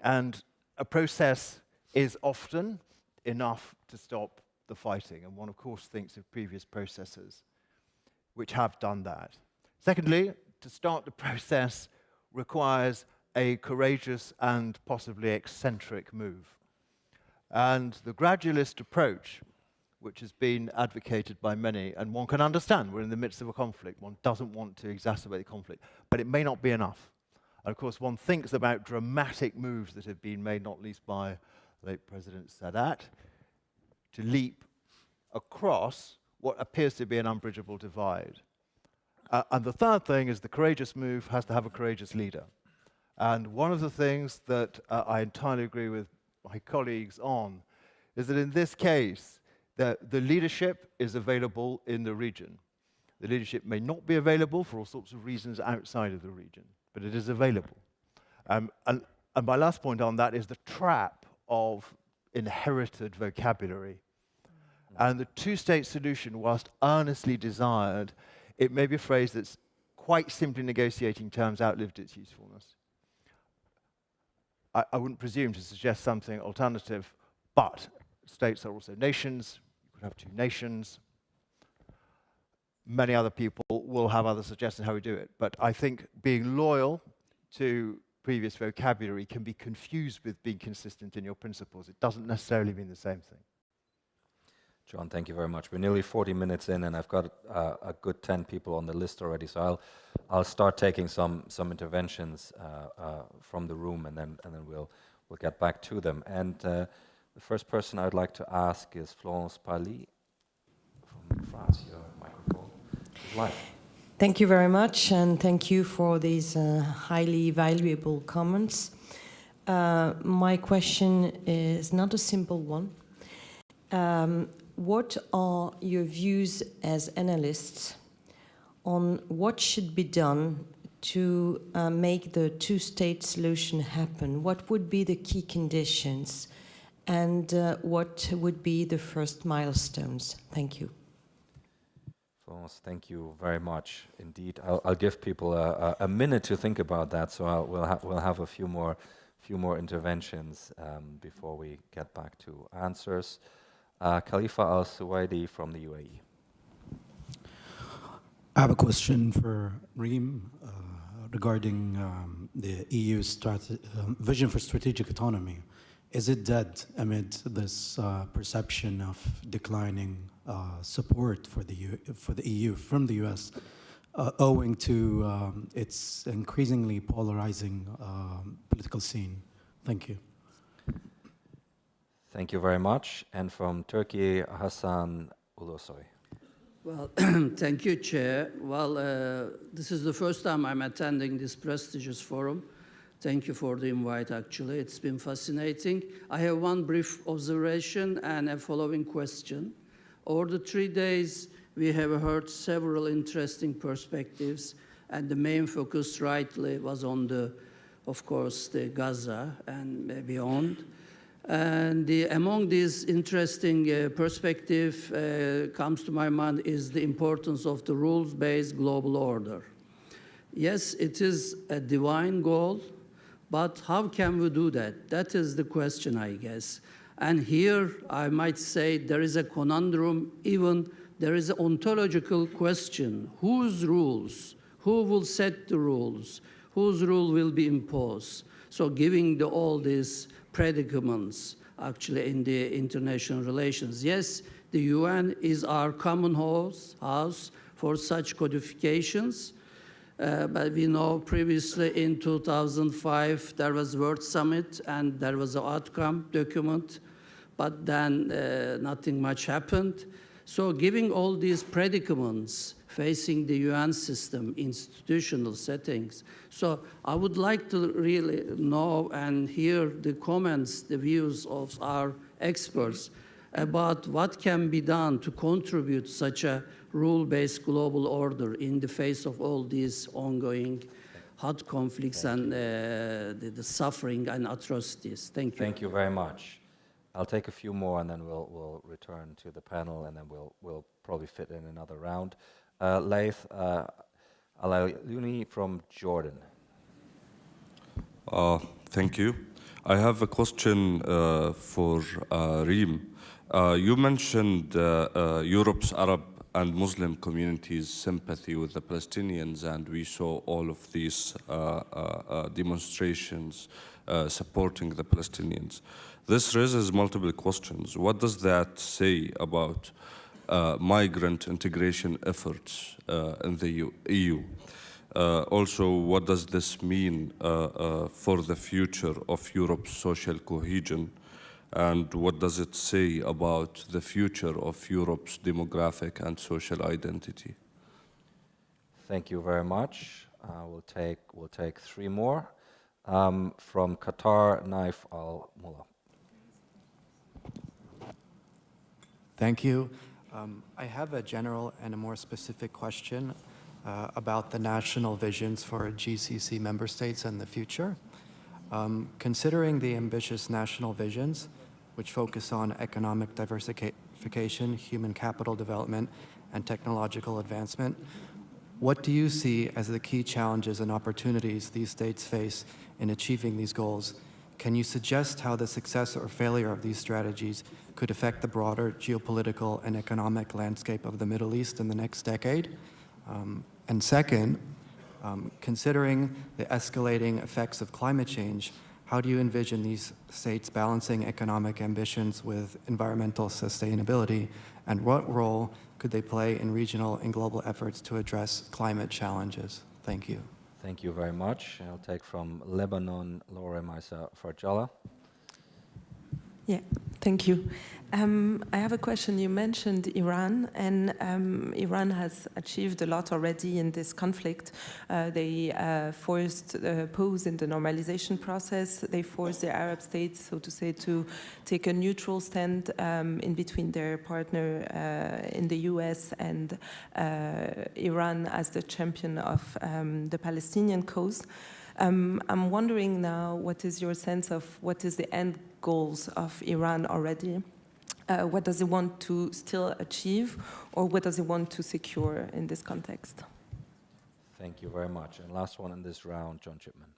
And a process is often enough to stop the fighting. And one, of course, thinks of previous processes which have done that. Secondly, to start the process requires a courageous and possibly eccentric move. And the gradualist approach, which has been advocated by many, and one can understand, we're in the midst of a conflict, one doesn't want to exacerbate the conflict, but it may not be enough. And of course, one thinks about dramatic moves that have been made, not least by late President Sadat, to leap across what appears to be an unbridgeable divide. And the third thing is the courageous move has to have a courageous leader. And one of the things that I entirely agree with my colleagues on is that in this case, the leadership is available in the region. The leadership may not be available for all sorts of reasons outside of the region, but it is available. And my last point on that is the trap of inherited vocabulary. And the two-state solution, whilst earnestly desired, it may be a phrase that's quite simply negotiating terms outlived its usefulness. I wouldn't presume to suggest something alternative, but states are also nations. You could have two nations. Many other people will have other suggestions how we do it. But I think being loyal to previous vocabulary can be confused with being consistent in your principles. It doesn't necessarily mean the same thing. John, thank you very much. We're nearly 40 minutes in, and I've got a good 10 people on the list already. So I'll start taking some interventions from the room, and then we'll get back to them. And the first person I'd like to ask is Florence Parly from France. Your microphone is live. Thank you very much, and thank you for these highly valuable comments. My question is not a simple one. What are your views as analysts on what should be done to make the two-state solution happen? What would be the key conditions, and what would be the first milestones? Thank you. Florence, thank you very much indeed. I'll give people a minute to think about that, so we'll have a few more interventions before we get back to answers. Khalifa Al-Suwaidi from the UAE. I have a question for Reem. regarding the EU's vision for strategic autonomy. Is it dead amid this perception of declining support for the EU from the US, owing to its increasingly polarizing political scene? Thank you. Thank you very much. And from Turkey, Hassan Ulusoy. Well, thank you, Chair. Well, this is the first time I'm attending this prestigious forum. Thank you for the invite, actually. It's been fascinating. I have one brief observation and a following question. Over the 3 days, we have heard several interesting perspectives, and the main focus rightly was on of course, the Gaza and beyond. And among these interesting perspectives comes to my mind is the importance of the rules-based global order. Yes, it is a divine goal, but how can we do that? That is the question, I guess. And here, I might say, there is a conundrum, even there is an ontological question. Whose rules? Who will set the rules? Whose rule will be imposed? So giving all these predicaments, actually, in the international relations. Yes, the UN is our common house for such codifications, but we know previously in 2005, there was World Summit, and there was an outcome document, but then nothing much happened. So giving all these predicaments facing the UN system, institutional settings. So I would like to really know and hear the comments, the views of our experts about what can be done to contribute such a rule-based global order in the face of all these ongoing hot conflicts and the suffering and atrocities. Thank you. Thank you very much. I'll take a few more and then we'll return to the panel and then we'll probably fit in another round. Laith Al-Ayuni from Jordan. Thank you. I have a question for Reem. You mentioned Europe's Arab and Muslim communities' sympathy with the Palestinians, and we saw all of these demonstrations supporting the Palestinians. This raises multiple questions. What does that say about migrant integration efforts in the EU? Also, what does this mean for the future of Europe's social cohesion? And what does it say about the future of Europe's demographic and social identity? Thank you very much. We'll take 3 more. From Qatar, Naif Al-Mullah. Thank you. I have a general and a more specific question about the national visions for GCC member states and the future. Considering the ambitious national visions, which focus on economic diversification, human capital development, and technological advancement, what do you see as the key challenges and opportunities these states face in achieving these goals? Can you suggest how the success or failure of these strategies could affect the broader geopolitical and economic landscape of the Middle East in the next decade? And second, considering the escalating effects of climate change, how do you envision these states balancing economic ambitions with environmental sustainability, and what role could they play in regional and global efforts to address climate challenges? Thank you. Thank you very much. I'll take from Lebanon, Laura Maisa Farjala. Yeah, thank you. I have a question. You mentioned Iran, and Iran has achieved a lot already in this conflict. They forced a pause in the normalization process. They forced the Arab states, so to say, to take a neutral stand in between their partner in the US and Iran as the champion of the Palestinian cause. I'm wondering now, what is your sense of what is the end goals of Iran already? What does it want to still achieve, or what does it want to secure in this context? Thank you very much. And last one in this round, John Chipman.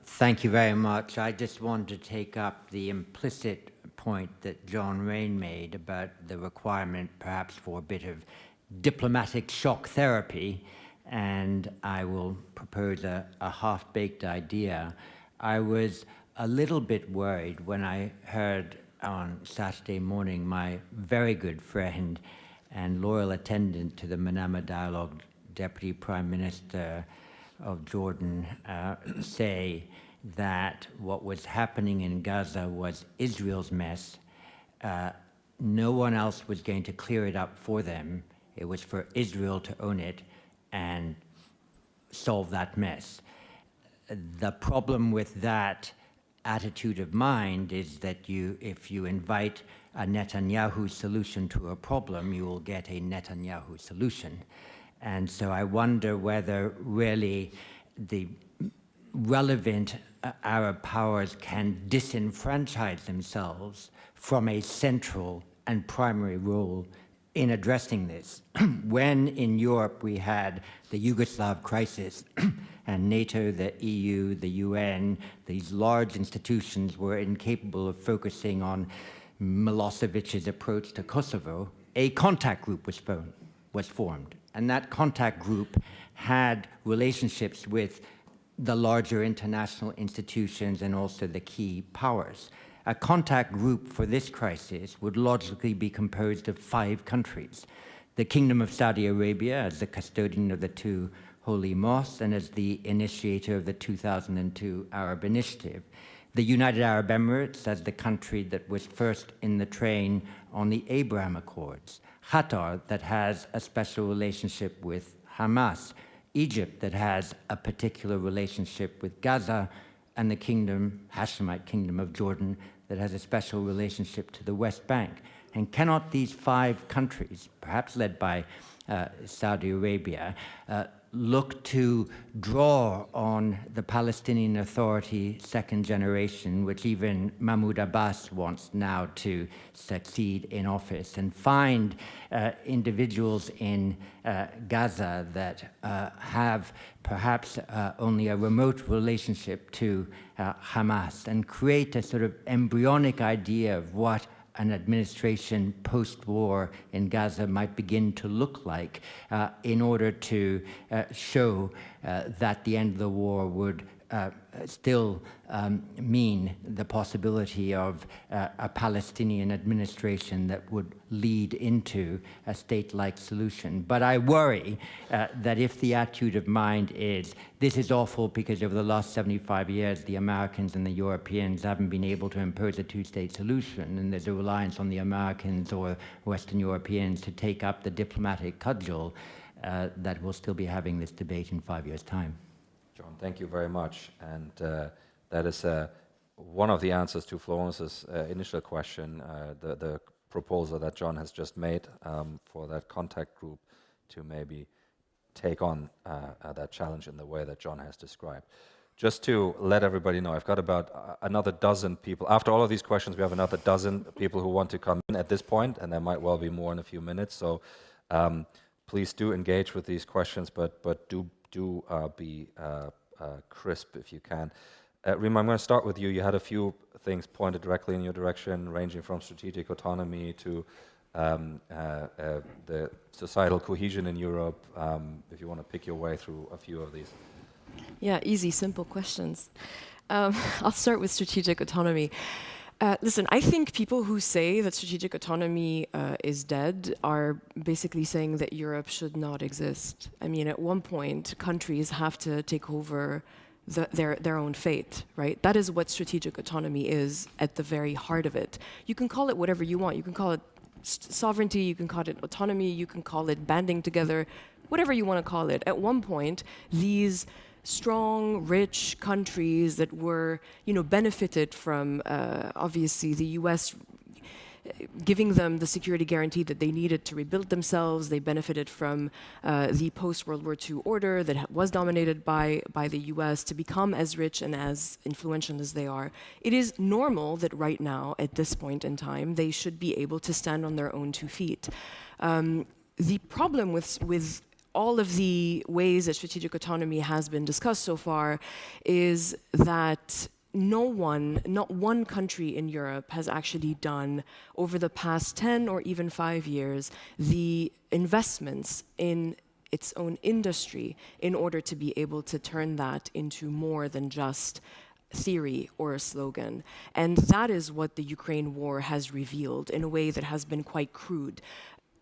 Thank you very much. I just wanted to take up the implicit point that John Rain made about the requirement perhaps for a bit of diplomatic shock therapy and I will propose a half-baked idea. I was a little bit worried when I heard on Saturday morning my very good friend and loyal attendant to the Manama Dialogue, Deputy Prime Minister of Jordan, say that what was happening in Gaza was Israel's mess. No one else was going to clear it up for them. It was for Israel to own it and solve that mess. The problem with that attitude of mind is that if you invite a Netanyahu solution to a problem, you will get a Netanyahu solution. And so I wonder whether really the relevant Arab powers can disenfranchise themselves from a central and primary role in addressing this. When in Europe we had the Yugoslav crisis and NATO, the EU, the UN, these large institutions were incapable of focusing on Milosevic's approach to Kosovo, a contact group was formed. And that contact group had relationships with the larger international institutions and also the key powers. A contact group for this crisis would logically be composed of 5 countries. The Kingdom of Saudi Arabia as the custodian of the 2 holy mosques and as the initiator of the 2002 Arab Initiative. The United Arab Emirates as the country that was first in the train on the Abraham Accords. Qatar that has a special relationship with Hamas. Egypt that has a particular relationship with Gaza, and the Hashemite Kingdom of Jordan that has a special relationship to the West Bank. And cannot these 5 countries, perhaps led by Saudi Arabia, look to draw on the Palestinian Authority second generation, which even Mahmoud Abbas wants now to succeed in office, and find individuals in Gaza that have perhaps only a remote relationship to Hamas, and create a sort of embryonic idea of what an administration post-war in Gaza might begin to look like in order to show that the end of the war would still mean the possibility of a Palestinian administration that would lead into a state-like solution. But I worry that if the attitude of mind is, this is awful because over the last 75 years, the Americans and the Europeans haven't been able to impose a 2-state solution, and there's a reliance on the Americans or Western Europeans to take up the diplomatic cudgel, that we'll still be having this debate in 5 years' time. John, thank you very much. And that is one of the answers to Florence's initial question, the proposal that John has just made for that contact group to maybe take on that challenge in the way that John has described. Just to let everybody know, I've got about another dozen people. After all of these questions, we have another dozen people who want to come in at this point, and there might well be more in a few minutes. So please do engage with these questions, but do be crisp if you can. Rima, I'm going to start with you. You had a few things pointed directly in your direction, ranging from strategic autonomy to the societal cohesion in Europe, if you want to pick your way through a few of these. Yeah, easy, simple questions. I'll start with strategic autonomy. Listen, I think people who say that strategic autonomy is dead are basically saying that Europe should not exist. I mean, at one point, countries have to take over their own fate, right? That is what strategic autonomy is at the very heart of it. You can call it whatever you want. You can call it sovereignty, you can call it autonomy, you can call it banding together, whatever you want to call it. At one point, these strong, rich countries that were, benefited from, obviously, the U.S. giving them the security guarantee that they needed to rebuild themselves. They benefited from the post-World War II order that was dominated by the U.S. to become as rich and as influential as they are. It is normal that right now, at this point in time, they should be able to stand on their own 2 feet. The problem with all of the ways that strategic autonomy has been discussed so far is that not one country in Europe has actually done, over the past 10 or even 5 years, the investments in its own industry in order to be able to turn that into more than just theory or a slogan. And that is what the Ukraine war has revealed in a way that has been quite crude.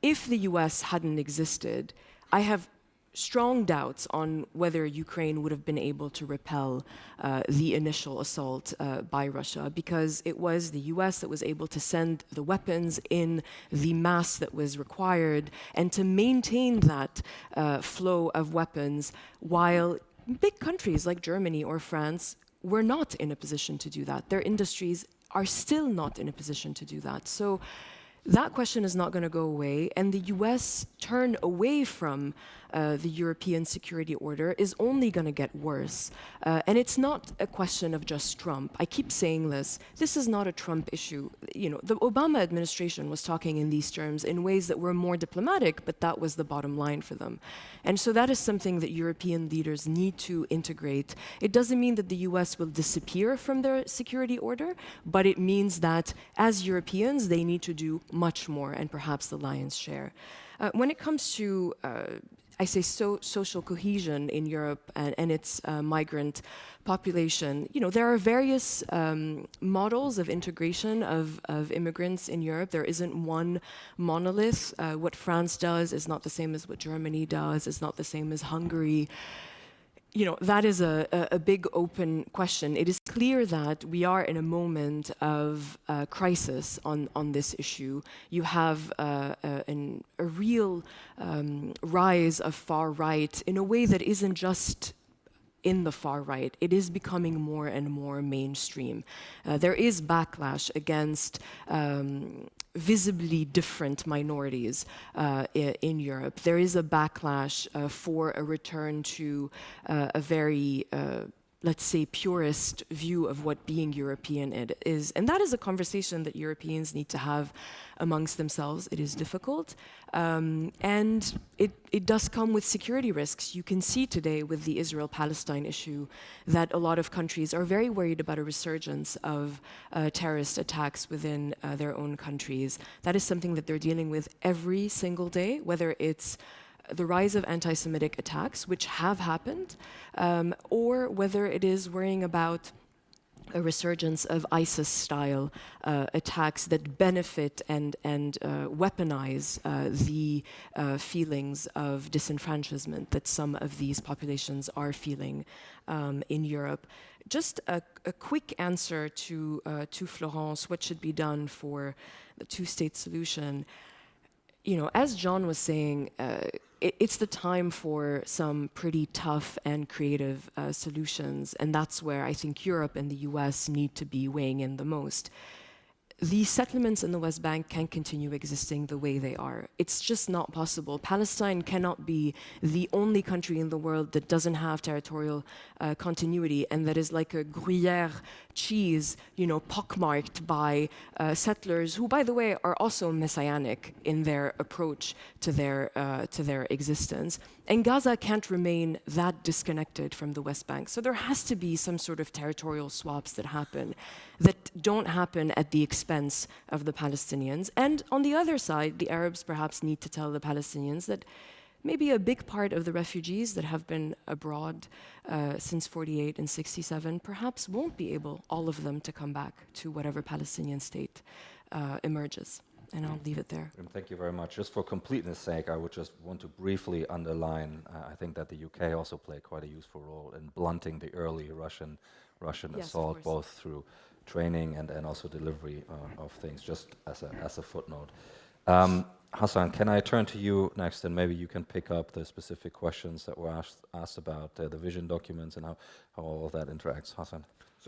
If the US hadn't existed, I have strong doubts on whether Ukraine would have been able to repel the initial assault by Russia, because it was the US that was able to send the weapons in the mass that was required and to maintain that flow of weapons, while big countries like Germany or France were not in a position to do that. Their industries are still not in a position to do that. So that question is not going to go away, and the US turn away from the European security order is only going to get worse. And it's not a question of just Trump. I keep saying this. This is not a Trump issue. You know, the Obama administration was talking in these terms in ways that were more diplomatic, but that was the bottom line for them. And so that is something that European leaders need to integrate. It doesn't mean that the US will disappear from their security order, but it means that as Europeans, they need to do much more, and perhaps the lion's share. When it comes to I say social cohesion in Europe and its migrant population, you know, there are various models of integration of immigrants in Europe. There isn't one monolith. What France does is not the same as what Germany does, is not the same as Hungary. You know, that is a big open question. It is clear that we are in a moment of crisis on this issue. You have a real rise of far right in a way that isn't just in the far right. It is becoming more and more mainstream. There is backlash against visibly different minorities in Europe. There is a backlash for a return to a very let's say, purist view of what being European is. And that is a conversation that Europeans need to have amongst themselves. It is difficult. And it does come with security risks. You can see today with the Israel-Palestine issue that a lot of countries are very worried about a resurgence of terrorist attacks within their own countries. That is something that they're dealing with every single day, whether it's the rise of anti-Semitic attacks, which have happened, or whether it is worrying about a resurgence of ISIS-style attacks that benefit and weaponize the feelings of disenfranchisement that some of these populations are feeling in Europe. Just a quick answer to Florence, what should be done for the two-state solution. You know, as John was saying, it's the time for some pretty tough and creative solutions, and that's where I think Europe and the US need to be weighing in the most. The settlements in the West Bank can't continue existing the way they are. It's just not possible. Palestine cannot be the only country in the world that doesn't have territorial continuity and that is like a Gruyere cheese, you know, pockmarked by settlers who, by the way, are also messianic in their approach to their existence. And Gaza can't remain that disconnected from the West Bank. So there has to be some sort of territorial swaps that happen, that don't happen at the expense of the Palestinians. And on the other side, the Arabs perhaps need to tell the Palestinians that maybe a big part of the refugees that have been abroad since 48 and 67 perhaps won't be able, all of them, to come back to whatever Palestinian state emerges. And I'll leave it there. Thank you very much. Just for completeness' sake, I would just want to briefly underline, I think that the UK also played quite a useful role in blunting the early Russian assault, both through training and also delivery of things, just as a footnote. Hassan, can I turn to you next, and maybe you can pick up the specific questions that were asked about the vision documents and how all of that interacts. Hassan.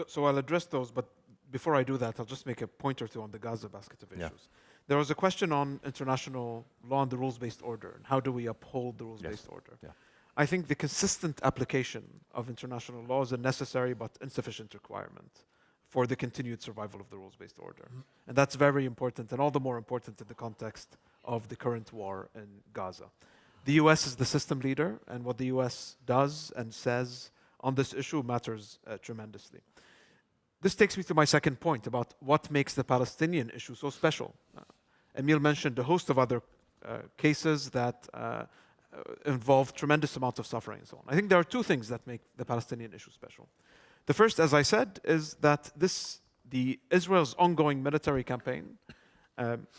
So I'll address those, but before I do that, I'll just make a point or two on the Gaza basket of issues. There was a question on international law and the rules-based order, and how do we uphold the rules-based order? I think the consistent application of international law is a necessary but insufficient requirement for the continued survival of the rules-based order. And that's very important, and all the more important in the context of the current war in Gaza. The US is the system leader, and what the US does and says on this issue matters tremendously. This takes me to my second point about what makes the Palestinian issue so special. Emil mentioned a host of other cases that involve tremendous amounts of suffering and so on. I think there are two things that make the Palestinian issue special. The first, as I said, is that Israel's ongoing military campaign,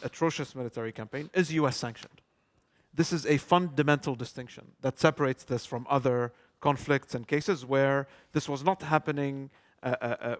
atrocious military campaign, is US sanctioned. This is a fundamental distinction that separates this from other conflicts and cases where this was not happening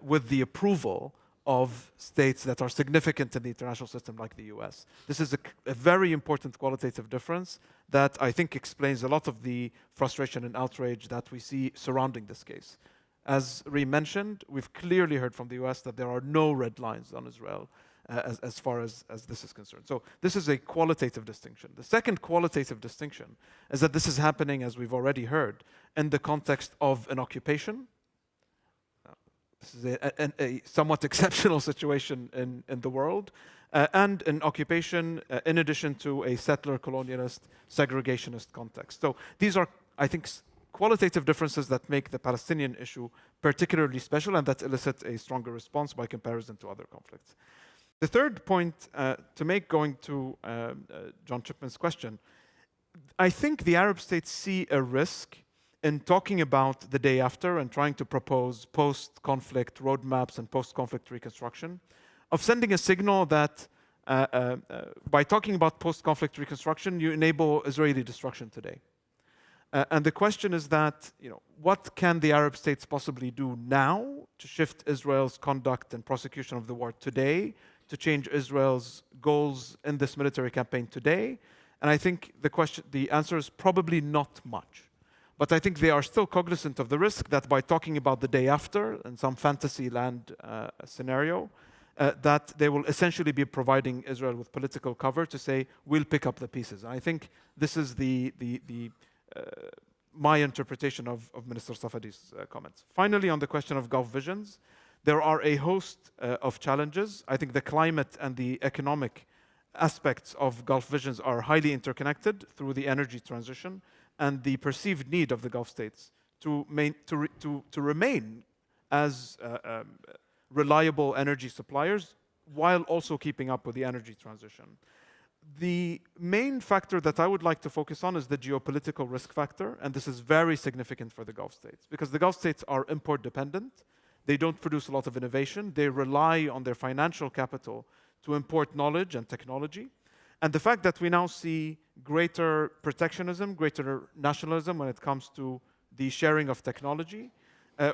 with the approval of states that are significant in the international system like the US. This is a very important qualitative difference that I think explains a lot of the frustration and outrage that we see surrounding this case. As Reem mentioned, we've clearly heard from the US that there are no red lines on Israel as far as this is concerned. So this is a qualitative distinction. The second qualitative distinction is that this is happening, as we've already heard, in the context of an occupation. This is a somewhat exceptional situation in the world, and an occupation in addition to a settler, colonialist, segregationist context. So these are, I think, qualitative differences that make the Palestinian issue particularly special and that elicit a stronger response by comparison to other conflicts. The third point to make, going to John Chipman's question, I think the Arab states see a risk in talking about the day after and trying to propose post-conflict roadmaps and post-conflict reconstruction, of sending a signal that by talking about post-conflict reconstruction, you enable Israeli destruction today. And the question is that, what can the Arab states possibly do now to shift Israel's conduct and prosecution of the war today, to change Israel's goals in this military campaign today? And I think the answer is probably not much. But I think they are still cognizant of the risk that by talking about the day after in some fantasy land scenario, that they will essentially be providing Israel with political cover to say, we'll pick up the pieces. And I think this is my interpretation of Minister Safadi's comments. Finally, on the question of Gulf visions, there are a host of challenges. I think the climate and the economic aspects of Gulf visions are highly interconnected through the energy transition and the perceived need of the Gulf states to remain as reliable energy suppliers while also keeping up with the energy transition. The main factor that I would like to focus on is the geopolitical risk factor, and this is very significant for the Gulf states because the Gulf states are import dependent. They don't produce a lot of innovation. They rely on their financial capital to import knowledge and technology. And the fact that we now see greater protectionism, greater nationalism when it comes to the sharing of technology,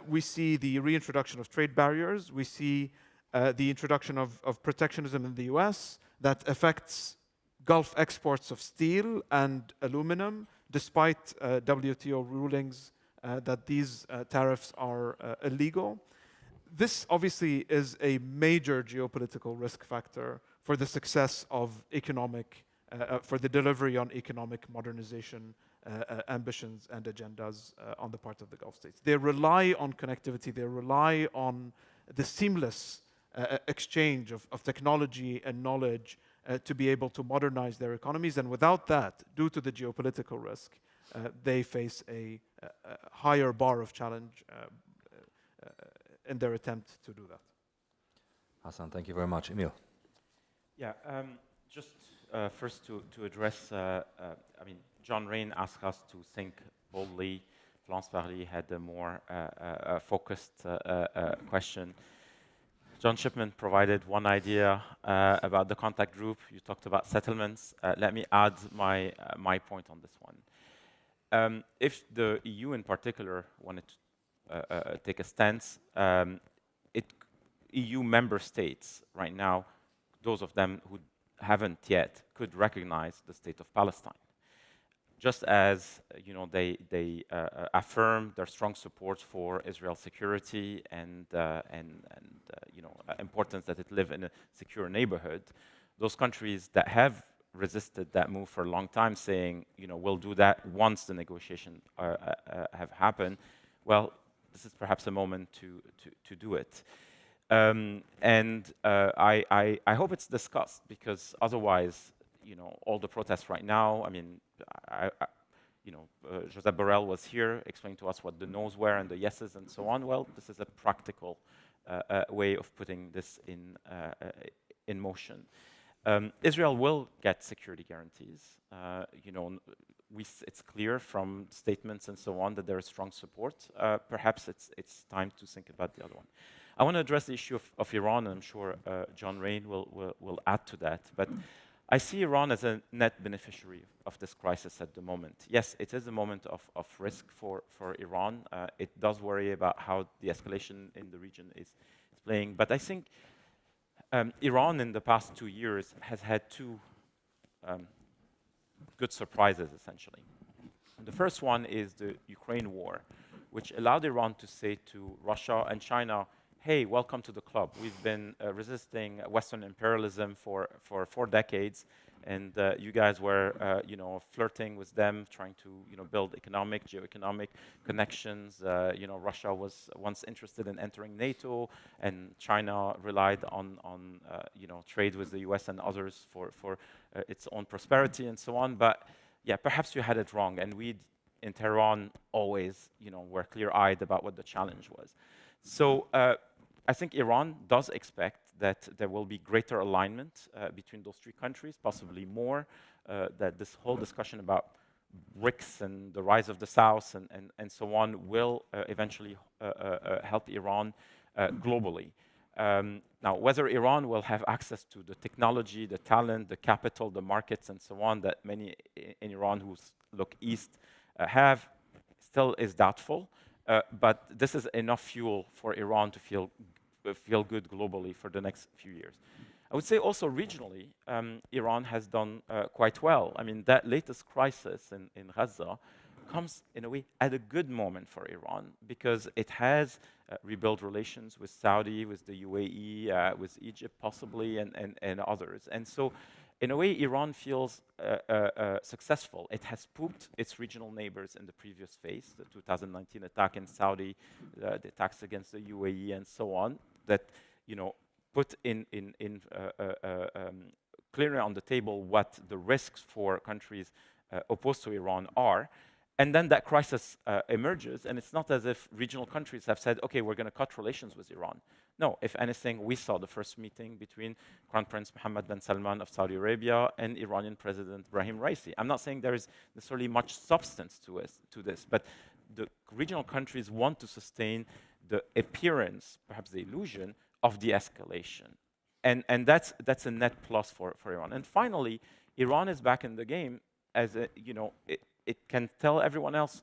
we see the reintroduction of trade barriers, we see the introduction of protectionism in the US that affects Gulf exports of steel and aluminum, despite WTO rulings that these tariffs are illegal. This obviously is a major geopolitical risk factor for the success of for the delivery on economic modernization ambitions and agendas on the part of the Gulf states. They rely on connectivity, they rely on the seamless exchange of technology and knowledge to be able to modernize their economies. And without that, due to the geopolitical risk, they face a higher bar of challenge in their attempt to do that. Hassan, thank you very much. Emil. Yeah, just first to address, John Rain asked us to think boldly. Florence Parly had a more focused question. John Shipman provided one idea about the contact group. You talked about settlements. Let me add my point on this one. If the EU in particular wanted to take a stance, EU member states right now, those of them who haven't yet, could recognize the state of Palestine. Just as they affirm their strong support for Israel's security and importance that it live in a secure neighborhood, those countries that have resisted that move for a long time, saying we'll do that once the negotiations have happened. Well, this is perhaps a moment to do it. I hope it's discussed, because otherwise, all the protests right now, Josep Borrell was here explaining to us what the no's were and the yeses and so on. Well, this is a practical way of putting this in motion. Israel will get security guarantees. It's clear from statements and so on that there is strong support. Perhaps it's time to think about the other one. I want to address the issue of Iran, and I'm sure John Rain will add to that. But I see Iran as a net beneficiary of this crisis at the moment. Yes, it is a moment of risk for Iran. It does worry about how the escalation in the region is playing. But I think Iran in the past 2 years has had two good surprises, essentially. The first one is the Ukraine war, which allowed Iran to say to Russia and China, hey, welcome to the club. We've been resisting Western imperialism for 4 decades, and you guys were, flirting with them, trying to, build geoeconomic connections. Russia was once interested in entering NATO, and China relied on trade with the US and others for its own prosperity and so on. But yeah, perhaps you had it wrong, and we in Tehran always, were clear-eyed about what the challenge was. So I think Iran does expect that there will be greater alignment between those 3 countries, possibly more, that this whole discussion about BRICS and the rise of the South and so on will eventually help Iran globally. Now, whether Iran will have access to the technology, the talent, the capital, the markets, and so on that many in Iran who look east have, still is doubtful. But this is enough fuel for Iran to feel good globally for the next few years. I would say also regionally, Iran has done quite well. I mean, that latest crisis in Gaza comes, in a way, at a good moment for Iran, because it has rebuilt relations with Saudi, with the UAE, with Egypt possibly, and others. And so, in a way, Iran feels successful. It has spooked its regional neighbors in the previous phase, the 2019 attack in Saudi, the attacks against the UAE, and so on, that put clearly on the table what the risks for countries opposed to Iran are. And then that crisis emerges, and it's not as if regional countries have said, okay, we're going to cut relations with Iran. No, if anything, we saw the first meeting between Crown Prince Mohammed bin Salman of Saudi Arabia and Iranian President Ibrahim Raisi. I'm not saying there is necessarily much substance to this, but the regional countries want to sustain the appearance, perhaps the illusion, of de-escalation. And that's a net plus for Iran. And finally, Iran is back in the game as a, it can tell everyone else,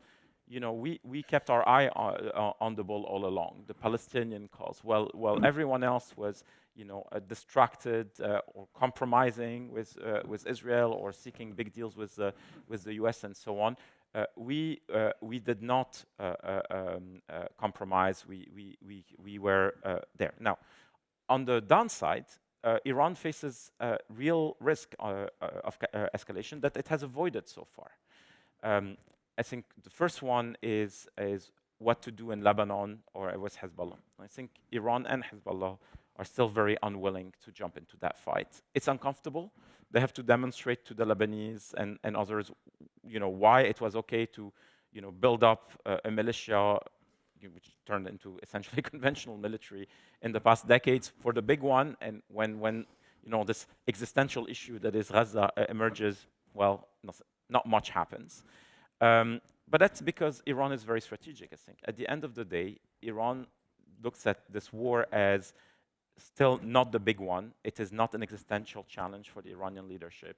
we kept our eye on the ball all along. The Palestinian cause, while everyone else was, distracted or compromising with Israel or seeking big deals with the US and so on, we did not compromise. We were there. Now, on the downside, Iran faces real risk of escalation that it has avoided so far. I think the first one is what to do in Lebanon or with Hezbollah. I think Iran and Hezbollah are still very unwilling to jump into that fight. It's uncomfortable. They have to demonstrate to the Lebanese and others, why it was okay to, build up a militia, which turned into essentially conventional military in the past decades for the big one. And when this existential issue that is Gaza emerges, well, not much happens. But that's because Iran is very strategic, I think. At the end of the day, Iran looks at this war as still not the big one. It is not an existential challenge for the Iranian leadership.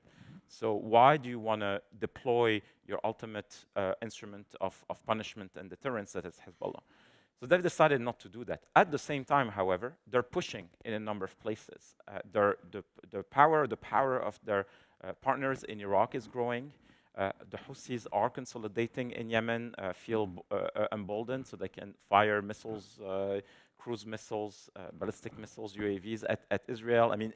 So why do you want to deploy your ultimate instrument of punishment and deterrence, that is Hezbollah? So they've decided not to do that. At the same time, however, they're pushing in a number of places. The power of their partners in Iraq is growing. The Houthis are consolidating in Yemen, feel emboldened, so they can fire missiles, cruise missiles, ballistic missiles, UAVs at Israel. I mean,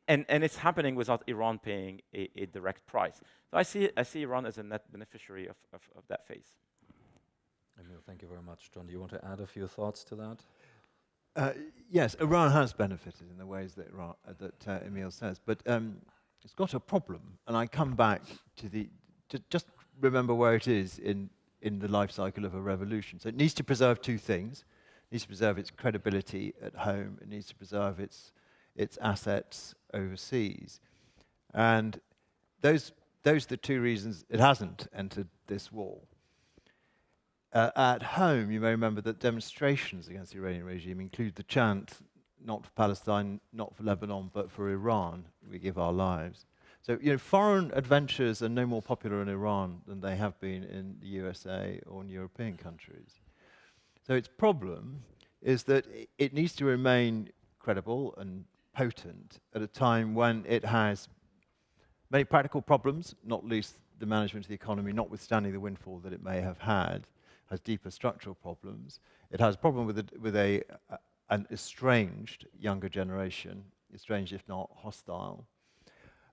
and it's happening without Iran paying a direct price. So I see Iran as a net beneficiary of that phase. Emil, thank you very much. John, do you want to add a few thoughts to that? Yes, Iran has benefited in the ways that Emil says, but it's got a problem, and I come back to just remember where it is in the life cycle of a revolution. So it needs to preserve two things. It needs to preserve its credibility at home. It needs to preserve its its assets overseas. And those are the two reasons it hasn't entered this war. At home, you may remember that demonstrations against the Iranian regime include the chant, not for Palestine, not for Lebanon, but for Iran, we give our lives. So, foreign adventures are no more popular in Iran than they have been in the USA or in European countries. So its problem is that it needs to remain credible and potent at a time when it has many practical problems, not least the management of the economy, notwithstanding the windfall that it may have had, has deeper structural problems. It has a problem with an estranged younger generation, estranged if not hostile.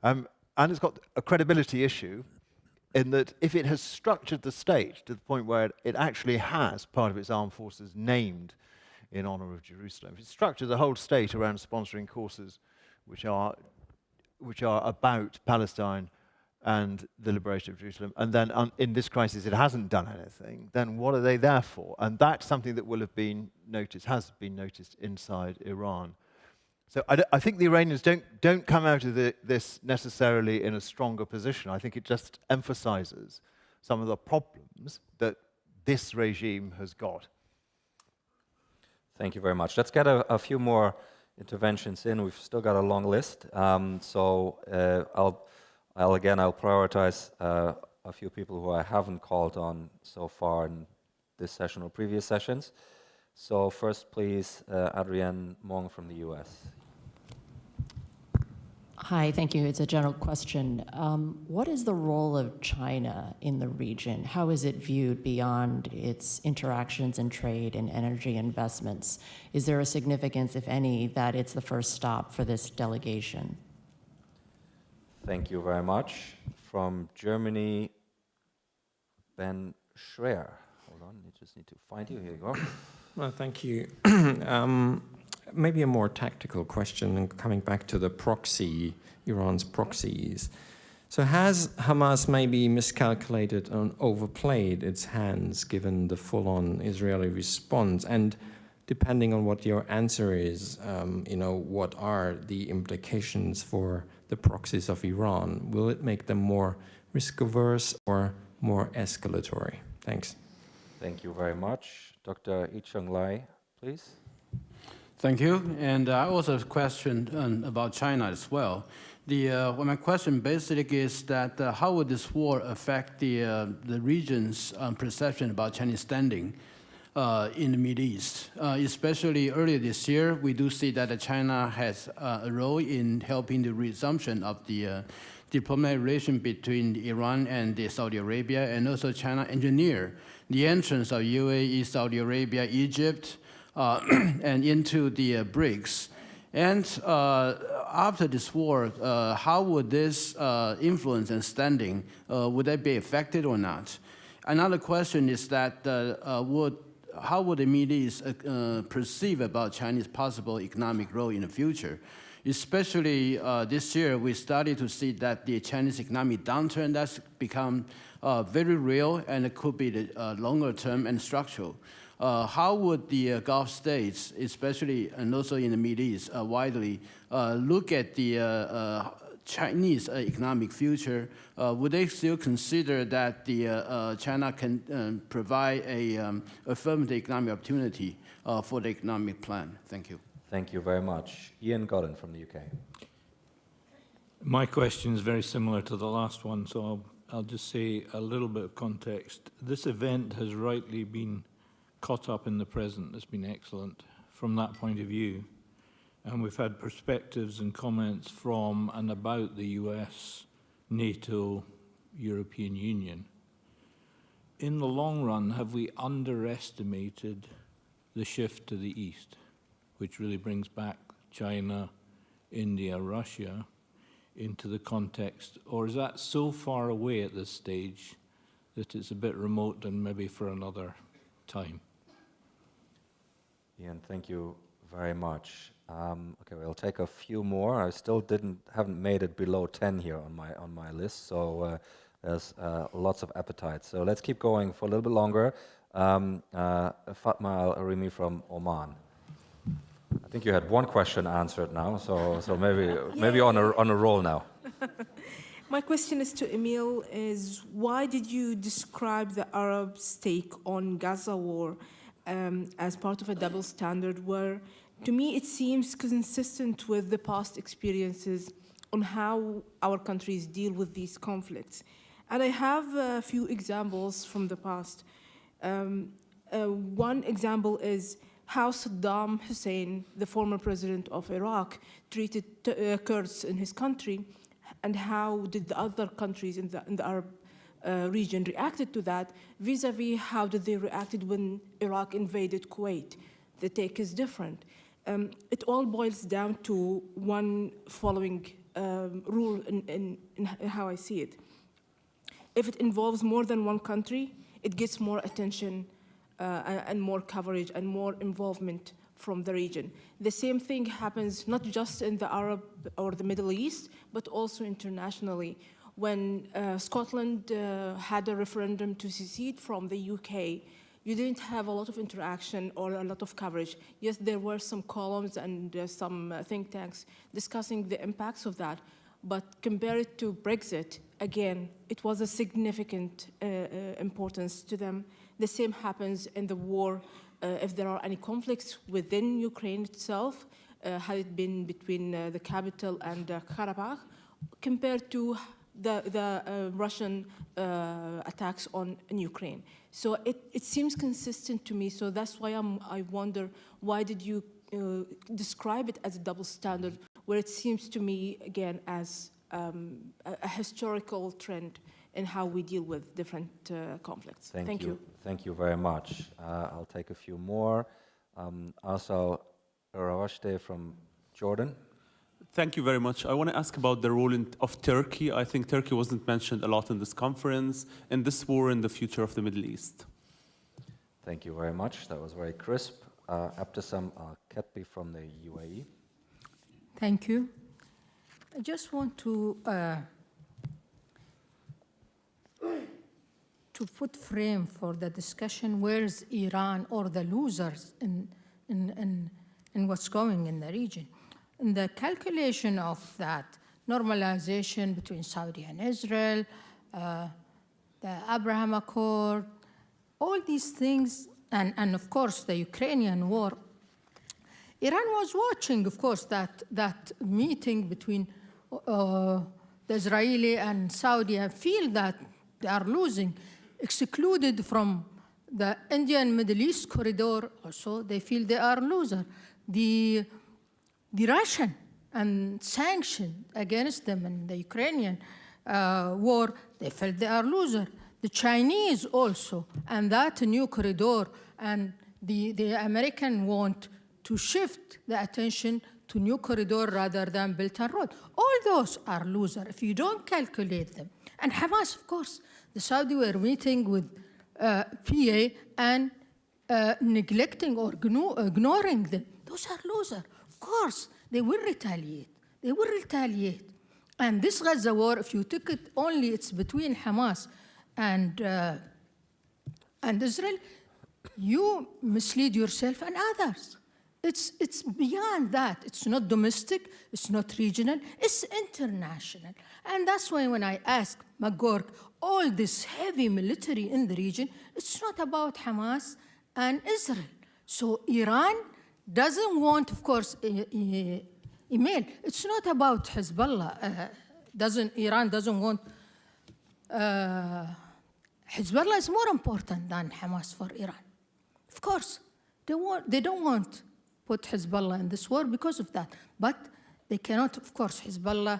And it's got a credibility issue in that if it has structured the state to the point where it actually has part of its armed forces named in honor of Jerusalem, if it structures the whole state around sponsoring courses which are about Palestine and the liberation of Jerusalem, and then in this crisis it hasn't done anything, then what are they there for? And that's something that will have been noticed, has been noticed inside Iran. So I think the Iranians don't come out of this necessarily in a stronger position. I think it just emphasizes some of the problems that this regime has got. Thank you very much. Let's get a few more interventions in. We've still got a long list. I'll prioritize a few people who I haven't called on so far in this session or previous sessions. So first, please, Adrienne Mong from the US. Hi, thank you. It's a general question. What is the role of China in the region? How is it viewed beyond its interactions in trade and energy investments? Is there a significance, if any, that it's the first stop for this delegation? Thank you very much. From Germany, Ben Schreier. Hold on, you just need to find you. Here you go. Well, thank you. Maybe a more tactical question, and coming back to the proxy, Iran's proxies. So has Hamas maybe miscalculated and overplayed its hands given the full-on Israeli response? And depending on what your answer is, what are the implications for the proxies of Iran? Will it make them more risk-averse or more escalatory? Thanks. Thank you very much. Dr. Yicheng Lai, please. Thank you. And I also have a question about China as well. My question basically is that how would this war affect the region's perception about Chinese standing in the Middle East? Especially earlier this year, we do see that China has a role in helping the resumption of the diplomatic relation between Iran and Saudi Arabia, and also China engineered the entrance of UAE, Saudi Arabia, Egypt, and into the BRICS. And after this war, how would this influence and standing, would that be affected or not? Another question is that how would the Middle East perceive about Chinese possible economic role in the future? Especially this year, we started to see that the Chinese economic downturn that's become very real, and it could be the longer term and structural. How would the Gulf states, especially and also in the Middle East widely, look at the Chinese economic future? Would they still consider that China can provide a affirmative economic opportunity for the economic plan? Thank you. Thank you very much. Ian Godden from the UK. My question is very similar to the last one, so I'll just say a little bit of context. This event has rightly been caught up in the present. It's been excellent from that point of view. And we've had perspectives and comments from and about the US, NATO, European Union. In the long run, have we underestimated the shift to the east, which really brings back China, India, Russia into the context? Or is that so far away at this stage that it's a bit remote and maybe for another time? Ian, thank you very much. Okay, we'll take a few more. I still haven't made it below 10 here on my list, so there's lots of appetite. So let's keep going for a little bit longer. Fatma Al-Arimi from Oman. I think you had one question answered now, so maybe on a roll now. My question is to Emil, is why did you describe the Arabs' take on Gaza war as part of a double standard where, to me, it seems consistent with the past experiences on how our countries deal with these conflicts? And I have a few examples from the past. One example is how Saddam Hussein, the former president of Iraq, treated Kurds in his country, and how did the other countries in the Arab region reacted to that, vis-a-vis how did they reacted when Iraq invaded Kuwait. The take is different. It all boils down to one following rule in how I see it. If it involves more than one country, it gets more attention and more coverage and more involvement from the region. The same thing happens not just in the Arab or the Middle East, but also internationally. When Scotland had a referendum to secede from the UK, you didn't have a lot of interaction or a lot of coverage. Yes, there were some columns and some think tanks discussing the impacts of that, but compared to Brexit, again, it was a significant importance to them. The same happens in the war. If there are any conflicts within Ukraine itself, had it been between the capital and Karabakh, compared to the Russian attacks on Ukraine. So it seems consistent to me, so that's why I wonder, why did you describe it as a double standard, where it seems to me, again, as a historical trend in how we deal with different conflicts. Thank you. Thank you very much. I'll take a few more. Also, Rawashte from Jordan. Thank you very much. I want to ask about the role of Turkey. I think Turkey wasn't mentioned a lot in this conference, in this war and the future of the Middle East. Thank you very much. That was very crisp. Abdesam Ketbi from the UAE. Thank you. I just want to put frame for the discussion, where's Iran or the losers in what's going in the region. In the calculation of that normalization between Saudi and Israel, the Abraham Accord, all these things, and of course the Ukrainian war, Iran was watching, of course, that meeting between the Israeli and Saudi, and feel that they are losing. Excluded from the Indian Middle East corridor also, they feel they are loser. The Russian and sanction against them in the Ukrainian war, they felt they are loser. The Chinese also, and that new corridor, and the American want to shift the attention to new corridor rather than Belt and Road. All those are loser if you don't calculate them. And Hamas, of course, the Saudi were meeting with PA and neglecting or ignoring them. Those are loser. Of course, they will retaliate. They will retaliate. And this Gaza war, if you took it only, it's between Hamas and Israel, you mislead yourself and others. It's beyond that. It's not domestic, it's not regional, it's international. And that's why when I ask McGurk, all this heavy military in the region, it's not about Hamas and Israel. So Iran doesn't want, of course, Emil, it's not about Hezbollah. Iran doesn't want, Hezbollah is more important than Hamas for Iran. Of course, they don't want put Hezbollah in this war because of that. But they cannot, of course, Hezbollah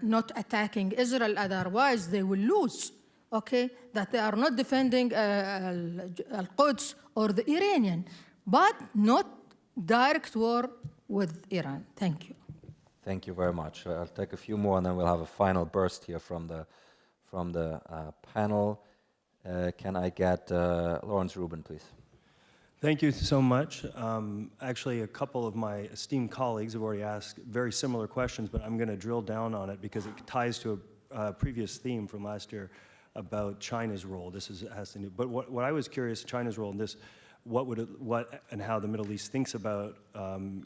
not attacking Israel, otherwise they will lose, okay? That they are not defending Al-Quds or the Iranian, but not direct war with Iran. Thank you. Thank you very much. I'll take a few more, and then we'll have a final burst here from the panel. Can I get Lawrence Rubin, please? Thank you so much. Actually, a couple of my esteemed colleagues have already asked very similar questions, but I'm going to drill down on it because it ties to a previous theme from last year about China's role. This has to do, but what I was curious, China's role in this, what and how the Middle East thinks about and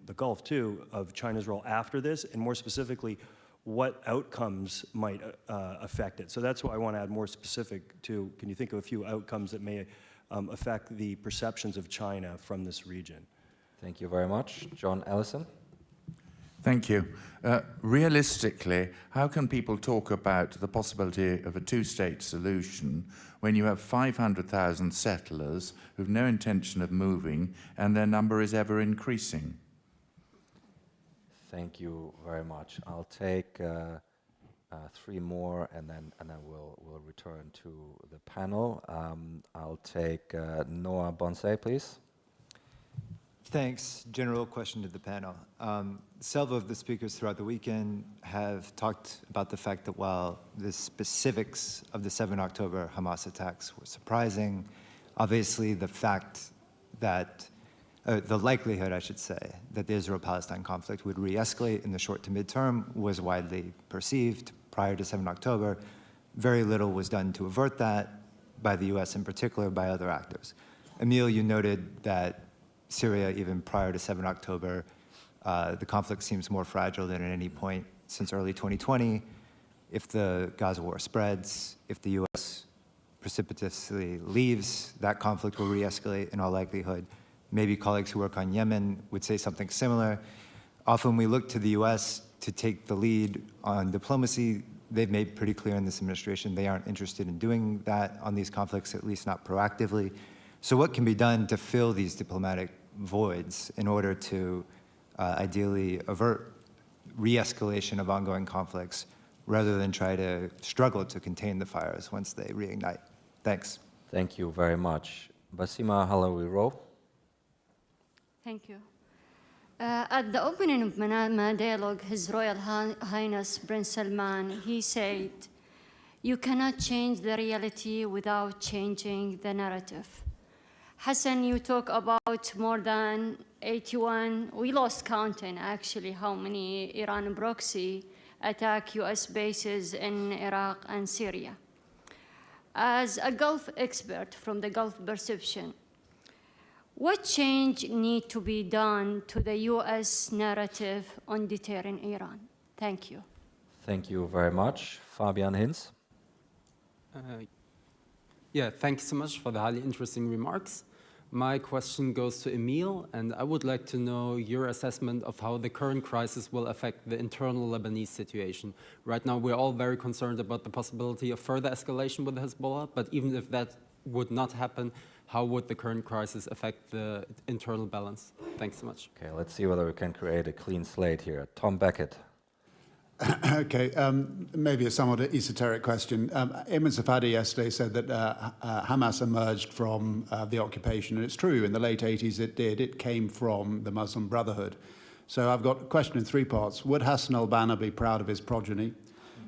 the Gulf too of China's role after this, and more specifically, what outcomes might affect it. So that's why I want to add more specific to. Can you think of a few outcomes that may affect the perceptions of China from this region? Thank you very much, John Ellison. Thank you. Realistically, how can people talk about the possibility of a two-state solution when you have 500,000 settlers who have no intention of moving and their number is ever increasing? Thank you very much. I'll take three more, and then we'll return to the panel. I'll take Noah Bonsai, please. Thanks. General question to the panel. Several of the speakers throughout the weekend have talked about the fact that while the specifics of the 7 October Hamas attacks were surprising, obviously the fact that, the likelihood, I should say, that the Israel-Palestine conflict would re-escalate in the short to mid-term was widely perceived prior to 7 October. Very little was done to avert that by the US in particular, by other actors. Emil, you noted that Syria, even prior to 7 October, the conflict seems more fragile than at any point since early 2020. If the Gaza war spreads, if the US precipitously leaves, that conflict will re-escalate in all likelihood. Maybe colleagues who work on Yemen would say something similar. Often we look to the US to take the lead on diplomacy. They've made pretty clear in this administration they aren't interested in doing that on these conflicts, at least not proactively. So what can be done to fill these diplomatic voids in order to ideally avert re-escalation of ongoing conflicts rather than try to struggle to contain the fires once they reignite? Thanks. Thank you very much. Basima Halawi-Rowe. Thank you. At the opening of Manama dialogue, His Royal Highness Prince Salman, he said, "You cannot change the reality without changing the narrative." Hassan, you talk about more than 81, we lost counting actually how many Iran proxy attack US bases in Iraq and Syria. As a Gulf expert from the Gulf perception, what change need to be done to the US narrative on deterring Iran? Thank you. Thank you very much. Fabian Hinz. Yeah, thank you so much for the highly interesting remarks. My question goes to Emil, and I would like to know your assessment of how the current crisis will affect the internal Lebanese situation. Right now, we're all very concerned about the possibility of further escalation with Hezbollah, but even if that would not happen, how would the current crisis affect the internal balance? Thanks so much. Okay, let's see whether we can create a clean slate here. Tom Beckett. Okay, maybe a somewhat esoteric question. Imran Safadi yesterday said that Hamas emerged from the occupation, and it's true, in the late 80s it did. It came from the Muslim Brotherhood. So I've got a question in three parts. Would Hassan al-Banna be proud of his progeny?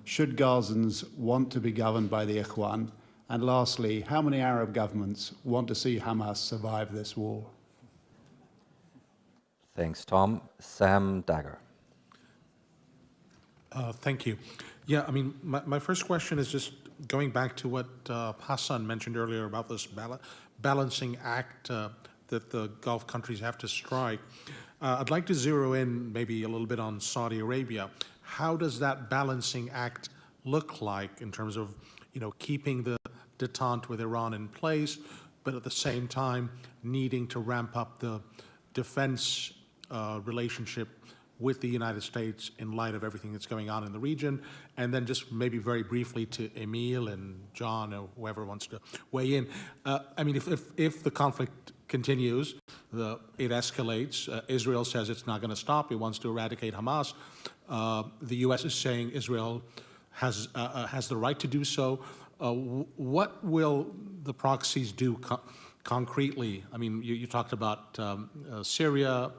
Should Gazans want to be governed by the Ikhwan? And lastly, how many Arab governments want to see Hamas survive this war? Thanks, Tom. Sam Dagger. Thank you. Yeah, I mean, my first question is just going back to what Hassan mentioned earlier about this balancing act that the Gulf countries have to strike. I'd like to zero in maybe a little bit on Saudi Arabia. How does that balancing act look like in terms of, you know, keeping the detente with Iran in place, but at the same time needing to ramp up the defense relationship with the United States in light of everything that's going on in the region? And then just maybe very briefly to Emil and John or whoever wants to weigh in. I mean, if the conflict continues, it escalates, Israel says it's not going to stop, it wants to eradicate Hamas. The US is saying Israel has the right to do so. What will the proxies do concretely? I mean, you talked about Syria,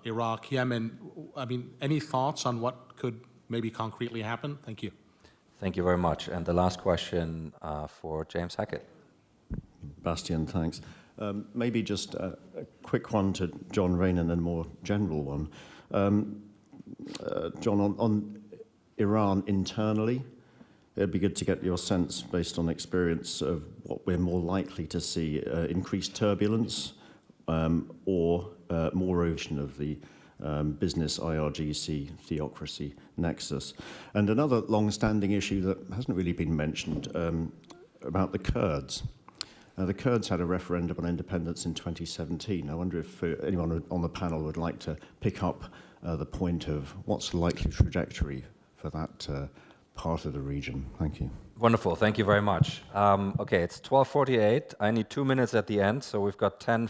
Iraq, Yemen. I mean, any thoughts on what could maybe concretely happen? Thank you. Thank you very much. And the last question for James Hackett. Bastian, thanks. Maybe just a quick one to John Raine and then a more general one. John, on Iran internally, it'd be good to get your sense, based on experience, of what we're more likely to see, increased turbulence or more erosion of the business IRGC theocracy nexus. And another long-standing issue that hasn't really been mentioned about the Kurds. The Kurds had a referendum on independence in 2017. I wonder if anyone on the panel would like to pick up the point of what's the likely trajectory for that part of the region. Thank you. Wonderful, thank you very much. Okay, it's 12:48. I need 2 minutes at the end, so we've got 10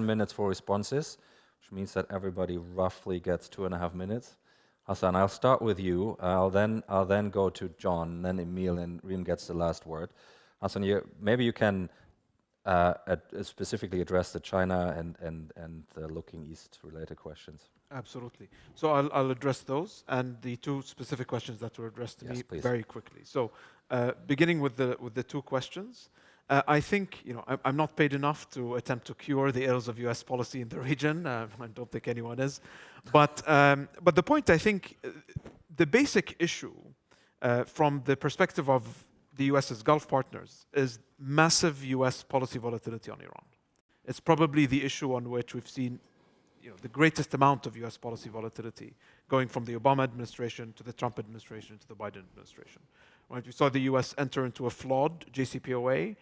minutes for responses, which means that everybody roughly gets 2.5 minutes. Hassan, I'll start with you. I'll then go to John, then Emil, and Reem gets the last word. Hassan, maybe you can specifically address the China and the looking east related questions. Absolutely. So I'll address those and the two specific questions that were addressed to me very quickly. So beginning with the two questions, I think I'm not paid enough to attempt to cure the ills of U.S. policy in the region. I don't think anyone is, but the point, I think, the basic issue from the perspective of the U.S.'s Gulf partners is massive U.S. policy volatility on Iran. It's probably the issue on which we've seen the greatest amount of U.S. policy volatility, going from the Obama administration to the Trump administration to the Biden administration. Right? We saw the U.S. enter into a flawed JCPOA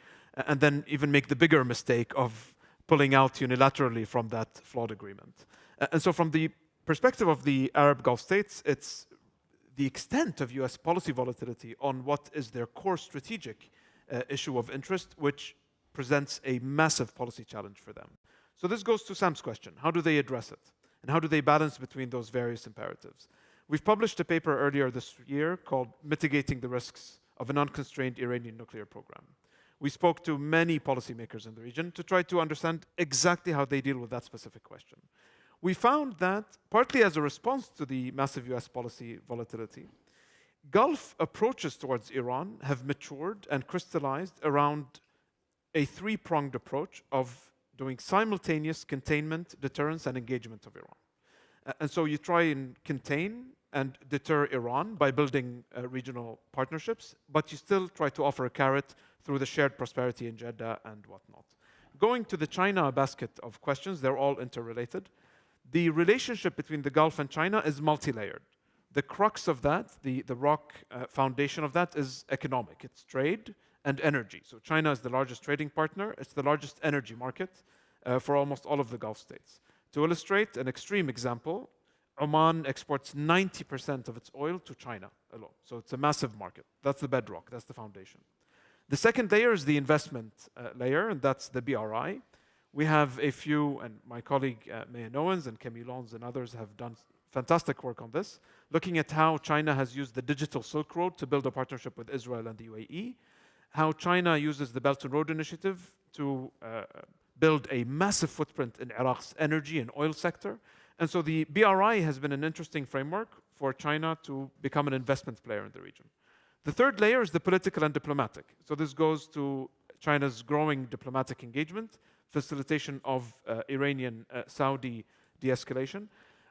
and then even make the bigger mistake of pulling out unilaterally from that flawed agreement. And so from the perspective of the Arab Gulf states, it's the extent of U.S. policy volatility on what is their core strategic issue of interest, which presents a massive policy challenge for them. So this goes to Sam's question. How do they address it? And how do they balance between those various imperatives? We've published a paper earlier this year called Mitigating the Risks of an Unconstrained Iranian Nuclear Program. We spoke to many policymakers in the region to try to understand exactly how they deal with that specific question. We found that, partly as a response to the massive US policy volatility, Gulf approaches towards Iran have matured and crystallized around a three-pronged approach of doing simultaneous containment, deterrence, and engagement of Iran. And so you try and contain and deter Iran by building regional partnerships, but you still try to offer a carrot through the shared prosperity in Jeddah and whatnot. Going to the China basket of questions, they're all interrelated. The relationship between the Gulf and China is multi-layered. The crux of that, the rock foundation of that is economic. It's trade and energy. So China is the largest trading partner. It's the largest energy market for almost all of the Gulf states. To illustrate an extreme example, Oman exports 90% of its oil to China alone. So it's a massive market. That's the bedrock. That's the foundation. The second layer is the investment layer, and that's the BRI. We have a few, and my colleague Mayan Owens and Camille Lons and others have done fantastic work on this, looking at how China has used the digital Silk Road to build a partnership with Israel and the UAE, how China uses the Belt and Road Initiative to build a massive footprint in Iraq's energy and oil sector. And so the BRI has been an interesting framework for China to become an investment player in the region. The third layer is the political and diplomatic. So this goes to China's growing diplomatic engagement, facilitation of Iranian-Saudi de-escalation.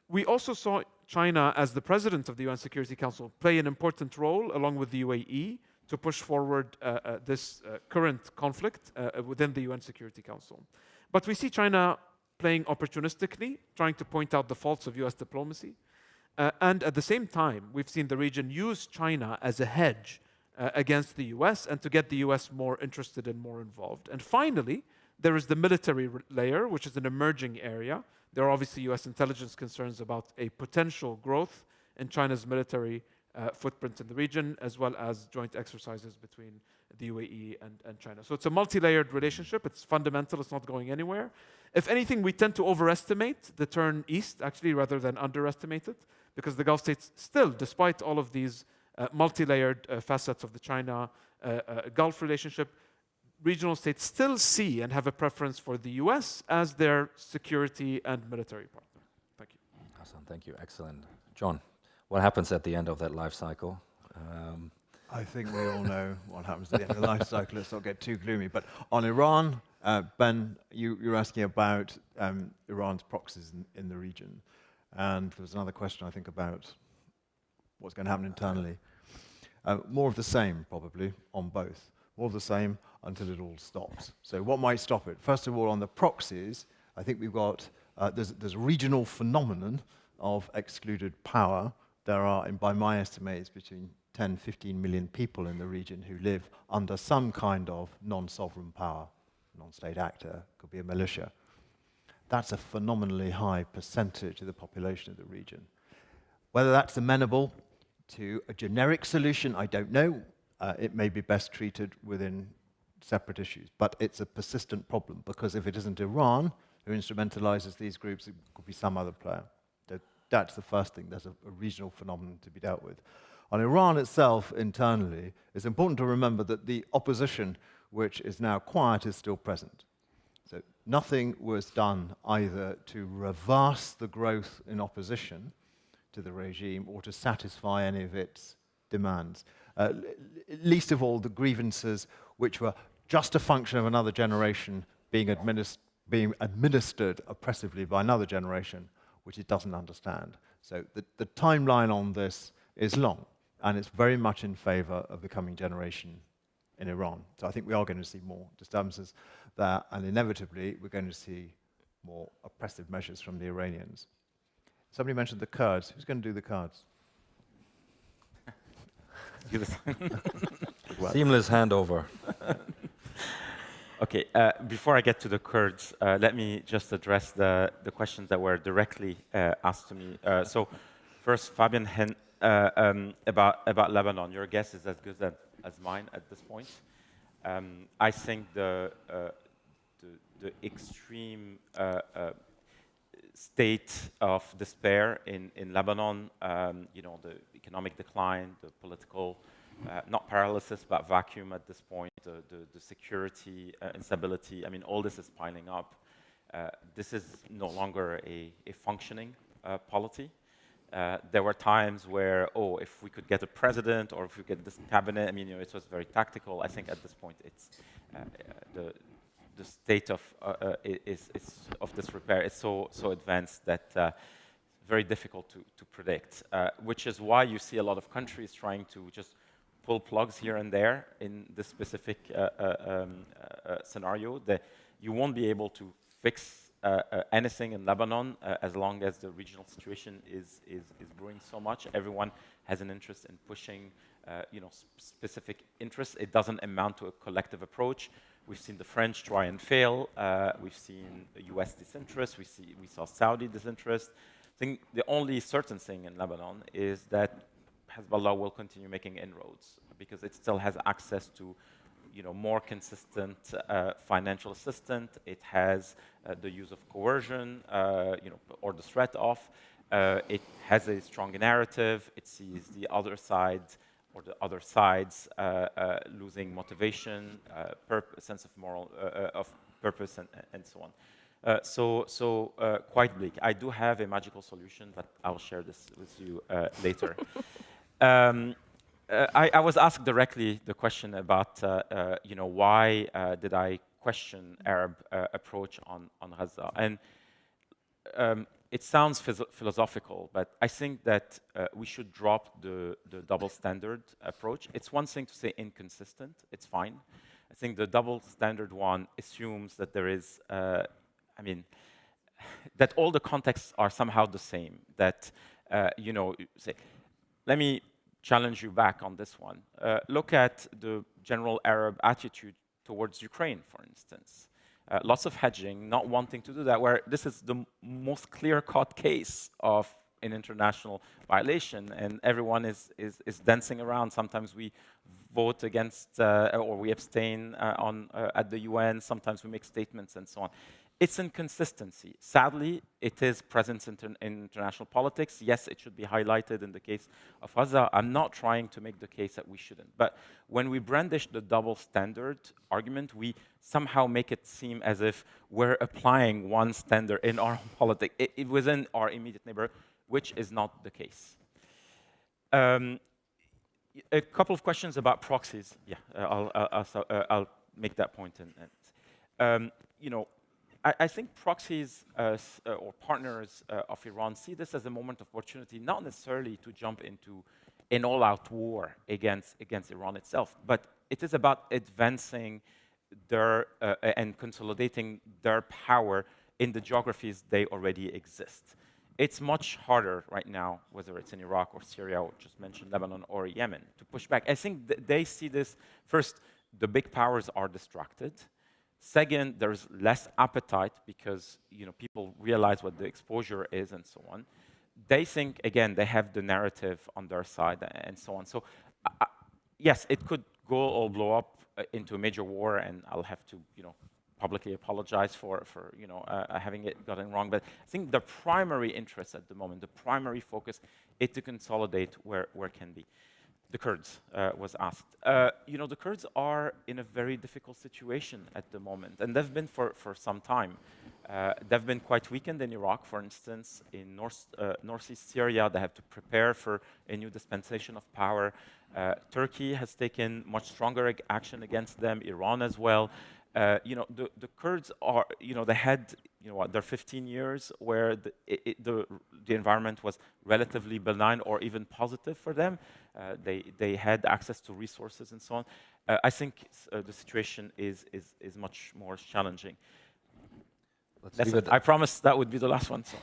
We also saw China, as the president of the UN Security Council, play an important role, along with the UAE, to push forward this current conflict within the UN Security Council. But we see China playing opportunistically, trying to point out the faults of US diplomacy. And at the same time, we've seen the region use China as a hedge against the US and to get the US more interested and more involved. And finally, there is the military layer, which is an emerging area. There are obviously US intelligence concerns about a potential growth in China's military footprint in the region, as well as joint exercises between the UAE and China. So it's a multi-layered relationship. It's fundamental. It's not going anywhere. If anything, we tend to overestimate the turn east, actually, rather than underestimate it, because the Gulf states still, despite all of these multi-layered facets of the China-Gulf relationship, regional states still see and have a preference for the US as their security and military partner. Thank you. Hassan, thank you. Excellent. John, what happens at the end of that life cycle? I think we all know what happens at the end of the life cycle. Let's not get too gloomy. But on Iran, Ben, you're asking about Iran's proxies in the region. And there was another question, I think, about what's going to happen internally. More of the same, probably, on both. More of the same until it all stops. So what might stop it? First of all, on the proxies, I think we've got, there's a regional phenomenon of excluded power. There are, by my estimates, between 10, 15 million people in the region who live under some kind of non-sovereign power, non-state actor, could be a militia. That's a phenomenally high percentage of the population of the region. Whether that's amenable to a generic solution, I don't know. It may be best treated within separate issues, but it's a persistent problem, because if it isn't Iran who instrumentalizes these groups, it could be some other player. That's the first thing. There's a regional phenomenon to be dealt with. On Iran itself, internally, it's important to remember that the opposition, which is now quiet, is still present. So nothing was done either to reverse the growth in opposition to the regime or to satisfy any of its demands. Least of all, the grievances which were just a function of another generation being administered oppressively by another generation, which it doesn't understand. So the timeline on this is long, and it's very much in favor of the coming generation in Iran. So I think we are going to see more disturbances there, and inevitably we're going to see more oppressive measures from the Iranians. Somebody mentioned the Kurds. Who's going to do the Kurds? Seamless handover. Okay, before I get to the Kurds, let me just address the questions that were directly asked to me. So first, Fabian, about Lebanon. Your guess is as good as mine at this point. I think the extreme state of despair in Lebanon, the economic decline, the political, not paralysis, but vacuum at this point, the security instability, I mean, all this is piling up. This is no longer a functioning polity. There were times where, if we could get a president or if we get this cabinet, I mean, it was very tactical. I think at this point, it's the state of disrepair is so advanced that very difficult to predict. Which is why you see a lot of countries trying to just pull plugs here and there in this specific scenario. That you won't be able to fix anything in Lebanon as long as the regional situation is brewing so much. Everyone has an interest in pushing, specific interests. It doesn't amount to a collective approach. We've seen the French try and fail. We've seen the U.S. disinterest. We saw Saudi disinterest. I think the only certain thing in Lebanon is that Hezbollah will continue making inroads because it still has access to, more consistent financial assistance. It has the use of coercion, or the threat of. It has a strong narrative. It sees the other side or the other sides losing motivation, sense of moral of purpose, and so on. So quite bleak. I do have a magical solution, but I'll share this with you later. I was asked directly the question about, why did I question Arab approach on Gaza? And it sounds philosophical, but I think that we should drop the double standard approach. It's one thing to say inconsistent, it's fine. I think the double standard one assumes that there is, that all the contexts are somehow the same. That, say, let me challenge you back on this one. Look at the general Arab attitude towards Ukraine, for instance. Lots of hedging, not wanting to do that, where this is the most clear-cut case of an international violation, and everyone is dancing around. Sometimes we vote against or we abstain at the UN. Sometimes we make statements and so on. It's inconsistency. Sadly, it is present in international politics. Yes, it should be highlighted in the case of Gaza. I'm not trying to make the case that we shouldn't. But when we brandish the double standard argument, we somehow make it seem as if we're applying one standard in our politics within our immediate neighborhood, which is not the case. A couple of questions about proxies. Yeah, I'll make that point. I think proxies or partners of Iran see this as a moment of opportunity, not necessarily to jump into an all-out war against Iran itself, but it is about advancing their and consolidating their power in the geographies they already exist. It's much harder right now, whether it's in Iraq or Syria or just mentioned Lebanon or Yemen, to push back. I think they see this, first, the big powers are distracted. Second, there's less appetite because people realize what the exposure is and so on. They think, again, they have the narrative on their side and so on. So yes, it could go or blow up into a major war, and I'll have to publicly apologize for having it gotten wrong. But I think the primary interest at the moment, the primary focus, is to consolidate where can be. The Kurds was asked. The Kurds are in a very difficult situation at the moment, and they've been for some time. They've been quite weakened in Iraq, for instance. In northeast Syria, they have to prepare for a new dispensation of power. Turkey has taken much stronger action against them, Iran as well. The Kurds are, they had, their 15 years where the environment was relatively benign or even positive for them. They had access to resources and so on. I think the situation is much more challenging. I promised that would be the last one. So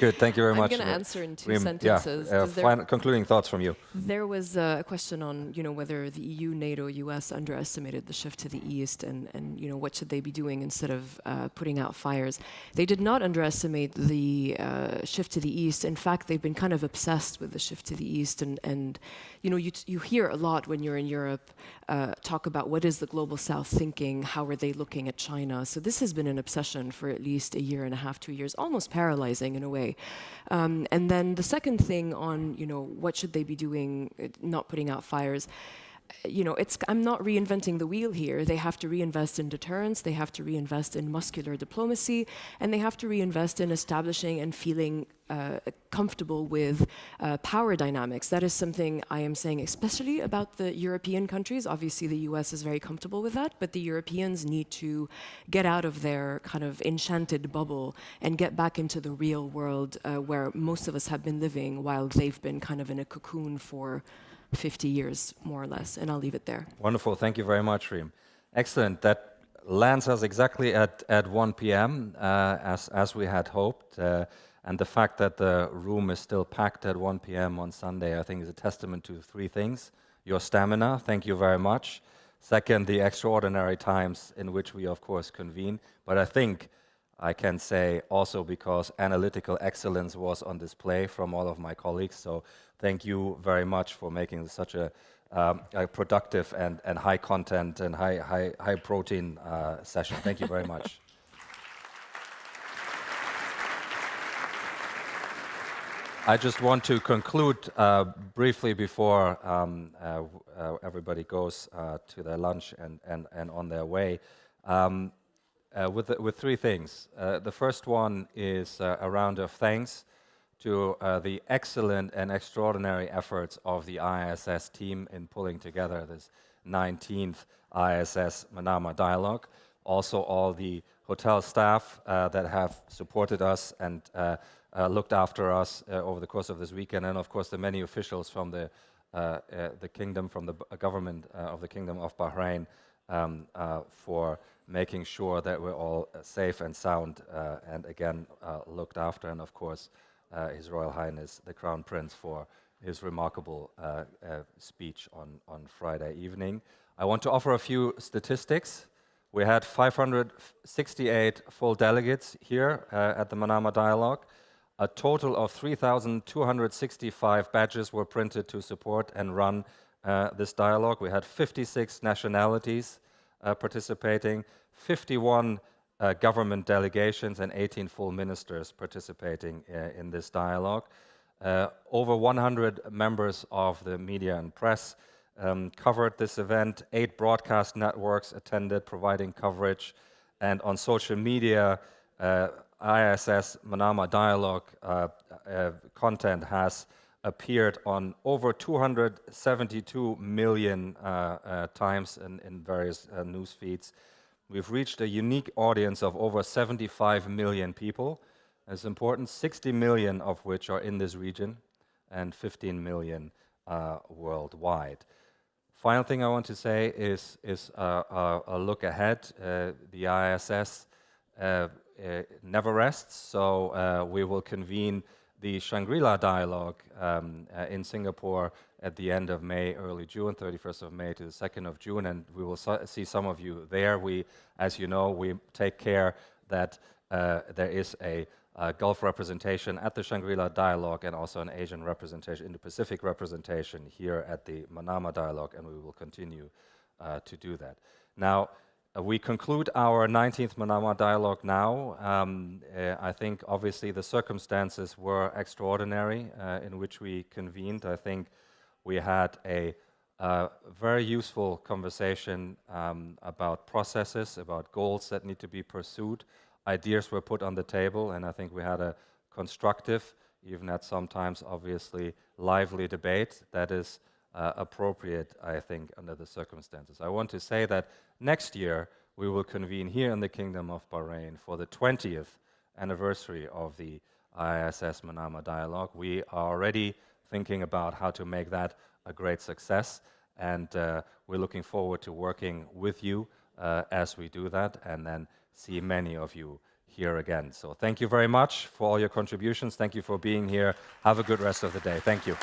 Good, thank you very much. I'm going to answer in two Reem, sentences. Concluding thoughts from you. There was a question on, whether the EU, NATO, US underestimated the shift to the east, and what should they be doing instead of putting out fires. They did not underestimate the shift to the east. In fact, they've been kind of obsessed with the shift to the east, and you hear a lot when you're in Europe talk about what is the global South thinking, how are they looking at China. So this has been an obsession for at least a year and a half, 2 years, almost paralyzing in a way. And then the second thing on, what should they be doing, not putting out fires. I'm not reinventing the wheel here. They have to reinvest in deterrence, they have to reinvest in muscular diplomacy, and they have to reinvest in establishing and feeling comfortable with power dynamics. That is something I am saying, especially about the European countries. Obviously, the US is very comfortable with that, but the Europeans need to get out of their kind of enchanted bubble and get back into the real world where most of us have been living while they've been kind of in a cocoon for 50 years, more or less, and I'll leave it there. Wonderful, thank you very much, Reem. Excellent, that lands us exactly at 1 p.m. As we had hoped, and the fact that the room is still packed at 1 p.m. on Sunday, I think is a testament to three things. Your stamina, thank you very much. Second, the extraordinary times in which we, of course, convene, but I think I can say also because analytical excellence was on display from all of my colleagues. So thank you very much for making such a productive and high content and high protein session. Thank you very much. I just want to conclude briefly before everybody goes to their lunch and on their way. With three things. The first one is a round of thanks to the excellent and extraordinary efforts of the IISS team in pulling together this 19th IISS Manama Dialogue. Also all the hotel staff that have supported us and looked after us over the course of this weekend, and of course the many officials from the kingdom, from the government of the Kingdom of Bahrain for making sure that we're all safe and sound and again looked after, and of course His Royal Highness the Crown Prince for his remarkable speech on Friday evening. I want to offer a few statistics. We had 568 full delegates here at the Manama Dialogue. A total of 3,265 badges were printed to support and run this dialogue. We had 56 nationalities participating, 51 government delegations and 18 full ministers participating in this dialogue. Over 100 members of the media and press covered this event. 8 broadcast networks attended, providing coverage. And on social media, IISS Manama Dialogue content has appeared on over 272 million times in various news feeds. We've reached a unique audience of over 75 million people. It's important, 60 million of which are in this region and 15 million worldwide. Final thing I want to say is a look ahead. The IISS never rests, so we will convene the Shangri-La Dialogue in Singapore at the end of May, early June, 31st of May to the 2nd of June, and we will see some of you there. We, as you know, we take care that there is a Gulf representation at the Shangri-La Dialogue and also an Asian representation, Indo-Pacific representation here at the Manama Dialogue, and we will continue to do that. Now, we conclude our 19th Manama Dialogue now. I think obviously the circumstances were extraordinary in which we convened. I think we had a very useful conversation about processes, about goals that need to be pursued. Ideas were put on the table, and I think we had a constructive, even at sometimes obviously lively debate that is appropriate, I think, under the circumstances. I want to say that next year we will convene here in the Kingdom of Bahrain for the 20th anniversary of the IISS Manama Dialogue. We are already thinking about how to make that a great success, and we're looking forward to working with you as we do that, and then see many of you here again. So thank you very much for all your contributions. Thank you for being here. Have a good rest of the day. Thank you.